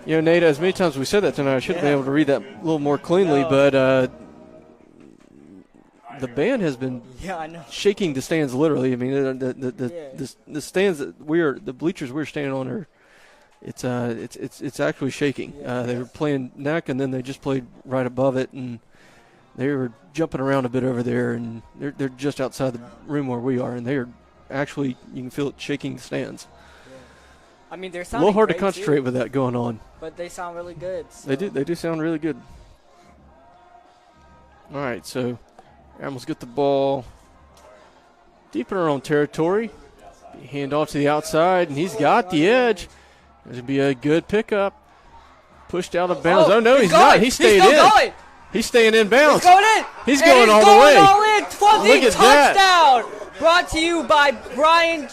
You know, Nate, as many times we said that tonight, I should have been able to read that a little more cleanly, but the band has been
I know.
shaking the stands literally. I mean, the stands that the bleachers we're standing on are it's actually shaking. They were playing neck, and then they just played right above it, and they were jumping around a bit over there, and they're just outside the room where we are, and they are actually, you can feel it shaking the stands.
I mean, they're
A
sounding
little hard to
great,
concentrate
too,
with that going on.
but they sound really good. So.
They do sound really good. All right, so Admirals get the ball deep in our own territory. Hand off to the outside, and he's got the edge. There's going to be a good pickup. Pushed out of bounds. Oh, no, he's not. He's staying in.
Going.
He's staying in bounds.
He's going in.
He's
And
going all the way.
All in. 20
Look at that.
touchdown. Brought to you by Brian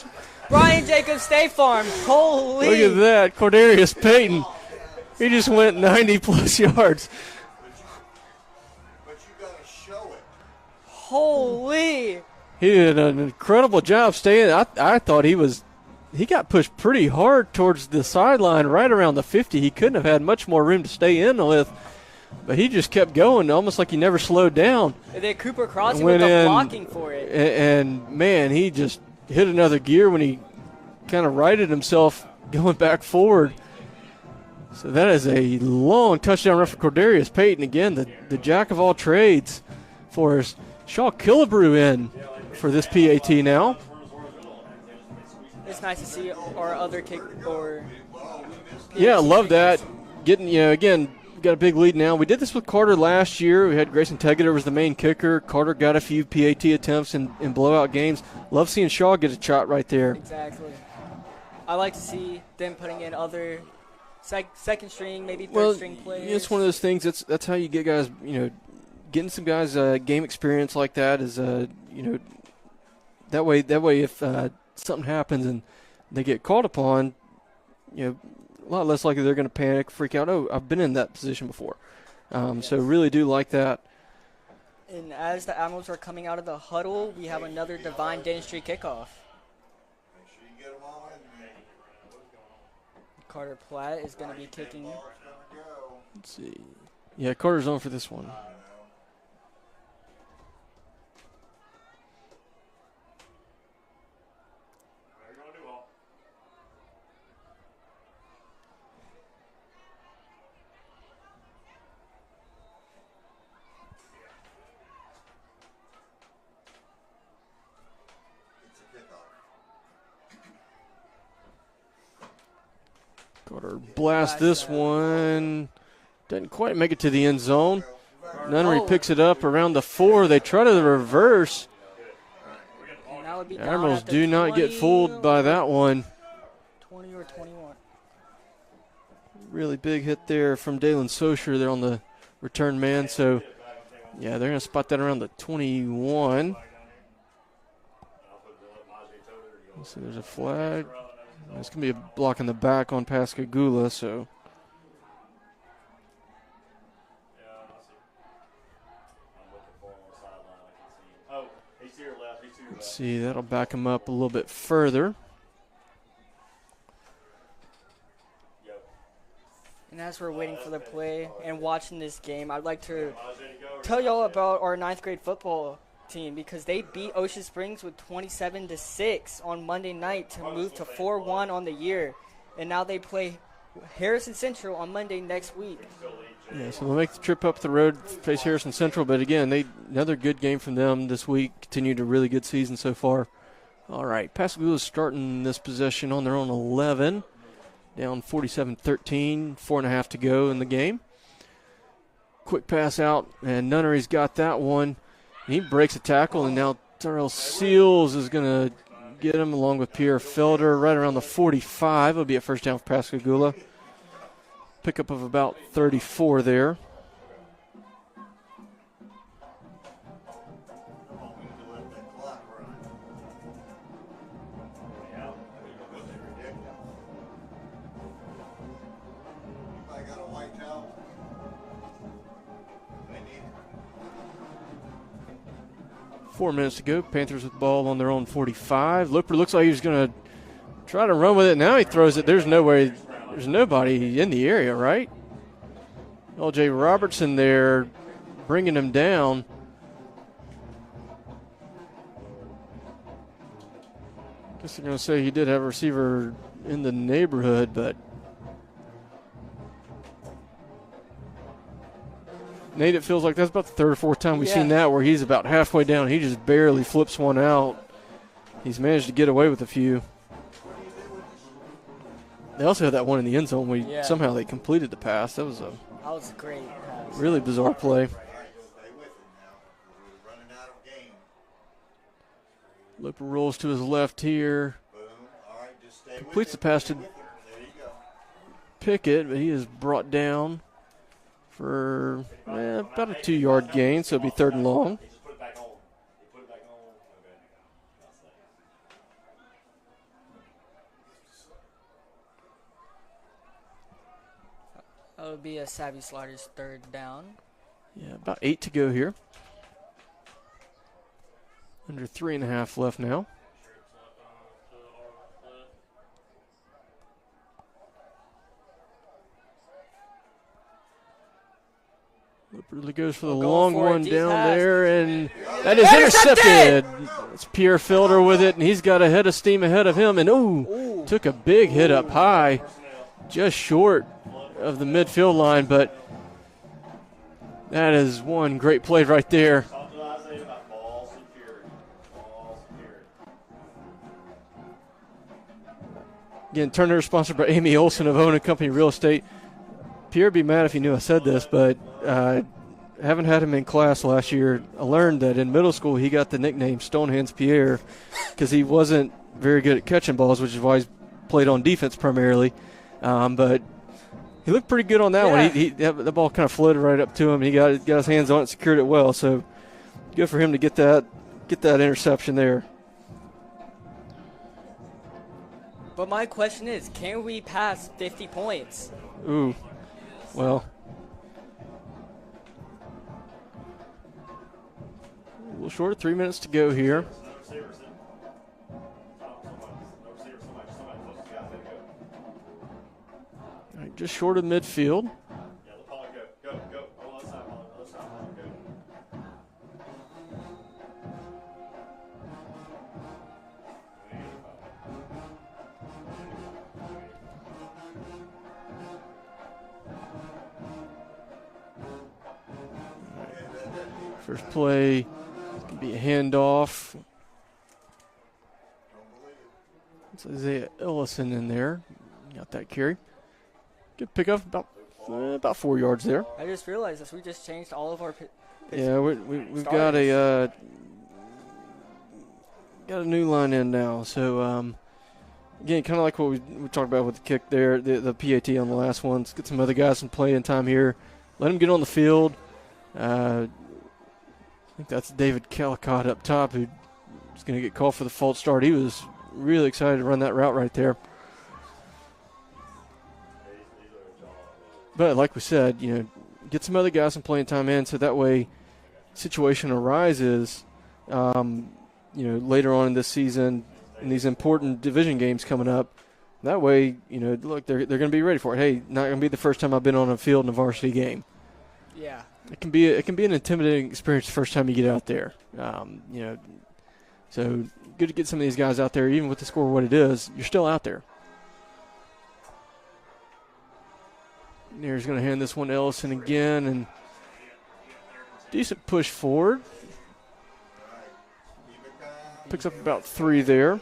Jacobs State Farm. Holy.
Look at that. Cordarius Payton. He just went 90-plus yards.
But you got to show it.
Holy.
He did an incredible job staying. I thought he got pushed pretty hard towards the sideline right around the 50. He couldn't have had much more room to stay in with, but he just kept going, almost like he never slowed down.
And then Cooper Crossing
Went
with the
in,
blocking for it.
And man, he just hit another gear when he kind of righted himself going back forward. So that is a long touchdown run for Cordarius Payton. Again, the jack of all trades for us. Shaw Killebrew in for this PAT now.
It's nice to see our other kick or.
Yeah, love that. Getting, again, we got a big lead now. We did this with Carter last year. We had Grayson Tegeter was the main kicker. Carter got a few PAT attempts in blowout games. Love seeing Shaw get a shot right there.
Exactly. I like to see them putting in other second string, maybe third string players.
It's one of those things. That's how you get guys. Getting some guys game experience like that is that way if something happens and they get called upon, a lot less likely they're going to panic, freak out. Oh, I've been in that position before. So really do like that.
And as the Admirals are coming out of the huddle, we have another Divine Dentistry kickoff.
Make sure you get them all in there.
Carter Platt is going to be kicking.
Let's see. Yeah, Carter's on for this one. Carter blast this one. Doesn't quite make it to the end zone. Nunnery picks it up around the 4. They try to reverse.
And that would be
Admirals do not get fooled by that one.
20 or 21.
Really big hit there from Dalen Socher there on the return man. So, yeah, they're going to spot that around the 21. So there's a flag. It's going to be a block in the back on Pascagoula, so. Let's see, that'll back him up a little bit further.
And as we're waiting for the play and watching this game, I'd like to tell y'all about our 9th grade football team because they beat Ocean Springs with 27-6 on Monday night to move to 4-1 on the year. And now they play Harrison Central on Monday next week.
Yeah, so they'll make the trip up the road, face Harrison Central. But, again, another good game from them this week. Continued a really good season so far. All right, Pascagoula's starting this possession on their own 11, down 47-13, 4.5 to go in the game. Quick pass out, and Nunnery's got that one. He breaks a tackle, and now Tyrell Seals is going to get him along with Pierre Felder right around the 45. It'll be a first down for Pascagoula. Pickup of about 34 there.
Got a white towel. They need it.
4 minutes to go. Panthers with the ball on their own 45. Looper looks like he was going to try to run with it. Now he throws it. There's nobody in the area, right? L.J. Robertson there bringing him down. Guess they're going to say he did have a receiver in the neighborhood, but Nate, it feels like that's about the third or fourth time we've seen that where he's about halfway down. He just barely flips one out. He's managed to get away with a few. They also had that one in the end zone where somehow they completed the pass. That was a
great pass.
Really bizarre play. Looper rolls to his left here. Completes the pass to Pickett, but he is brought down for about a 2-yard gain, so it'll be 3rd and long.
That would be a Savvy Slaughter's 3rd down.
Yeah, about 8 to go here. Under 3.5 left now. Really goes for the long one down there, and that is intercepted. It's Pierre Felder with it, and he's got a head of steam ahead of him, and took a big hit up high, just short of the midfield line, but that is one great play right there. Again, Turner sponsored by Amy Olson of Owen & Company Real Estate. Pierre would be mad if he knew I said this, but haven't had him in class last year. I learned that in middle school he got the nickname Stonehands Pierre because he wasn't very good at catching balls, which is why he's played on defense primarily. But he looked pretty good on that one. The ball kind of floated right up to him. He got his hands on it, secured it well. So good for him to get that interception there.
But my question is, can we pass 50 points?
Ooh, well, a little short, 3 minutes to go here. All right, just short of midfield. First play can be a handoff. It's Isaiah Ellison in there. Got that carry. Good pickup, about 4 yards there.
I just realized this. We just changed all of our
Yeah, we've got a new line in now. So again, kind of like what we talked about with the kick there, the PAT on the last one. Let's get some other guys some playing time here. Let them get on the field. I think that's David Calicott up top who's going to get called for the false start. He was really excited to run that route right there. But like we said, get some other guys some playing time in so that way situation arises, later on in this season in these important division games coming up. That way, look, they're going to be ready for it. Hey, not going to be the first time I've been on a field in a varsity game.
Yeah.
It can be an intimidating experience the first time you get out there. So good to get some of these guys out there, even with the score what it is. You're still out there. Nair's going to hand this one to Ellison again, and decent push forward. Picks up about 3 there.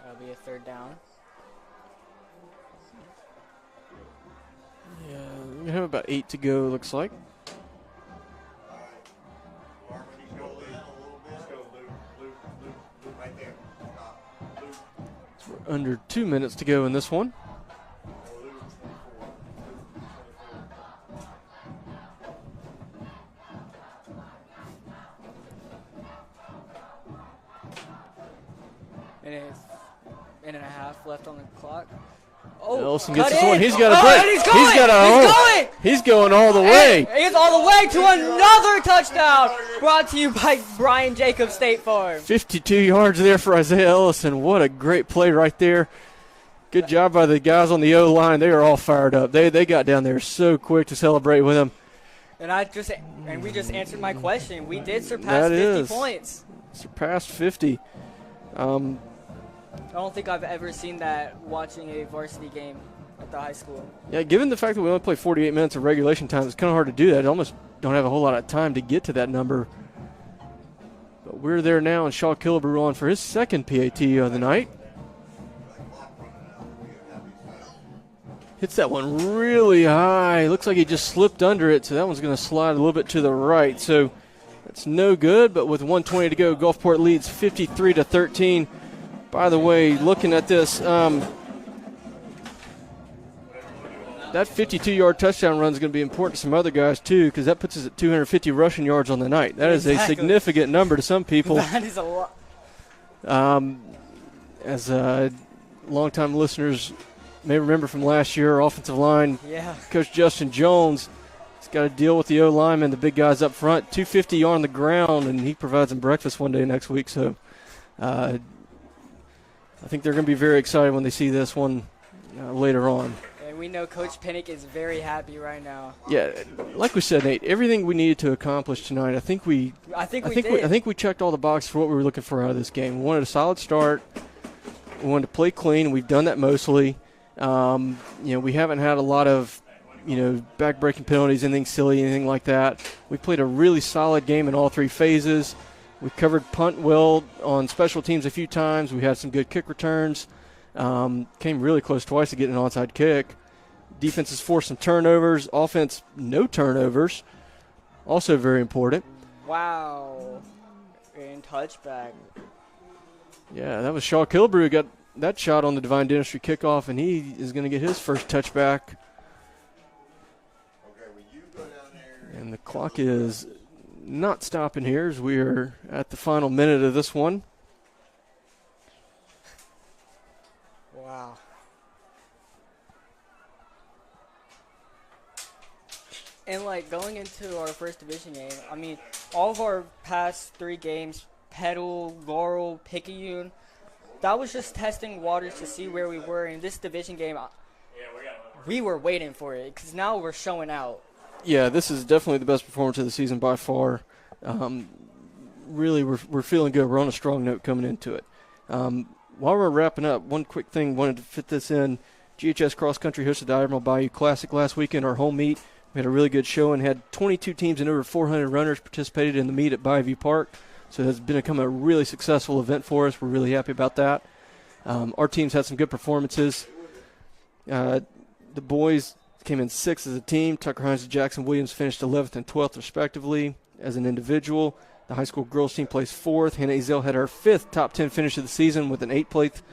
That'll be a third down.
Yeah, we have about 8 to go, looks like. So we're under 2 minutes to go in this one.
Minute and a half left on the clock. Oh,
Ellison gets
cut
this
in.
one. He's got a break.
And he's going.
He's going all the way.
He's all the way to another touchdown. Brought to you by Brian Jacobs State Farm.
52 yards there for Isaiah Ellison. What a great play right there. Good job by the guys on the O-line. They are all fired up. They got down there so quick to celebrate with him.
And we just answered my question. We did surpass 50 points.
Surpassed 50.
I don't think I've ever seen that watching a varsity game at the high school.
Yeah, given the fact that we only play 48 minutes of regulation time, it's kind of hard to do that. Almost don't have a whole lot of time to get to that number. But we're there now, and Shaw Killebrew on for his second PAT of the night. Hits that one really high. Looks like he just slipped under it, so that one's going to slide a little bit to the right. So that's no good, but with 1:20 to go, Gulfport leads 53-13. By the way, looking at this, that 52-yard touchdown run is going to be important to some other guys, too, because that puts us at 250 rushing yards on the night. That is a significant number to some people.
That is a lot.
As longtime listeners may remember from last year, our offensive line, Coach Justin Jones, has got to deal with the O-linemen, the big guys up front, 250 on the ground, and he provides them breakfast one day next week. So I think they're going to be very excited when they see this one later on.
And we know Coach Pinnock is very happy right now.
Yeah, like we said, Nate, everything we needed to accomplish tonight, I think we checked all the boxes for what we were looking for out of this game. We wanted a solid start. We wanted to play clean. We've done that mostly. We haven't had a lot of, back-breaking penalties, anything silly, anything like that. We played a really solid game in all 3 phases. We covered punt well on special teams a few times. We had some good kick returns. Came really close twice to getting an onside kick. Defense has forced some turnovers. Offense, no turnovers. Also very important.
Wow. And touchback.
Yeah, that was Shaw Killebrew who got that shot on the Divine Dentistry kickoff, and he is going to get his first touchback. And the clock is not stopping here as we are at the final minute of this one.
Wow. And going into our first division game, I mean, all of our past 3 games, Petal, Laurel, Picayune, that was just testing waters to see where we were. In this division game, we were waiting for it because now we're showing out. Yeah,
this is definitely the best performance of the season by far. Really, we're feeling good. We're on a strong note coming into it. While we're wrapping up, one quick thing, wanted to fit this in. GHS Cross Country hosted the Admiral Bayou Classic last weekend, our home meet. We had a really good show and had 22 teams and over 400 runners participated in the meet at Bayview Park. So it's become a really successful event for us. We're really happy about that. Our teams had some good performances. The boys came in 6th as a team. Tucker Hines and Jackson Williams finished 11th and 12th respectively as an individual. The high school girls team placed 4th. Hannah Ezel had her 5th top 10 finish of the season with an 8th place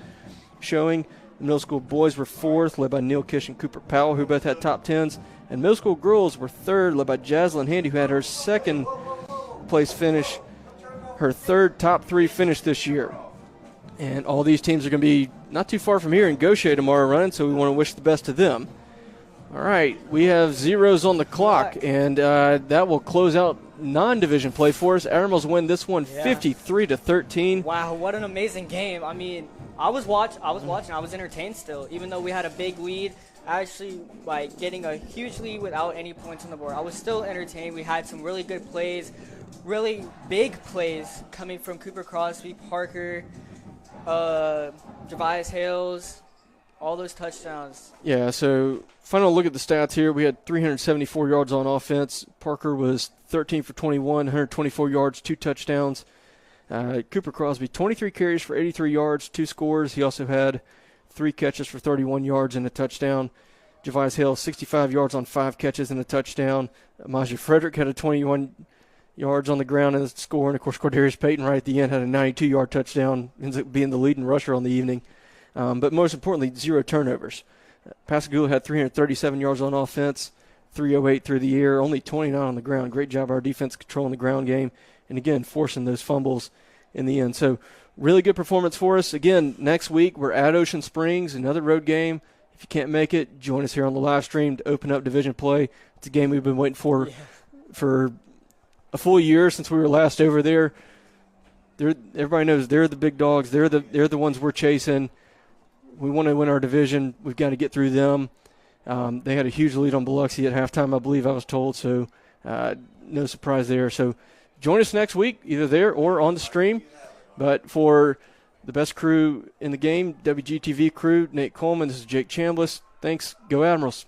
showing. The middle school boys were 4th, led by Neil Kish and Cooper Powell, who both had top 10s. And middle school girls were 3rd, led by Jaslyn Handy, who had her 2nd place finish, her 3rd top 3 finish this year. And all these teams are going to be not too far from here in Gaucher tomorrow running, so we want to wish the best to them. All right, we have zeros on the clock, and that will close out non-division play for us. Admirals win this one 53-13.
Wow, what an amazing game. I mean, I was watching. I was entertained still, even though we had a big lead. Actually, getting a huge lead without any points on the board. I was still entertained. We had some really good plays, really big plays coming from Cooper Crosby, Parker, Javius Hales, all those touchdowns.
Yeah, so final look at the stats here. We had 374 yards on offense. Parker was 13 for 21, 124 yards, 2 touchdowns. Cooper Crosby, 23 carries for 83 yards, 2 scores. He also had 3 catches for 31 yards and a touchdown. Javius Hill, 65 yards on 5 catches and a touchdown. Majah Frederick had a 21 yards on the ground and a score. And, of course, Cordarius Payton right at the end had a 92-yard touchdown, ends up being the leading rusher on the evening. But most importantly, 0 turnovers. Pascagoula had 337 yards on offense, 308 through the air, only 29 on the ground. Great job our defense controlling the ground game and, again, forcing those fumbles in the end. So really good performance for us. Again, next week we're at Ocean Springs, another road game. If you can't make it, join us here on the live stream to open up division play. It's a game we've been waiting for a full year since we were last over there. Everybody knows they're the big dogs. They're the ones we're chasing. We want to win our division. We've got to get through them. They had a huge lead on Biloxi at halftime, I believe I was told, so no surprise there. So join us next week, either there or on the stream. But for the best crew in the game, WGTV crew, Nate Coleman, this is Jake Chambliss. Thanks. Go Admirals.